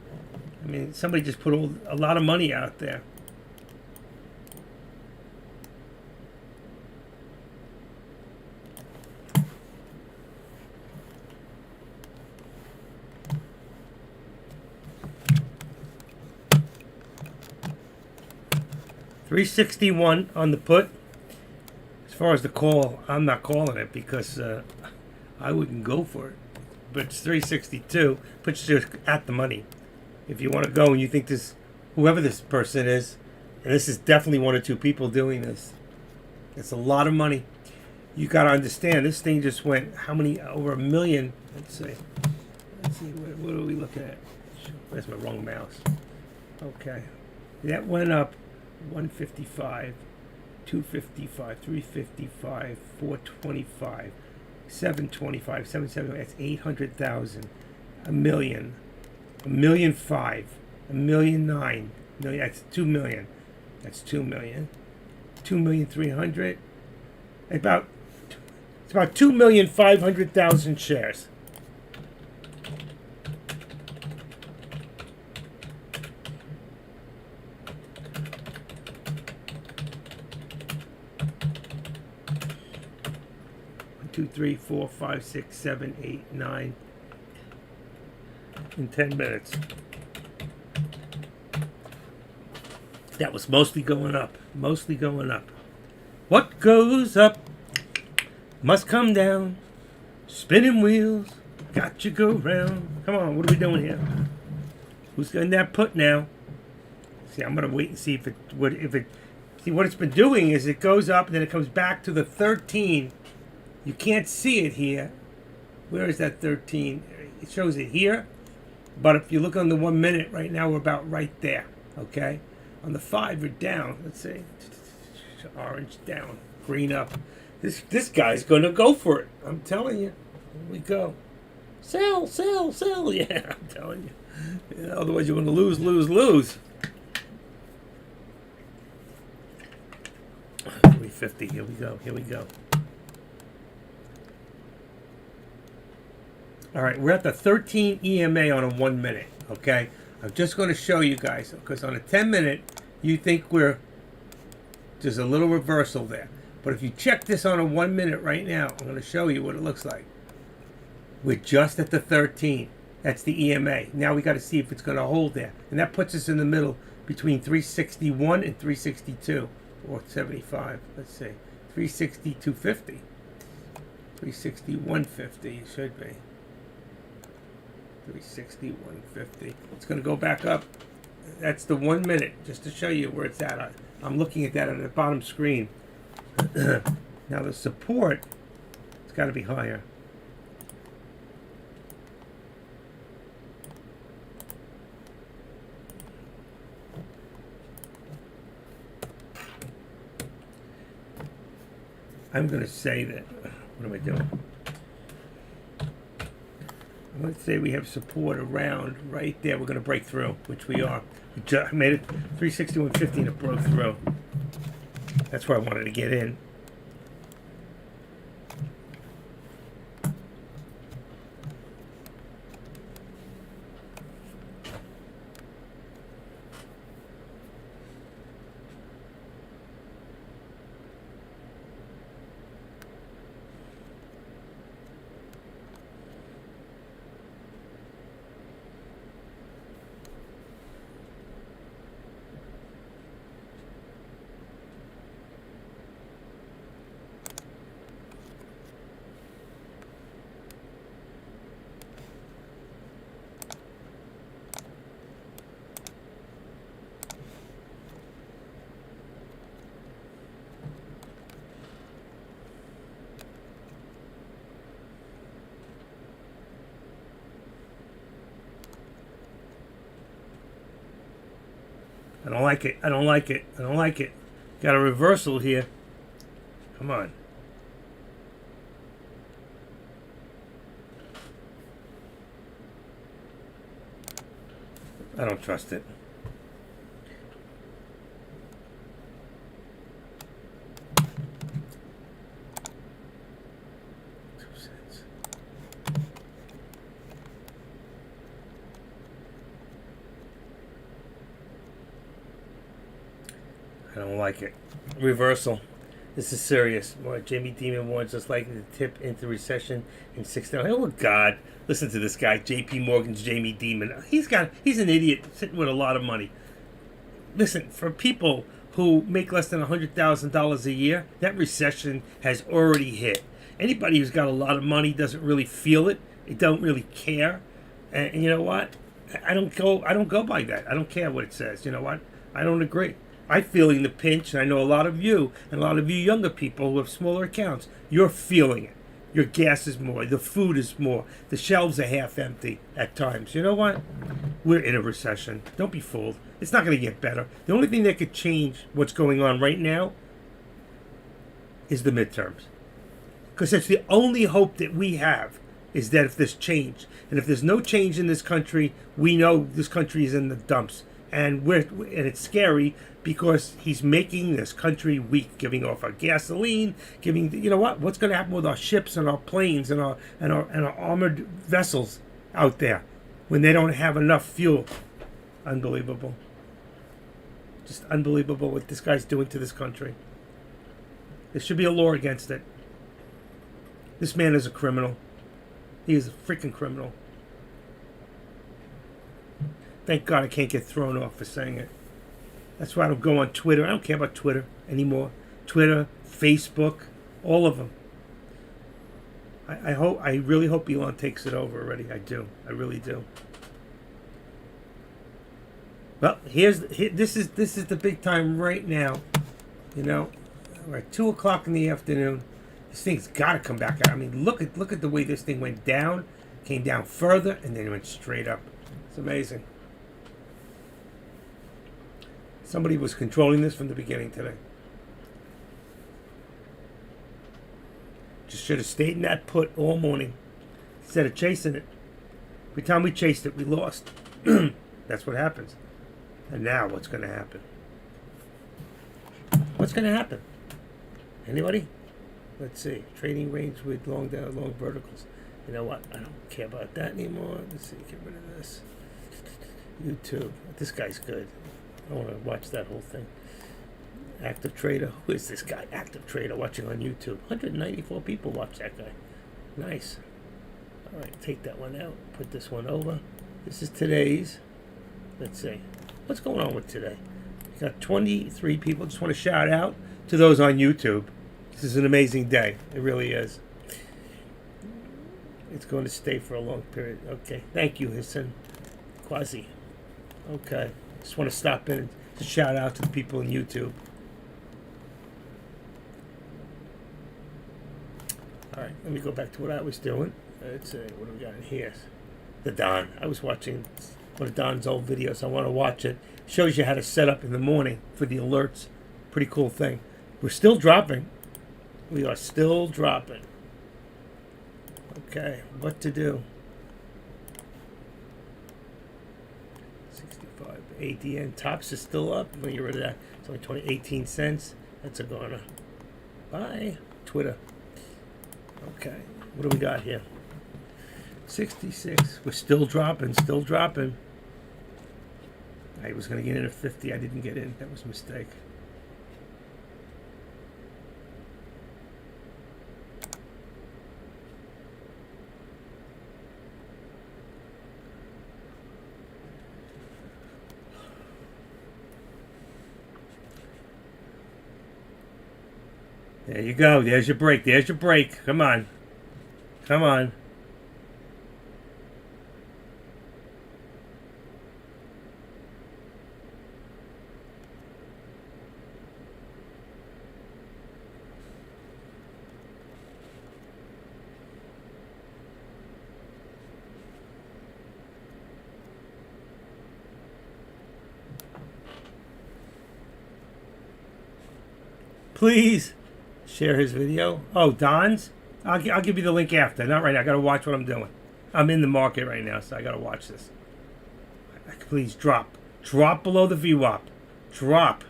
I mean, somebody just put a lot of money out there. $361 on the put. As far as the call, I'm not calling it because I wouldn't go for it. But it's 362, puts you at the money. If you want to go and you think this, whoever this person is, and this is definitely one or two people doing this, it's a lot of money. You got to understand, this thing just went, how many, over 1 million, let's see, what are we looking at? Where's my wrong mouse? Okay, that went up 155, 255, 355, 425, 725, 770. That's 800,000, 1 million, 1,000,005, 1,000,009. That's 2 million. That's 2 million. 2,300,000. It's about 2,500,000 shares. Two, 3, 4, 5, 6, 7, 8, 9 in 10 minutes. That was mostly going up. Mostly going up. What goes up must come down. Spinning wheels got you go round. Come on, what are we doing here? Who's getting that put now? See, I'm gonna wait and see if it see what it's been doing is it goes up and then it comes back to the 13. You can't see it here. Where is that 13? It shows it here. But if you look on the 1 minute, right now we're about right there. Okay? On the 5, we're down. Let's see. Orange down. Green up. This guy's going to go for it. I'm telling you. Here we go. Sell, sell, sell. Yeah, I'm telling you. Yeah, otherwise you're going to lose, lose, lose. 350. Here we go. Here we go. All right, we're at the 13 EMA on a 1 minute, okay? I'm just going to show you guys, because on a 10 minute, you think there's a little reversal there. But if you check this on a 1 minute right now, I'm going to show you what it looks like. We're just at the 13. That's the EMA. Now we got to see if it's going to hold there. And that puts us in the middle between 361 and 362, or 75. Let's see, 360, 250. 360, 150, it should be. 360, 150. It's going to go back up. That's the 1 minute, just to show you where it's at. I'm looking at that on the bottom screen. Now the support, it's got to be higher. I'm going to say that, what am I doing? Let's say we have support around right there. We're going to break through, which we are. We just made it 361.50 and it broke through. That's where I wanted to get in. I don't like it. I don't like it. I don't like it. Got a reversal here. Come on. I don't trust it. I don't like it. Reversal. This is serious. Boy, Jamie Dimon warns us likely to tip into recession in 6 days. Oh God! Listen to this guy, J.P. Morgan's Jamie Dimon. He's an idiot sitting with a lot of money. Listen, for people who make less than $100,000 a year, that recession has already hit. Anybody who's got a lot of money doesn't really feel it. They don't really care. And you know what? I don't go by that. I don't care what it says. You know what? I don't agree. I'm feeling the pinch, and I know a lot of you, and a lot of you younger people who have smaller accounts, you're feeling it. Your gas is more, the food is more, the shelves are half empty at times. You know what? We're in a recession. Don't be fooled. It's not going to get better. The only thing that could change what's going on right now is the midterms. Because that's the only hope that we have, is that if there's change. And if there's no change in this country, we know this country is in the dumps. And it's scary because he's making this country weak, giving off our gasoline, you know what's going to happen with our ships and our planes and our armored vessels out there when they don't have enough fuel. Unbelievable. Just unbelievable what this guy's doing to this country. There should be a law against it. This man is a criminal. He is a freaking criminal. Thank God I can't get thrown off for saying it. That's why I don't go on Twitter. I don't care about Twitter anymore. Twitter, Facebook, all of them. I really hope Elon takes it over already. I do. I really do. Well, this is the big time right now. You know, we're at 2:00 in the afternoon. This thing's got to come back out. I mean, look at the way this thing went down, came down further, and then went straight up. It's amazing. Somebody was controlling this from the beginning today. Just should have stayed in that put all morning instead of chasing it. Every time we chased it, we lost. That's what happens. And now what's going to happen? What's going to happen? Anybody? Let's see. Trading range with long verticals. You know what? I don't care about that anymore. Let's see. Get rid of this. YouTube. This guy's good. I want to watch that whole thing. Active Trader. Who is this guy? Active Trader watching on YouTube. 194 people watch that guy. Nice. All right, take that one out. Put this one over. This is today's. Let's see. What's going on with today? We got 23 people. Just want to shout out to those on YouTube. This is an amazing day. It really is. It's going to stay for a long period. Okay. Thank you, Hissan. Quasi. Okay. Just want to stop in and just shout out to the people on YouTube. All right, let me go back to what I was doing. Let's see, what do we got in here? The Don. I was watching one of Don's old videos. I want to watch it. Shows you how to set up in the morning for the alerts. Pretty cool thing. We're still dropping. We are still dropping. Okay, what to do? ADN tops is still up. When you get rid of that, it's only 18 cents. That's a goner. Bye. Twitter. Okay. What do we got here? 66. We're still dropping. Still dropping. I was going to get in at 50. I didn't get in. That was a mistake. There you go. There's your break. There's your break. Come on. Come on. Please share his video. Oh, Don's? I'll give you the link after. Not right now. I got to watch what I'm doing. I'm in the market right now, so I got to watch this. Please drop. Drop below the VWAP. Drop.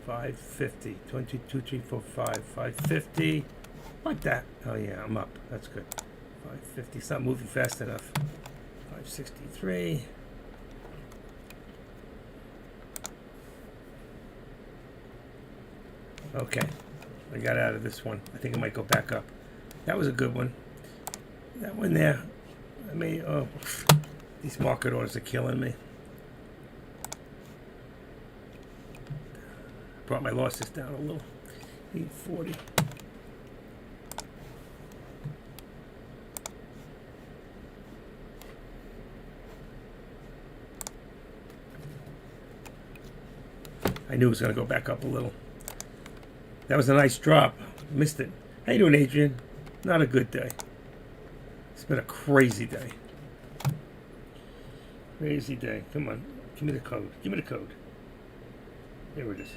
$550. 22, 3, 4, 5. $550. Like that. Oh, yeah, I'm up. That's good. $550. It's not moving fast enough. $563. Okay. I got out of this one. I think it might go back up. That was a good one. That one there. I mean, oh, these market orders are killing me. Brought my losses down a little. 840. I knew it was going to go back up a little. That was a nice drop. Missed it. How you doing, Adrian? Not a good day. It's been a crazy day. Crazy day. Come on. Give me the code. Give me the code. There it is.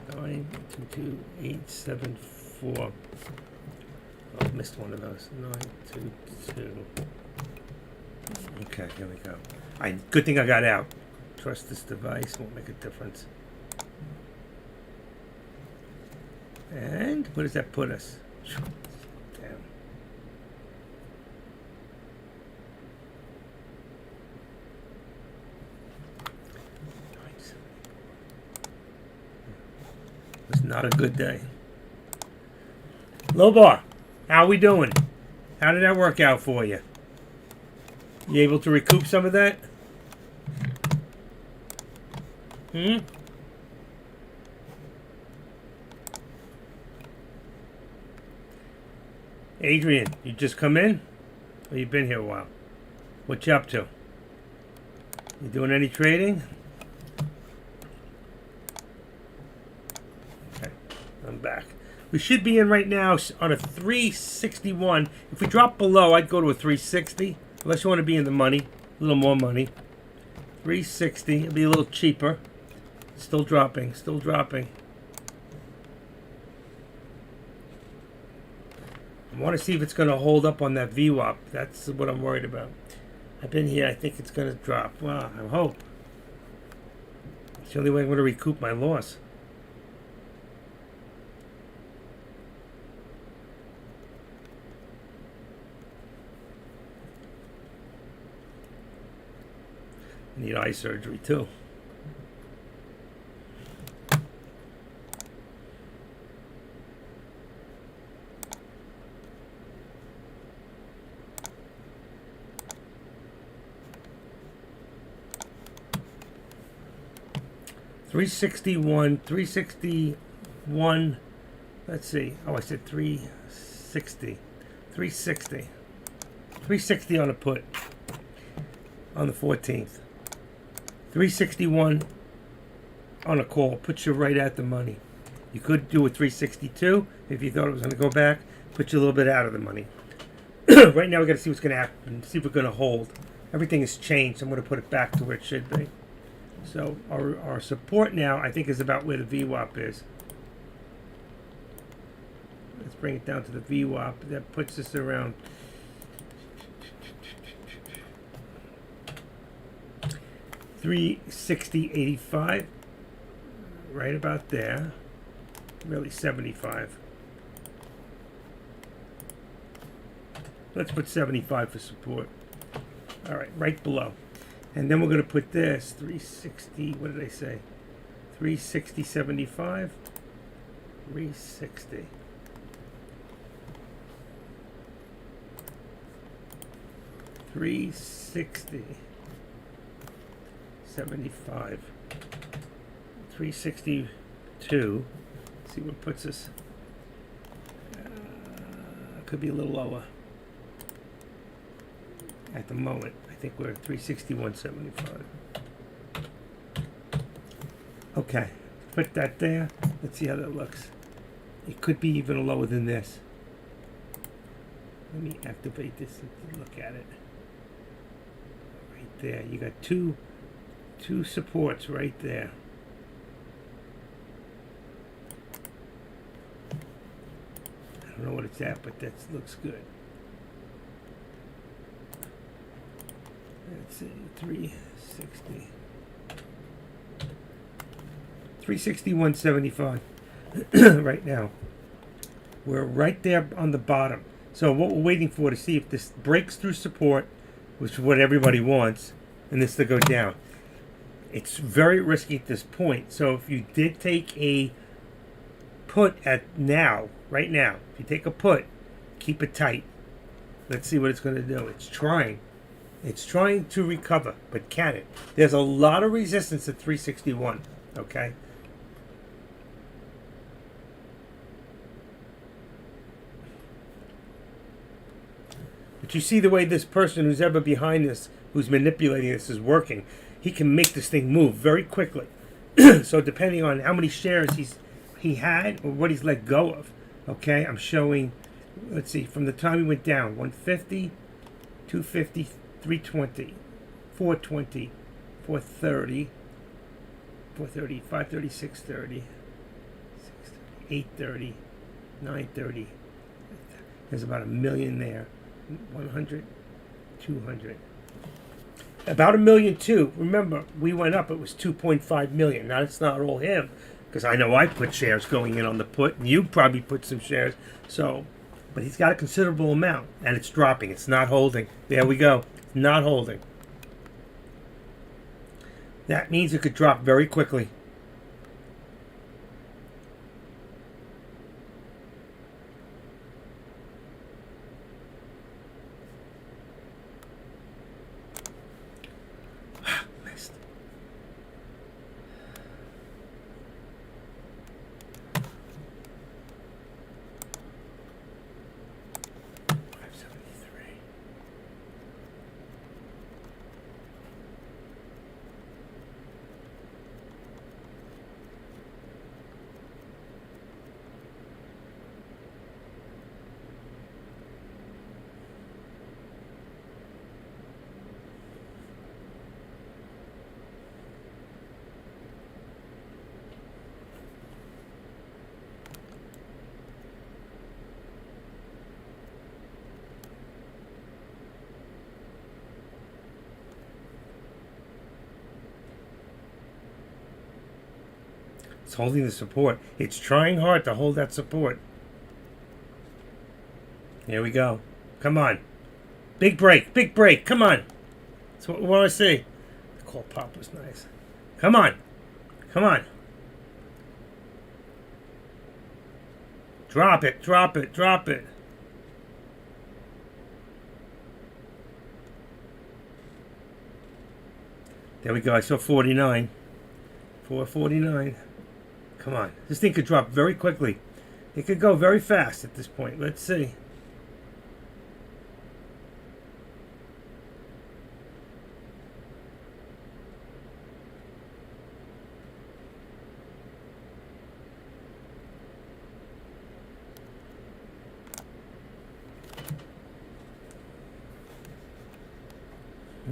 922-874. Oh, missed one of those. 922. Okay, here we go. Good thing I got out. Trust this device. Won't make a difference. And where does that put us? Damn. Nice. It's not a good day. Low bar, how we doing? How did that work out for you? You able to recoup some of that? Adrian, you just come in? Or you been here a while? What you up to? You doing any trading? Okay, I'm back. We should be in right now on a 361. If we drop below, I'd go to a 360. Unless you want to be in the money. A little more money. 360. It'll be a little cheaper. Still dropping. Still dropping. I want to see if it's going to hold up on that VWAP. That's what I'm worried about. I've been here. I think it's going to drop. Well, I hope. It's the only way I'm going to recoup my loss. I need eye surgery too. $361. Let's see. Oh, I said 360. 360. 360 on a put on the 14th. 361 on a call puts you right at the money. You could do a 362 if you thought it was going to go back. Put you a little bit out of the money. Right now we got to see what's going to happen. See if we're going to hold. Everything has changed. I'm going to put it back to where it should be. So our support now, I think, is about where the VWAP is. Let's bring it down to the VWAP. That puts us around 360.85. Right about there. Really 75. Let's put 75 for support. All right, right below. And then we're going to put this 360. What did I say? 360.75. 360. $360.75. 362. See what puts us. Could be a little lower. At the moment, I think we're at 361.75. Okay, put that there. Let's see how that looks. It could be even lower than this. Let me activate this and look at it. there. You got two supports right there. I don't know what it's at, but that looks good. Let's see, 360. 361.75 right now. We're right there on the bottom. So what we're waiting for to see if this breaks through support, which is what everybody wants, and this to go down. It's very risky at this point. So if you did take a put at now, right now, if you take a put, keep it tight. Let's see what it's going to do. It's trying. It's trying to recover, but can it? There's a lot of resistance at 361, okay? But you see the way this person who's ever behind this, who's manipulating this, is working. He can make this thing move very quickly. So depending on how many shares he had or what he's let go of, okay? I'm showing, let's see, from the time he went down, 150, 250, 320, 420, 430, 430, 530, 630, 830, 930. There's about 1 million there. 100, 200. About 1 million too. Remember, we went up, it was 2.5 million. Now it's not all him, because I know I put shares going in on the put, and you probably put some shares. So, but he's got a considerable amount, and it's dropping. It's not holding. There we go. Not holding. That means it could drop very quickly. Missed. It's holding the support. It's trying hard to hold that support. Here we go. Come on. Big break. Big break. Come on. That's what we want to see. The call pop was nice. Come on. Come on. Drop it. Drop it. Drop it. There we go. I saw 49. 449. Come on. This thing could drop very quickly. It could go very fast at this point. Let's see.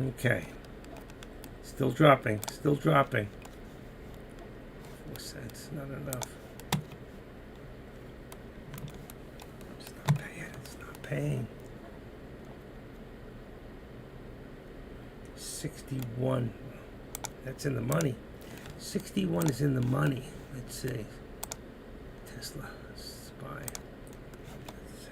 Okay. Still dropping. Still dropping. 4 cents. Not enough. It's not paying. It's not paying. 61. That's in the money. 61 is in the money. Let's see. Tesla. SPY. Let's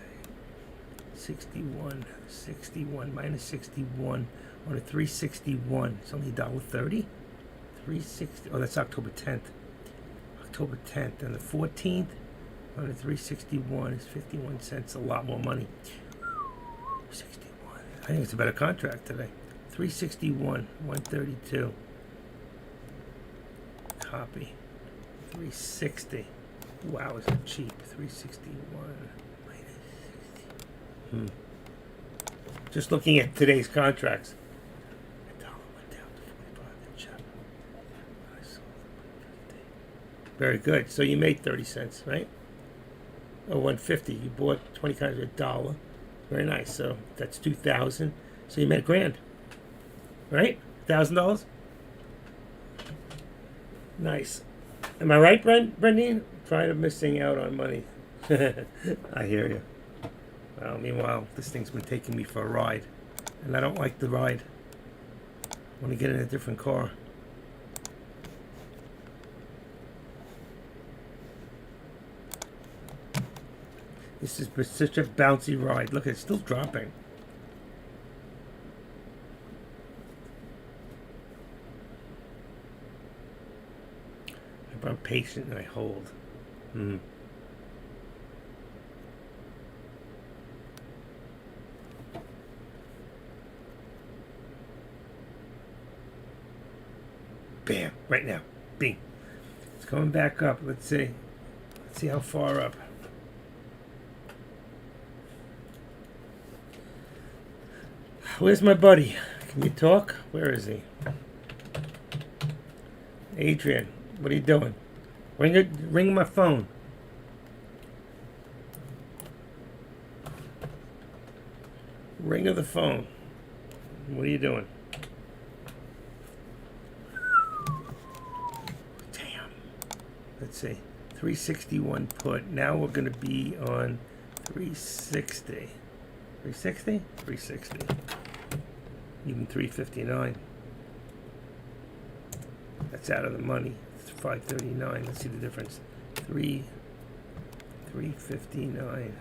see. 61. 61. Minus 61. On a 361. It's only $1.30. 360. Oh, that's October 10th. October 10th. And the 14th on a 361 is 51 cents. A lot more money. 61. I think it's a better contract today. 361. 132. Copy. 360. Wow, is it cheap? 361. Minus 60. Just looking at today's contracts. Very good. So you made 30 cents, right? Or 150. You bought 20 kinds of $1. Very nice. So that's 2,000. So you made $1,000, right? $1,000? Nice. Am I right, Brendan? Trying to missing out on money. I hear you. Well, meanwhile, this thing's been taking me for a ride, and I don't like the ride. I want to get in a different car. This has been such a bouncy ride. Look, it's still dropping. I'm patient and I hold. Bam! Right now. Bing. It's coming back up. Let's see. Let's see how far up. Where's my buddy? Can you talk? Where is he? Adrian, what are you doing? Ring my phone. Ring of the phone. What are you doing? Damn. Let's see. 361 put. Now we're going to be on 360. 360? 360. Even 359. That's out of the money. It's 539. Let's see the difference. 359. 359.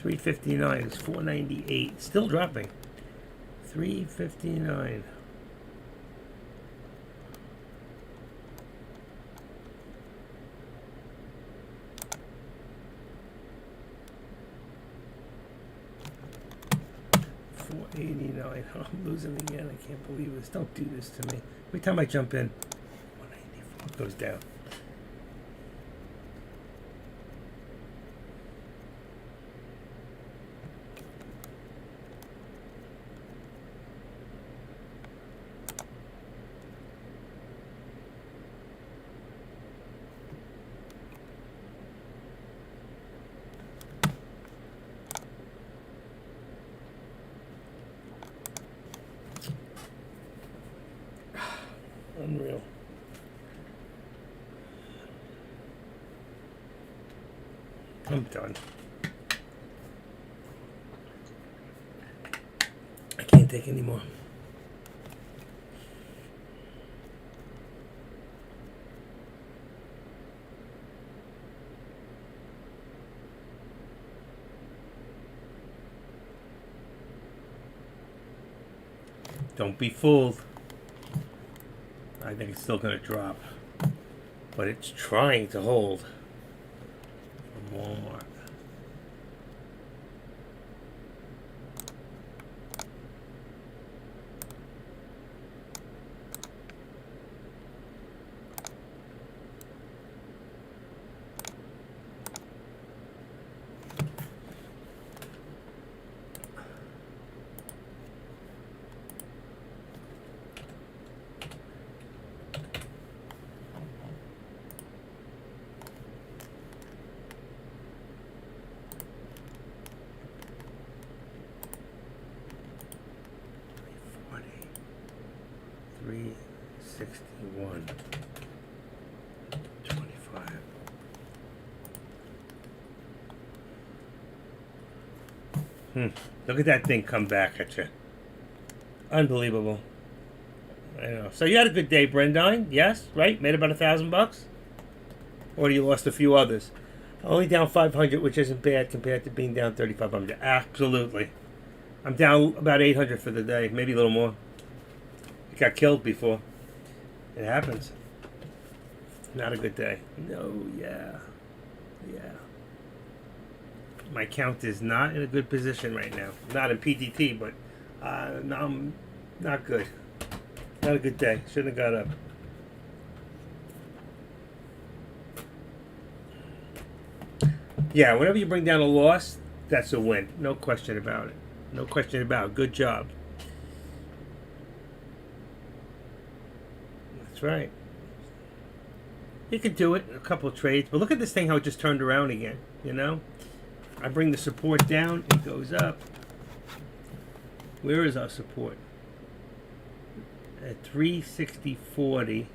$359 is $498. Still dropping. $359. $489. Oh, I'm losing again. I can't believe this. Don't do this to me. Every time I jump in, 194 goes down. Unreal. I'm done. I can't take any more. Don't be fooled. I think it's still going to drop, but it's trying to hold from Walmart. $361. 25. Look at that thing come back at you. Unbelievable. I know. So you had a good day, Brendan? Yes, right? Made about $1,000? Or you lost a few others? Only down 500, which isn't bad compared to being down 3,500. Absolutely. I'm down about 800 for the day, maybe a little more. It got killed before. It happens. Not a good day. No, yeah. My account is not in a good position right now. Not in PTT, but no, I'm not good. Not a good day. Shouldn't have got up. Yeah, whenever you bring down a loss, that's a win. No question about it. No question about it. Good job. That's right. You could do it in a couple of trades, but look at this thing how it just turned around again. You know, I bring the support down, it goes up. Where is our support? At 360.40,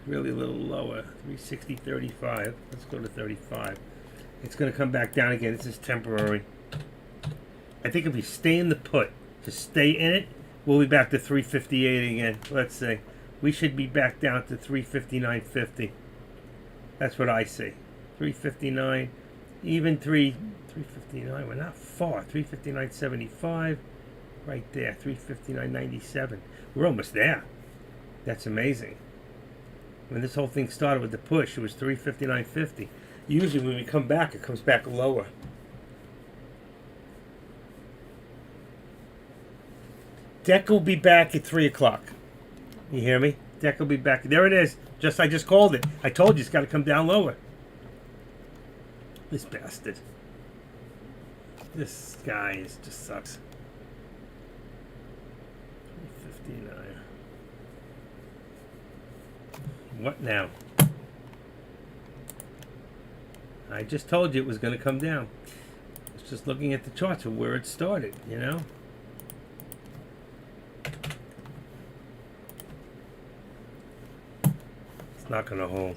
really a little lower. 360.35. Let's go to 35. It's going to come back down again. This is temporary. I think if we stay in the put, just stay in it, we'll be back to 358 again. Let's see. We should be back down to 359.50. That's what I see. 359, even 359. We're not far. 359.75, right there. 359.97. We're almost there. That's amazing. When this whole thing started with the push, it was 359.50. Usually when we come back, it comes back lower. Deck will be back at 3 o'clock. You hear me? Deck will be back. There it is. I just called it. I told you it's got to come down lower. This bastard. This guy just sucks. 359. What now? I just told you it was going to come down. It's just looking at the charts of where it started, you know? It's not going to hold.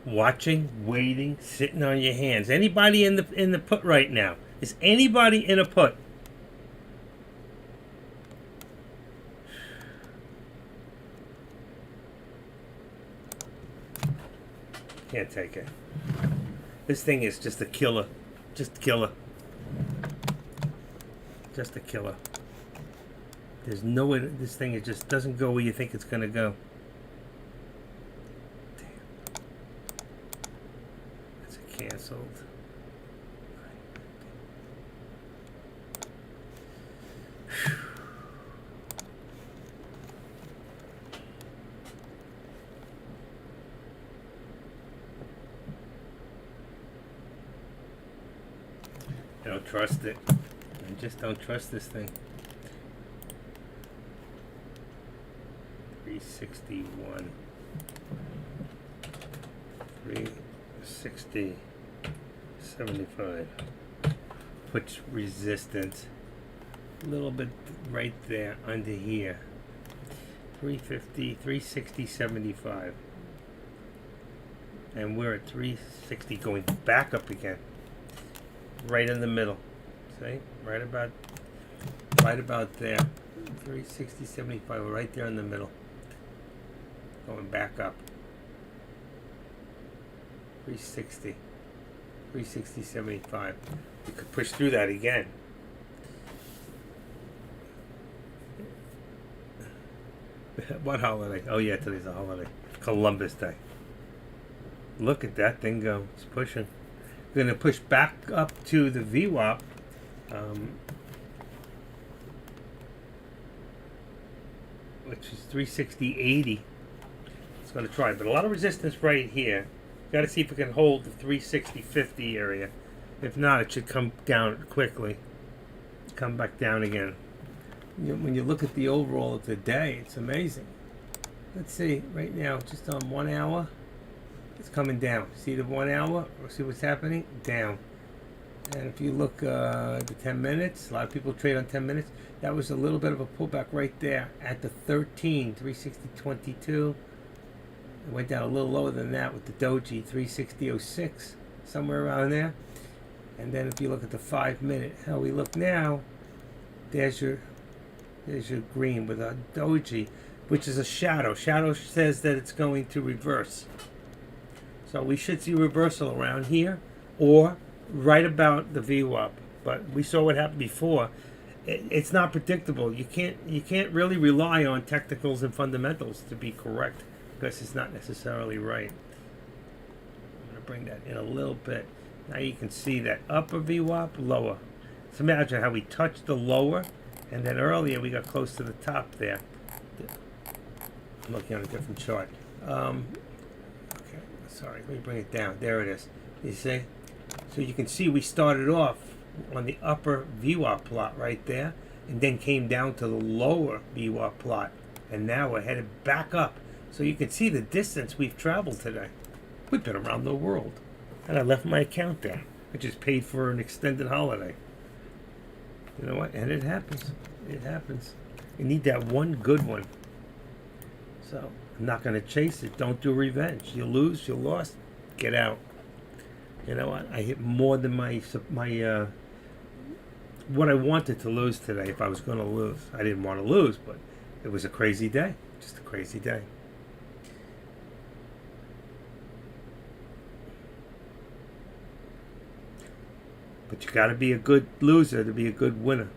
Watching, waiting, sitting on your hands. Anybody in the put right now? Is anybody in a put? Can't take it. This thing is just a killer. Just a killer. Just a killer. There's no way this thing just doesn't go where you think it's going to go. Canceled. I don't trust it. I just don't trust this thing. 361. 360. 75. Puts resistance a little bit right there under here. 350, 360, 75. And we're at 360 going back up again. Right in the middle. See? Right about there. 360, 75, right there in the middle. going back up. 360. 360.75. We could push through that again. What holiday? Oh yeah, today's a holiday. Columbus Day. Look at that thing go. It's pushing. We're going to push back up to the VWAP. Which is 360.80. It's going to try. But a lot of resistance right here. Got to see if it can hold the 360.50 area. If not, it should come down quickly. Come back down again. When you look at the overall of the day, it's amazing. Let's see, right now, just on 1 hour, it's coming down. See the 1 hour? Or see what's happening? Down. And if you look at the 10 minutes, a lot of people trade on 10 minutes. That was a little bit of a pullback right there at the 360.22. It went down a little lower than that with the Doji, 360.06, somewhere around there. And then if you look at the 5 minute, how we look now, there's your green with a Doji, which is a shadow. Shadow says that it's going to reverse. So we should see reversal around here or right about the VWAP. But we saw what happened before. It's not predictable. You can't really rely on technicals and fundamentals to be correct because it's not necessarily right. I'm going to bring that in a little bit. Now you can see that upper VWAP, lower. So imagine how we touched the lower, and then earlier we got close to the top there. I'm looking on a different chart. Okay, sorry, let me bring it down. There it is. You see? So you can see we started off on the upper VWAP plot right there, and then came down to the lower VWAP plot, and now we're headed back up. So you can see the distance we've traveled today. We've been around the world. And I left my account there. I just paid for an extended holiday. You know what? And it happens. It happens. You need that one good one. So I'm not going to chase it. Don't do revenge. You lose, you lost. Get out. You know what? I hit more than my what I wanted to lose today. If I was going to lose, I didn't want to lose, but it was a crazy day. Just a crazy day. But you got to be a good loser to be a good winner.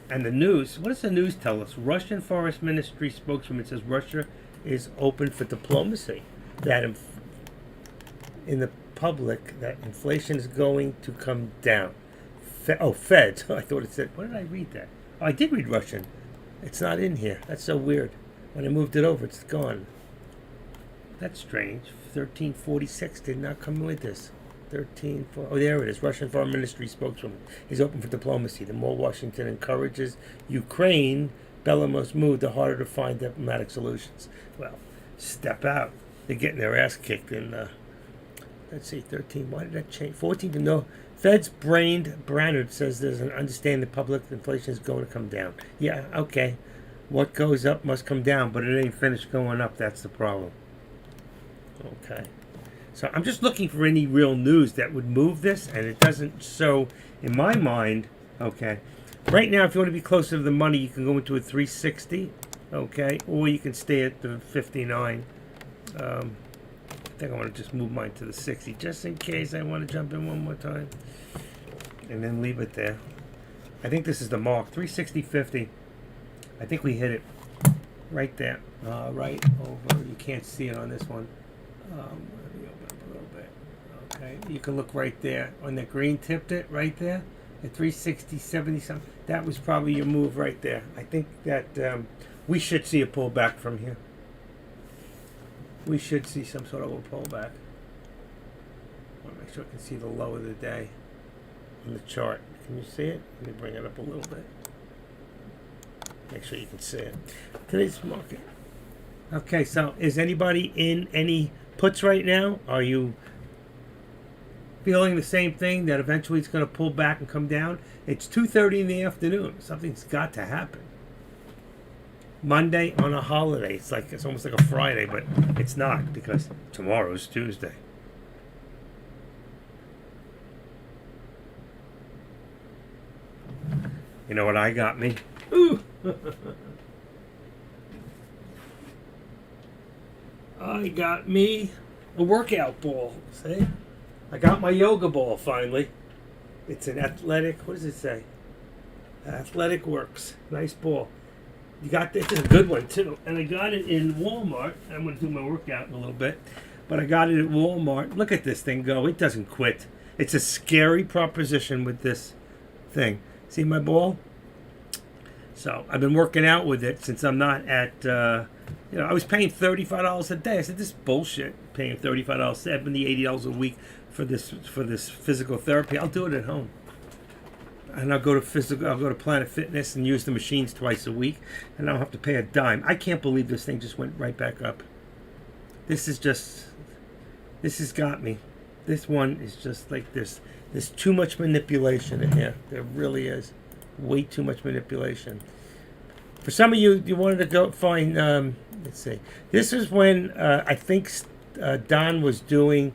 And the news, what does the news tell us? Russian Foreign Ministry spokeswoman says Russia is open for diplomacy. That in the public, that inflation is going to come down. Fed. I thought it said, what did I read that? Oh, I did read Russian. It's not in here. That's so weird. When I moved it over, it's gone. That's strange. 1346 did not come with this. 13. Oh, there it is. Russian Foreign Ministry spokeswoman is open for diplomacy. The more Washington encourages Ukraine, Belarus move, the harder to find diplomatic solutions. Well, step out. They're getting their ass kicked in. Let's see, 13. Why did that change? 14 to no. Fed's Brainerd says there's an understanding the public inflation is going to come down. Yeah, okay. What goes up must come down, but it ain't finished going up. That's the problem. Okay. So I'm just looking for any real news that would move this, and it doesn't. So in my mind, okay, right now, if you want to be closer to the money, you can go into a 360, okay, or you can stay at the 59. I think I want to just move mine to the 60, just in case I want to jump in one more time, and then leave it there. I think this is the mark, 360.50. I think we hit it right there, right over. You can't see it on this one. Let me open up a little bit. Okay, you can look right there on the green. Tipped it right there at 360, 70 something. That was probably your move right there. I think that we should see a pullback from here. We should see some sort of a pullback. I want to make sure I can see the low of the day on the chart. Can you see it? Let me bring it up a little bit. Make sure you can see it. Today's market. Okay, so is anybody in any puts right now? Are you feeling the same thing, that eventually it's going to pull back and come down? It's 2:30 in the afternoon. Something's got to happen. Monday on a holiday. It's almost like a Friday, but it's not, because tomorrow's Tuesday. You know what I got me? Ooh. I got me a workout ball. See? I got my yoga ball finally. It's an athletic, what does it say? Athletic Works. Nice ball. You got this, is a good one too. And I got it in Walmart. I'm going to do my workout in a little bit. But I got it at Walmart. Look at this thing go. It doesn't quit. It's a scary proposition with this thing. See my ball? So I've been working out with it since I'm not at, I was paying $35 a day. I said, this is bullshit, paying $35, $70, $80 a week for this physical therapy. I'll do it at home. And I'll go to Planet Fitness and use the machines twice a week, and I don't have to pay a dime. I can't believe this thing just went right back up. This has got me. This one is just like this. There's too much manipulation in here. There really is. Way too much manipulation. For some of you wanted to go find, let's see. This is when I think Don was doing,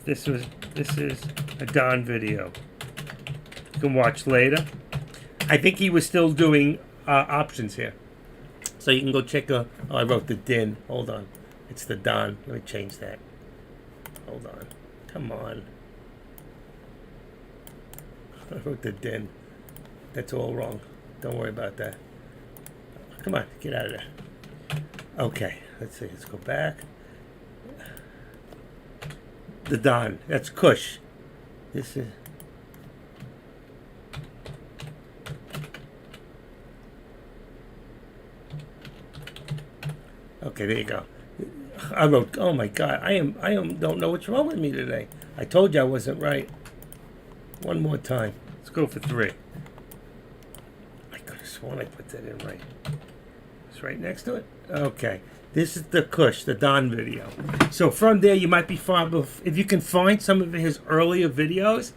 this is a Don video. You can watch later. I think he was still doing options here. So you can go check I wrote the DIN. Hold on. It's the Don. Let me change that. Hold on. Come on. I wrote the DIN. That's all wrong. Don't worry about that. Come on, get out of there. Okay, let's see. Let's go back. The Don. That's Kush. This is... Okay, there you go. I wrote, oh my God, I don't know what's wrong with me today. I told you I wasn't right. One more time. Let's go for 3. I could have sworn I put that in right. It's right next to it. Okay. This is the Kush, the Don video. So from there, you might be fine. If you can find some of his earlier videos,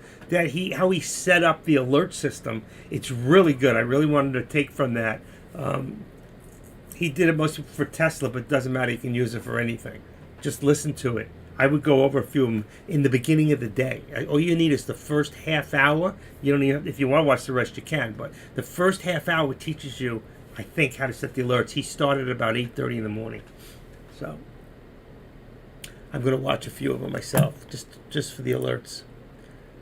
how he set up the alert system, it's really good. I really wanted to take from that. He did it mostly for Tesla, but it doesn't matter. You can use it for anything. Just listen to it. I would go over a few of them in the beginning of the day. All you need is the first half hour. You don't even, if you want to watch the rest, you can. But the first half hour teaches you, I think, how to set the alerts. He started at about 8:30 in the morning. So I'm going to watch a few of them myself, just for the alerts.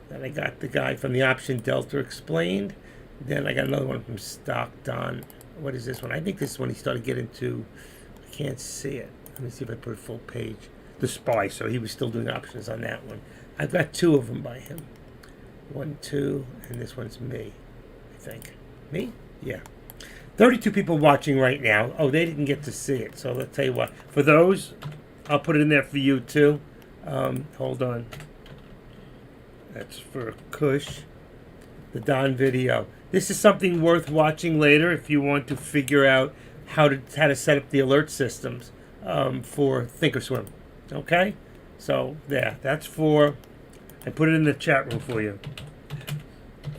Then I got the guy from the Option Delta Explained. Then I got another one from Stock Don. What is this one? I think this is when he started getting to, I can't see it. Let me see if I put a full page. The SPY, so he was still doing options on that one. I've got 2 of them by him. 1, 2, and this one's me, I think. Me? Yeah. 32 people watching right now. Oh, they didn't get to see it, so let's tell you what. For those, I'll put it in there for you too. Hold on. That's for Kush. The Don video. This is something worth watching later if you want to figure out how to set up the alert systems for Thinkorswim. Okay? So, there. That's for... I put it in the chat room for you.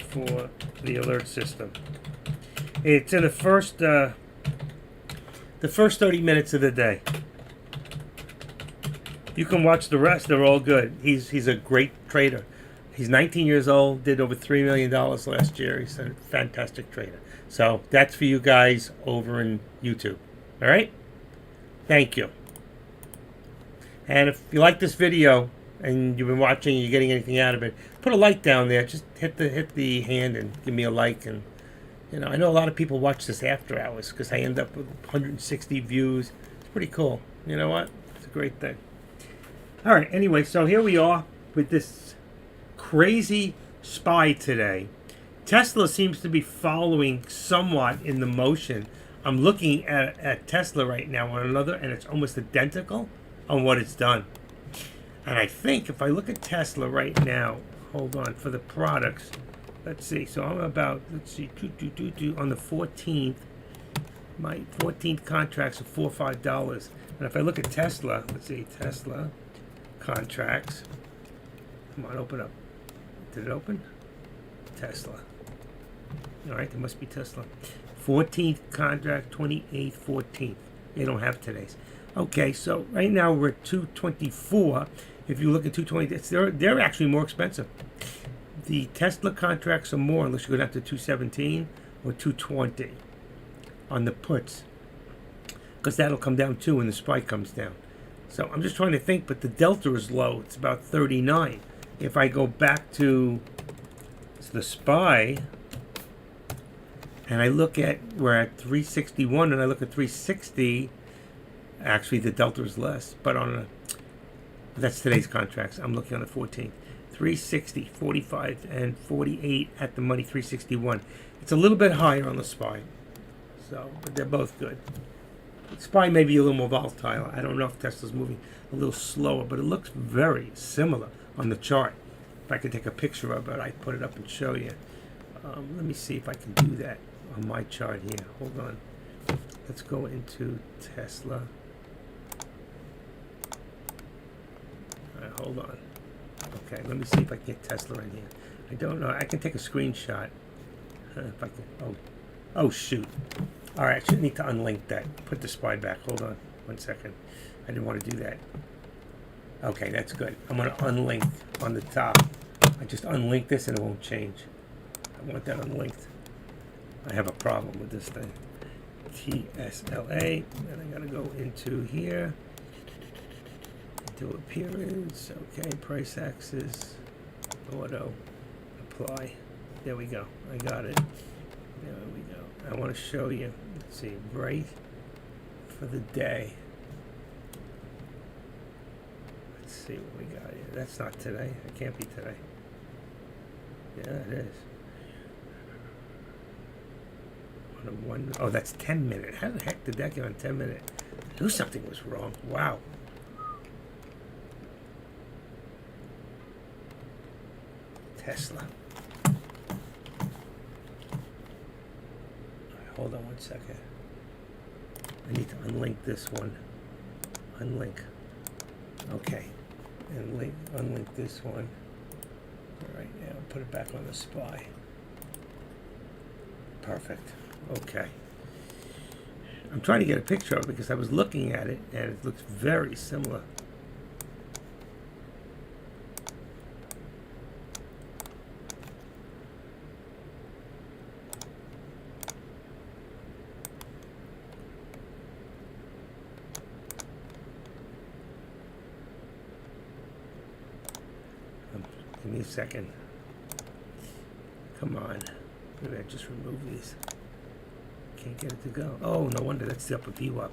For the alert system. It's in the first 30 minutes of the day. You can watch the rest. They're all good. He's a great trader. He's 19 years old, did over $3 million last year. He's a fantastic trader. So that's for you guys over in YouTube. All right? Thank you. And if you like this video and you've been watching and you're getting anything out of it, put a like down there. Just hit the hand and give me a like. And I know a lot of people watch this after hours because I end up with 160 views. It's pretty cool. You know what? It's a great thing. All right. Anyway, so here we are with this crazy SPY today. Tesla seems to be following somewhat in the motion. I'm looking at Tesla right now on another, and it's almost identical on what it's done. And I think if I look at Tesla right now, hold on, for the products, let's see. So I'm about, let's see, on the 14th, my 14th contracts are $4 or $5. And if I look at Tesla, let's see, Tesla contracts. Come on, open up. Did it open? Tesla. All right, there must be Tesla. 14th contract, 28th, 14th. They don't have today's. Okay, so right now we're at 224. If you look at 220, they're actually more expensive. The Tesla contracts are more, unless you go down to 217. or 220 on the puts, because that'll come down too when the SPY comes down. So I'm just trying to think, but the delta is low. It's about 39. If I go back to the SPY and I look at, we're at 361 and I look at 360, actually the delta is less, but that's today's contracts. I'm looking on the 14th. 360, 45, and 48 at the money, 361. It's a little bit higher on the SPY. So, but they're both good. SPY may be a little more volatile. I don't know if Tesla's moving a little slower, but it looks very similar on the chart. If I could take a picture of it, I'd put it up and show you. Let me see if I can do that on my chart here. Hold on. Let's go into Tesla. All right, hold on. Okay, let me see if I can get Tesla in here. I don't know. I can take a screenshot. If I can. Oh, shoot. All right, I should need to unlink that. Put the SPY back. Hold on 1 second. I didn't want to do that. Okay, that's good. I'm going to unlink on the top. I just unlink this and it won't change. I want that unlinked. I have a problem with this thing. TSLA. And I got to go into here. Do appearance. Okay, price axis. Auto. Apply. There we go. I got it. There we go. I want to show you. Let's see. Right for the day. Let's see what we got here. That's not today. It can't be today. Yeah, it is. Oh, that's 10 minute. How the heck did that get on 10 minute? I knew something was wrong. Wow. Tesla. Hold on 1 second. I need to unlink this one. Unlink. Okay. And unlink this one. All right, now put it back on the SPY. Perfect. Okay. I'm trying to get a picture of it because I was looking at it and it looks very similar. Give me a second. Come on. Maybe I just remove these. Can't get it to go. Oh, no wonder. That's the upper VWAP.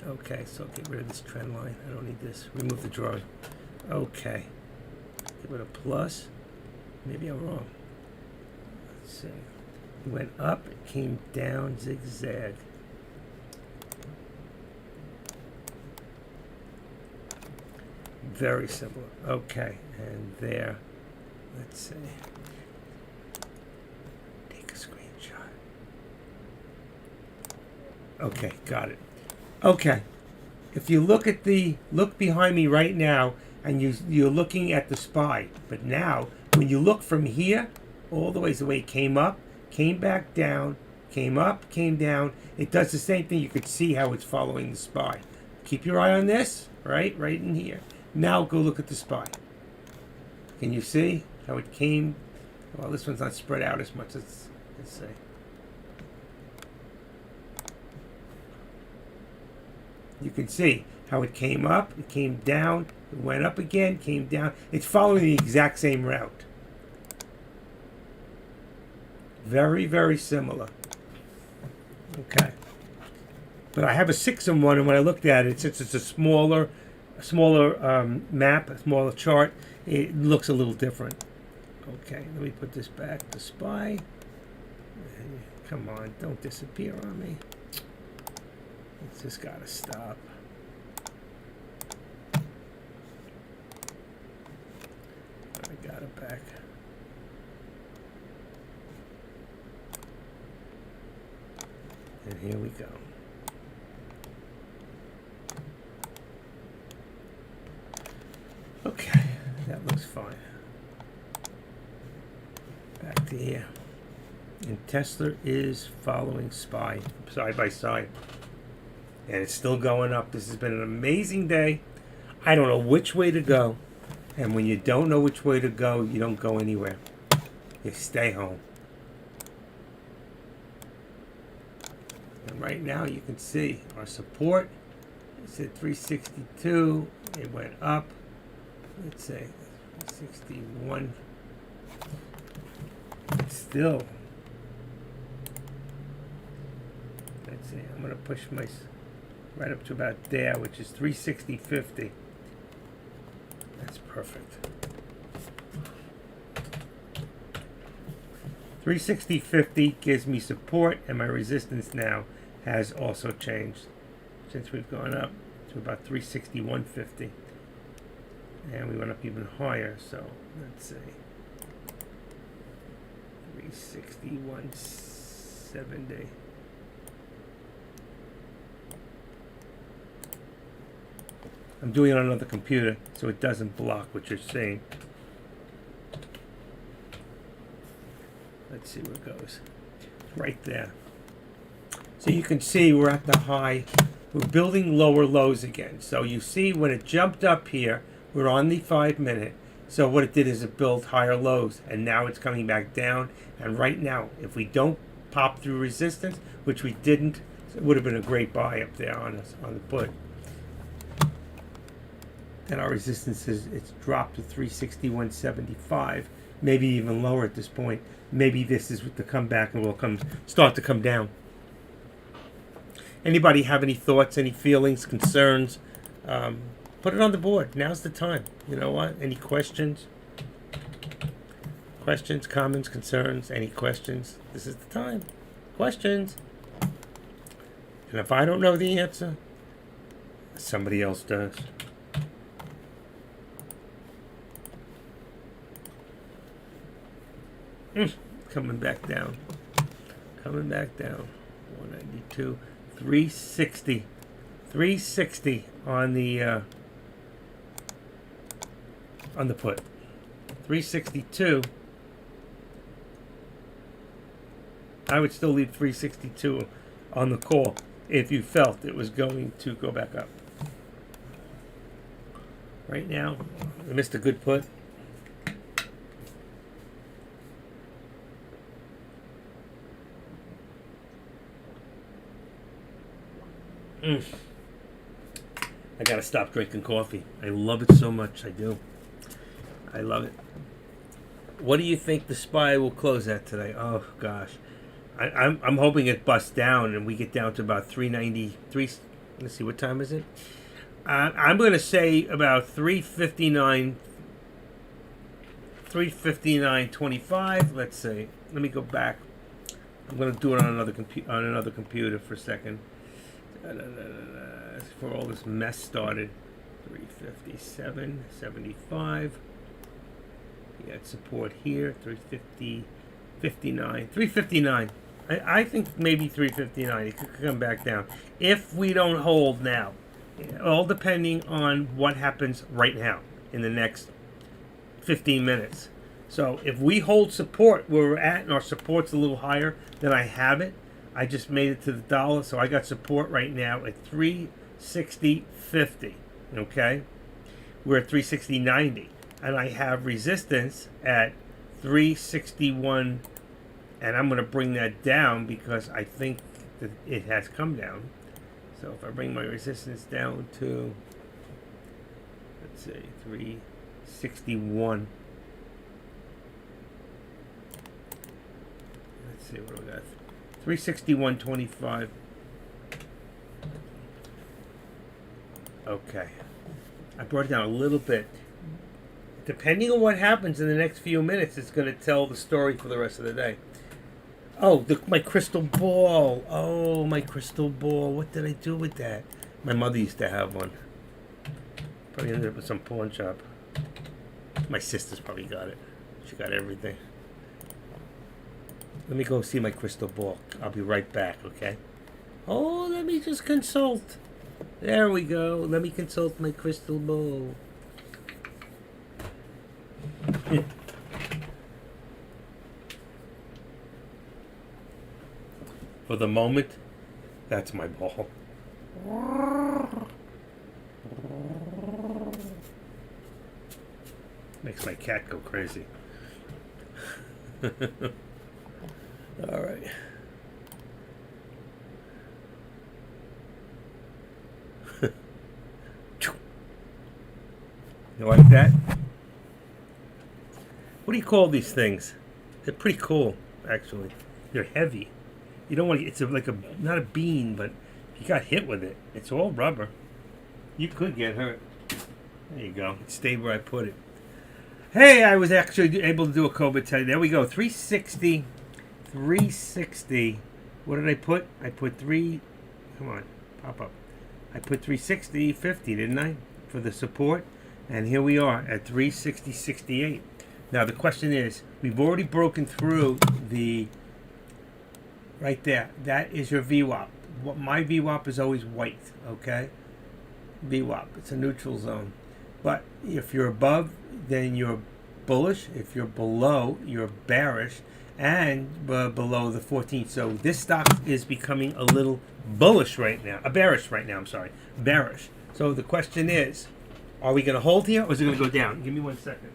Okay, so I'll get rid of this trend line. I don't need this. Remove the drawing. Okay. Get rid of plus. Maybe I'm wrong. Let's see. It went up, it came down, zigzag. Very similar. Okay, and there. Let's see. Take a screenshot. Okay, got it. Okay. If you look behind me right now, and you're looking at the SPY, but now when you look from here all the way it came up, came back down, came up, came down, it does the same thing. You could see how it's following the SPY. Keep your eye on this, right in here. Now go look at the SPY. Can you see how it came? Well, this one's not spread out as much as, let's say. You can see how it came up, it came down, it went up again, came down. It's following the exact same route. Very, very similar. Okay. But I have a 6-in-1, and when I looked at it, since it's a smaller map, a smaller chart, it looks a little different. Okay, let me put this back to SPY. Come on, don't disappear on me. It's just gotta stop. I got it back. And here we go. Okay, that looks fine. Back to here. And Tesla is following SPY side by side. And it's still going up. This has been an amazing day. I don't know which way to go. And when you don't know which way to go, you don't go anywhere. You stay home. And right now you can see our support. It's at 362. It went up. Let's say 61. Still. Let's see. I'm going to push my right up to about there, which is 360.50. That's perfect. 360.50 gives me support, and my resistance now has also changed since we've gone up to about 361.50, and we went up even higher. So let's see, 361.70. I'm doing it on another computer so it doesn't block what you're seeing. Let's see where it goes. Right there. So you can see we're at the high. We're building lower lows again. So you see when it jumped up here, we're on the 5 minute. So what it did is it built higher lows, and now it's coming back down. And right now, if we don't pop through resistance, which we didn't, it would have been a great buy up there on us on the put. And our resistance is, it's dropped to 361.75, maybe even lower at this point. Maybe this is the comeback and will start to come down. Anybody have any thoughts, any feelings, concerns? Put it on the board. Now's the time. You know what? Any questions? Questions, comments, concerns, any questions? This is the time. Questions. And if I don't know the answer, somebody else does. Coming back down. Coming back down. 192. 360. 360 on the put. 362. I would still leave 362 on the call if you felt it was going to go back up. Right now, I missed a good put. I gotta stop drinking coffee. I love it so much. I do. I love it. What do you think the SPY will close at today? Oh gosh, I'm hoping it busts down and we get down to about 393. Let's see, what time is it? I'm gonna say about 359. 359.25. Let's see. Let me go back. I'm gonna do it on another computer for a second. Before all this mess started. 357.75. You got support here. 350.59. 359. I think maybe 359. It could come back down if we don't hold now. All depending on what happens right now in the next 15 minutes. So if we hold support where we're at, and our support's a little higher than I have it, I just made it to the dollar, so I got support right now at 360.50. Okay, we're at 360.90, and I have resistance at 361, and I'm going to bring that down because I think that it has come down. So if I bring my resistance down to, let's say 361. Let's see what we got. 361.25. Okay. I brought it down a little bit. Depending on what happens in the next few minutes, it's going to tell the story for the rest of the day. Oh, my crystal ball. Oh, my crystal ball. What did I do with that? My mother used to have one. Probably ended up with some pawn shop. My sister's probably got it. She got everything. Let me go see my crystal ball. I'll be right back, okay? Oh, let me just consult. There we go. Let me consult my crystal ball. For the moment, that's my ball. Makes my cat go crazy. All right. You like that? What do you call these things? They're pretty cool, actually. They're heavy. You don't want to. It's like not a bean, but if you got hit with it, it's all rubber. You could get hurt. There you go. It stayed where I put it. Hey, I was actually able to do a COVID test. There we go. 360. 360. What did I put? I put 3. Come on. Pop up. I put 360.50, didn't I? For the support. And here we are at 360.68. Now, the question is, we've already broken through the... Right there. That is your VWAP. My VWAP is always white, okay? VWAP. It's a neutral zone. But if you're above, then you're bullish. If you're below, you're bearish. And below the 14th. So this stock is becoming a little bullish right now. Bearish right now, I'm sorry. Bearish. So the question is, are we going to hold here or is it going to go down? Give me 1 second.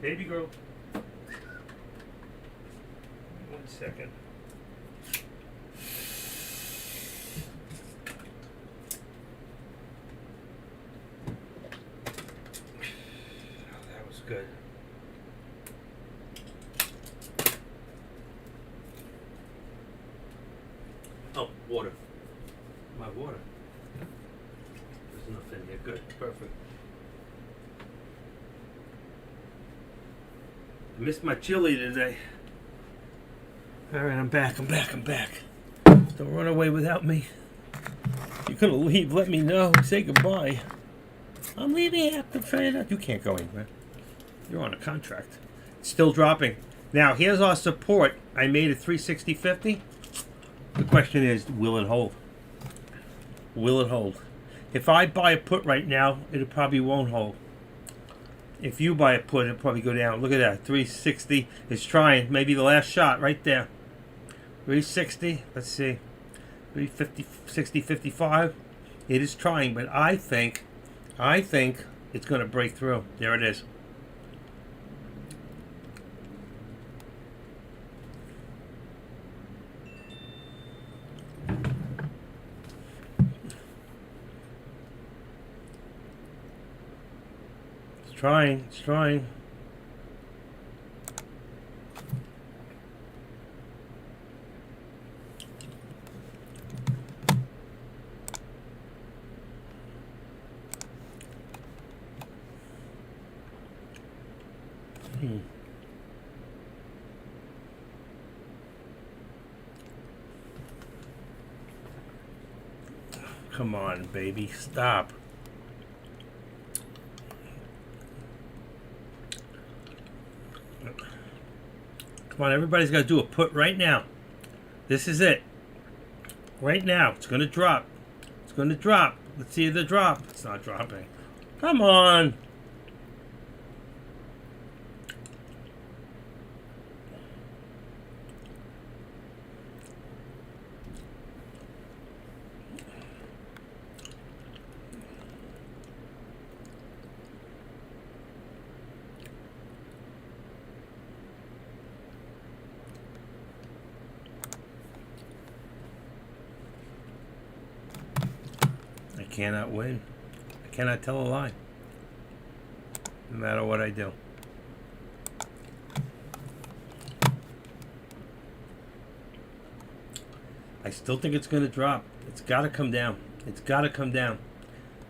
Baby girl. 1 second. Oh, that was good. Oh, water. My water. There's enough in here. Good. Perfect. I missed my chili today. Alright, I'm back. Don't run away without me. If you're gonna leave, let me know. Say goodbye. I'm leaving after Friday. You can't go anywhere. You're on a contract. It's still dropping. Now, here's our support. I made it 360.50. The question is, will it hold? Will it hold? If I buy a put right now, it probably won't hold. If you buy a put, it'll probably go down. Look at that. 360 is trying. Maybe the last shot right there. 360. Let's see. 350, 60, 55. It is trying, but I think it's going to break through. There it is. It's trying. Come on, baby, stop. Come on, everybody's got to do a put right now. This is it. Right now. It's going to drop. It's going to drop. Let's see the drop. It's not dropping. Come on. I cannot win. I cannot tell a lie. No matter what I do. I still think it's going to drop. It's got to come down. It's got to come down.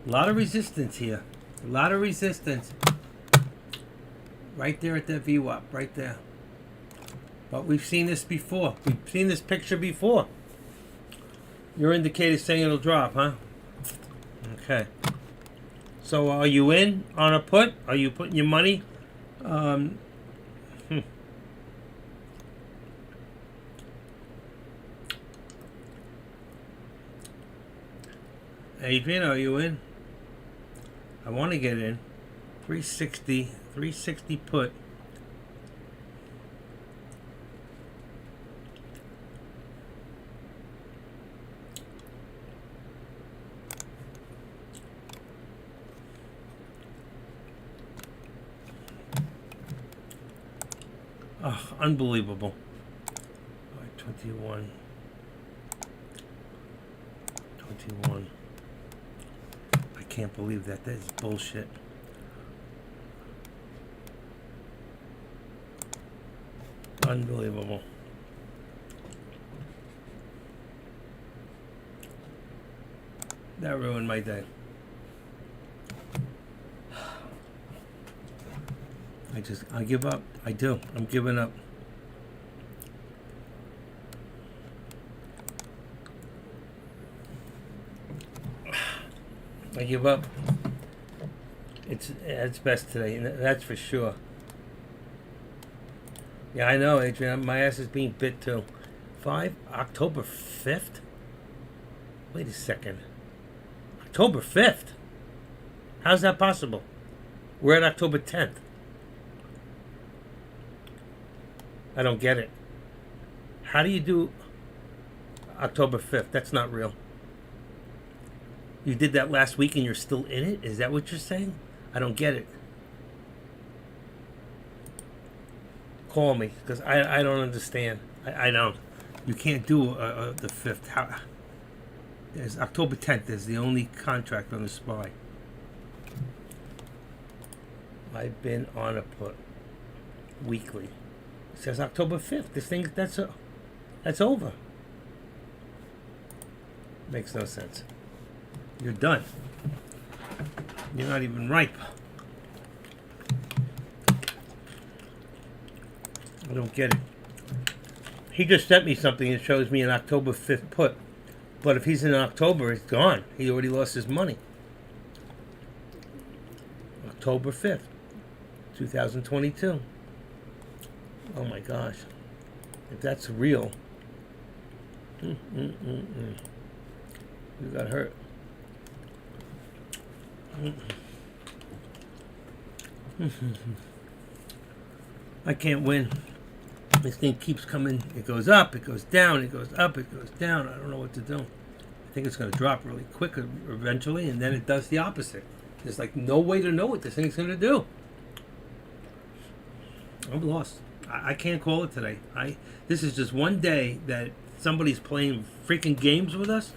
A lot of resistance here. A lot of resistance. Right there at that VWAP. Right there. But we've seen this before. We've seen this picture before. Your indicator's saying it'll drop, huh? Okay. So are you in on a put? Are you putting your money? Adrian, are you in? I want to get in. 360 put. Oh, unbelievable. All right, 21. can't believe that. That is bullshit. Unbelievable. That ruined my day. I give up. I do. I'm giving up. I give up. It's best today, and that's for sure. Yeah, I know, Adrian. My ass is being bit too. October 5th? Wait a second. October 5th? How's that possible? We're at October 10th. I don't get it. How do you do October 5th? That's not real. You did that last week and you're still in it? Is that what you're saying? I don't get it. Call me, because I don't understand. I don't. You can't do the 5th. How? There's October 10th is the only contract on the SPY. I've been on a put weekly. It says October 5th. This thing, that's over. Makes no sense. You're done. You're not even ripe. I don't get it. He just sent me something that shows me an October 5th put. But if he's in October, it's gone. He already lost his money. October 5th, 2022. Oh my gosh. If that's real. You got hurt. I can't win. This thing keeps coming. It goes up, it goes down, it goes up, it goes down. I don't know what to do. I think it's going to drop really quick eventually, and then it does the opposite. There's like no way to know what this thing's going to do. I'm lost. I can't call it today. This is just one day that somebody's playing freaking games with us,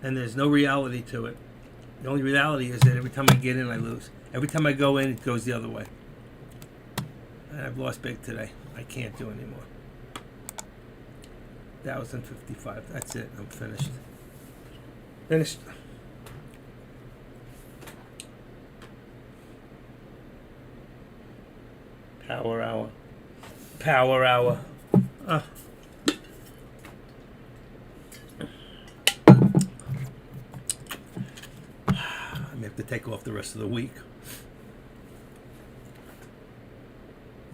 and there's no reality to it. The only reality is that every time I get in, I lose. Every time I go in, it goes the other way. And I've lost big today. I can't do anymore. 1,055. That's it. I'm finished. Finished. Power hour. Power hour. I may have to take off the rest of the week.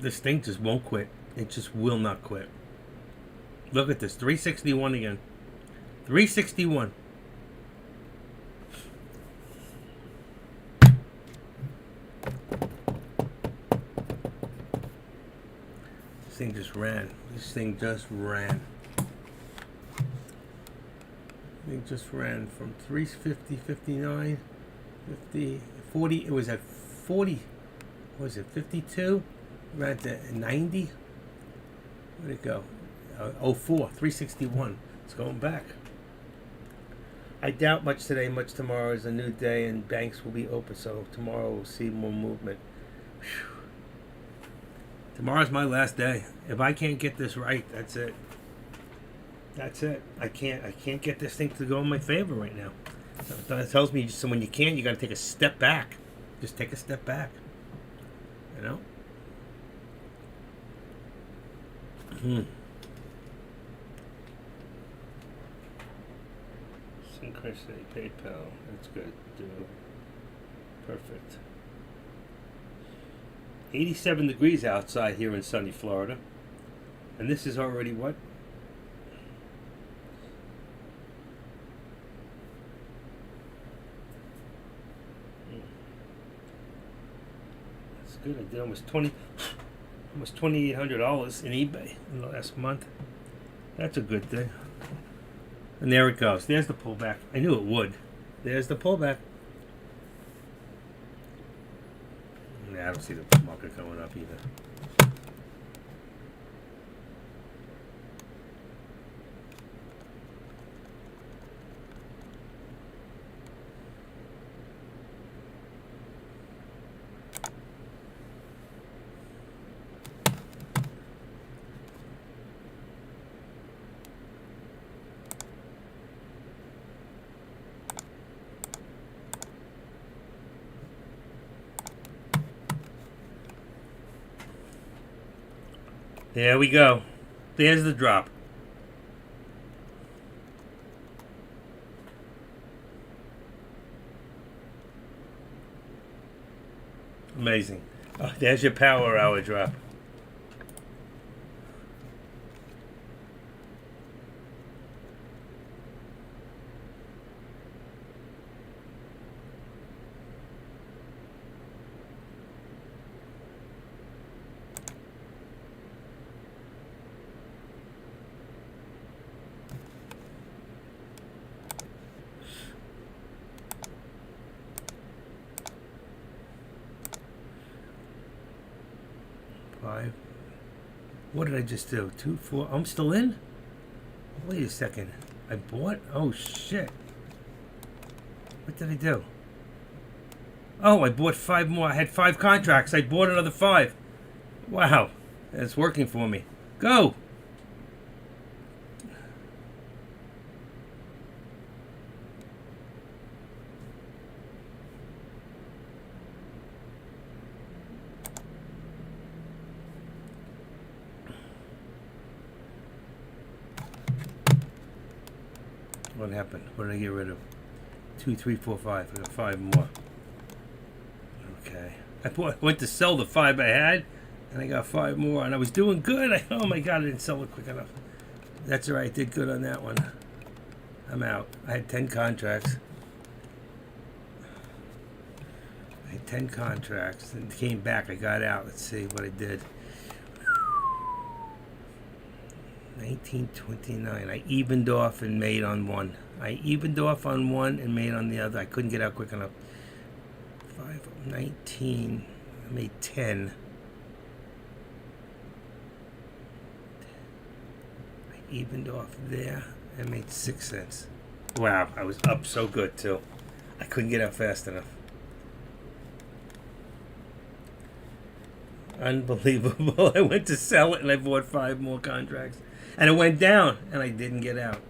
This thing just won't quit. It just will not quit. Look at this. 361 again. 361. This thing just ran. This thing just ran. It just ran from 350, 59, 50, 40. It was at 40. What was it? 52? Ran to 90. Where'd it go? 04, 361. It's going back. I doubt much today, much tomorrow is a new day, and banks will be open, so tomorrow we'll see more movement. Whew. Tomorrow's my last day. If I can't get this right, that's it. That's it. I can't get this thing to go in my favor right now. That tells me so when you can't, you got to take a step back. Just take a step back. You know? Synchronicity, PayPal. That's good. Perfect. 87 degrees outside here in sunny Florida. And this is already what? That's good. I did almost $2,800 in eBay in the last month. That's a good thing. And there it goes. There's the pullback. I knew it would. There's the pullback. I don't see the market going up either. There we go. There's the drop. Amazing. Oh, there's your power hour drop. Five. What did I just do? 2, 4. I'm still in? Wait a second. I bought? Oh, shit. What did I do? Oh, I bought 5 more. I had 5 contracts. I bought another 5. Wow. It's working for me. Go! What happened? What did I get rid of? 2, 3, 4, 5. I got 5 more. Okay. I went to sell the 5 I had, and I got 5 more, and I was doing good. Oh my God, I didn't sell it quick enough. That's all right. I did good on that one. I'm out. I had 10 contracts. I had 10 contracts, and came back. I got out. Let's see what I did. 1929. I evened off and made on one. I evened off on one and made on the other. I couldn't get out quick enough. 5, 19. I made 10. I evened off there and made 6 cents. Wow, I was up so good too. I couldn't get out fast enough. Unbelievable. I went to sell it and I bought 5 more contracts. And it went down, and I didn't get out.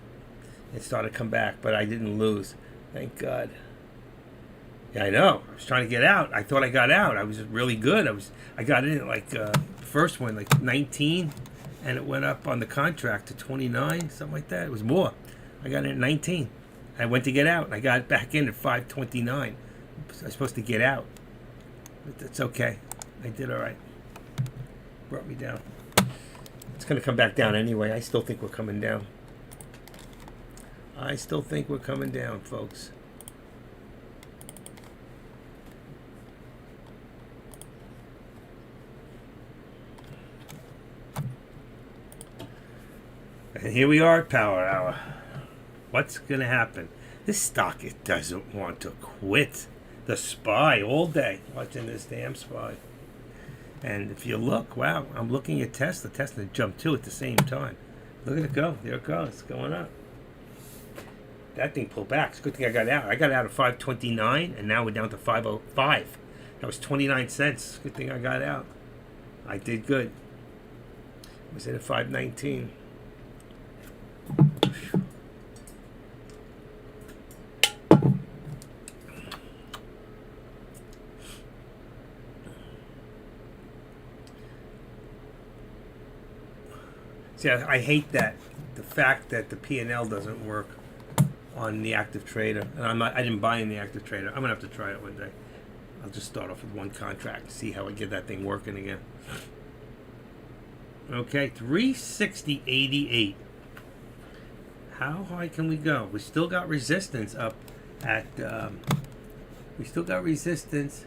It started to come back, but I didn't lose. Thank God. Yeah, I know. I was trying to get out. I thought I got out. I was really good. I got in at like first one, like 19, and it went up on the contract to 29, something like that. It was more. I got in at 19. I went to get out, and I got back in at 5:29. I was supposed to get out, but that's okay. I did all right. Brought me down. It's going to come back down anyway. I still think we're coming down. I still think we're coming down, folks. And here we are at Power Hour. What's going to happen? This stock, it doesn't want to quit. The SPY all day, watching this damn SPY. And if you look, wow, I'm looking at Tesla. Tesla jumped too at the same time. Look at it go. There it goes. It's going up. That thing pulled back. It's a good thing I got out. I got out at 529, and now we're down to 505. That was 29 cents. Good thing I got out. I did good. I was in at 519. See, I hate that. The fact that the P&L doesn't work on the active trader. And I didn't buy in the active trader. I'm going to have to try it one day. I'll just start off with one contract, see how I get that thing working again. Okay, 360.88. How high can we go? We still got resistance up at, we still got resistance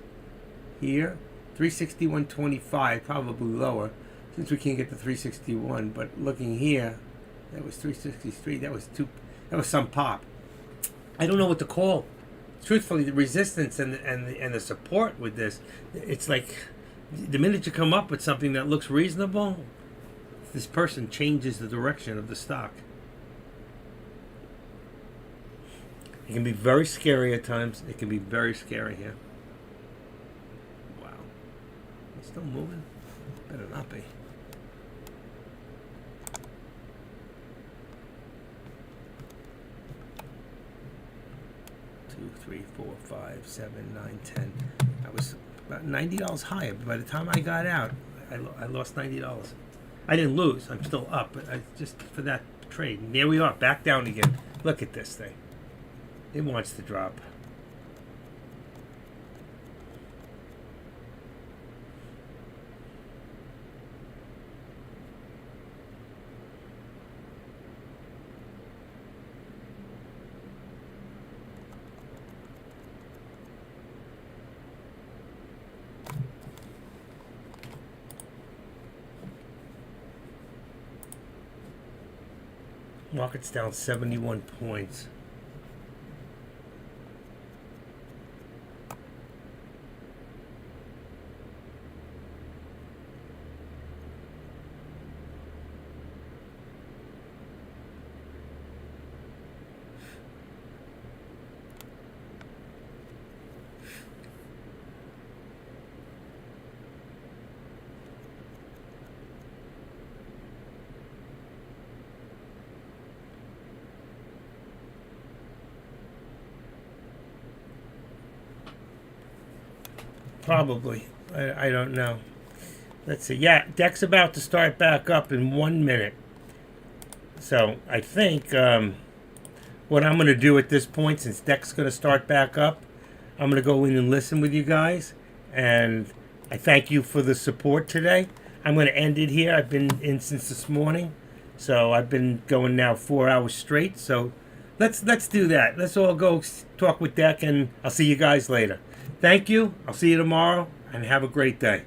here. 361.25, probably lower, since we can't get to 361. But looking here, that was 363. That was some pop. I don't know what to call. Truthfully, the resistance and the support with this, it's like the minute you come up with something that looks reasonable, this person changes the direction of the stock. It can be very scary at times. It can be very scary here. Wow. It's still moving? Better not be. Two, 3, 4, 5, 7, 9, 10. I was about $90 higher. By the time I got out, I lost $90. I didn't lose. I'm still up, but I just for that trade. And there we are, back down again. Look at this thing. It wants to drop. Market's down 71 points. Probably. I don't know. Let's see. Yeah, deck's about to start back up in 1 minute. So I think what I'm going to do at this point, since deck's going to start back up, I'm going to go in and listen with you guys. And I thank you for the support today. I'm going to end it here. I've been in since this morning. So I've been going now 4 hours straight. So let's do that. Let's all go talk with Deck, and I'll see you guys later. Thank you. I'll see you tomorrow, and have a great day.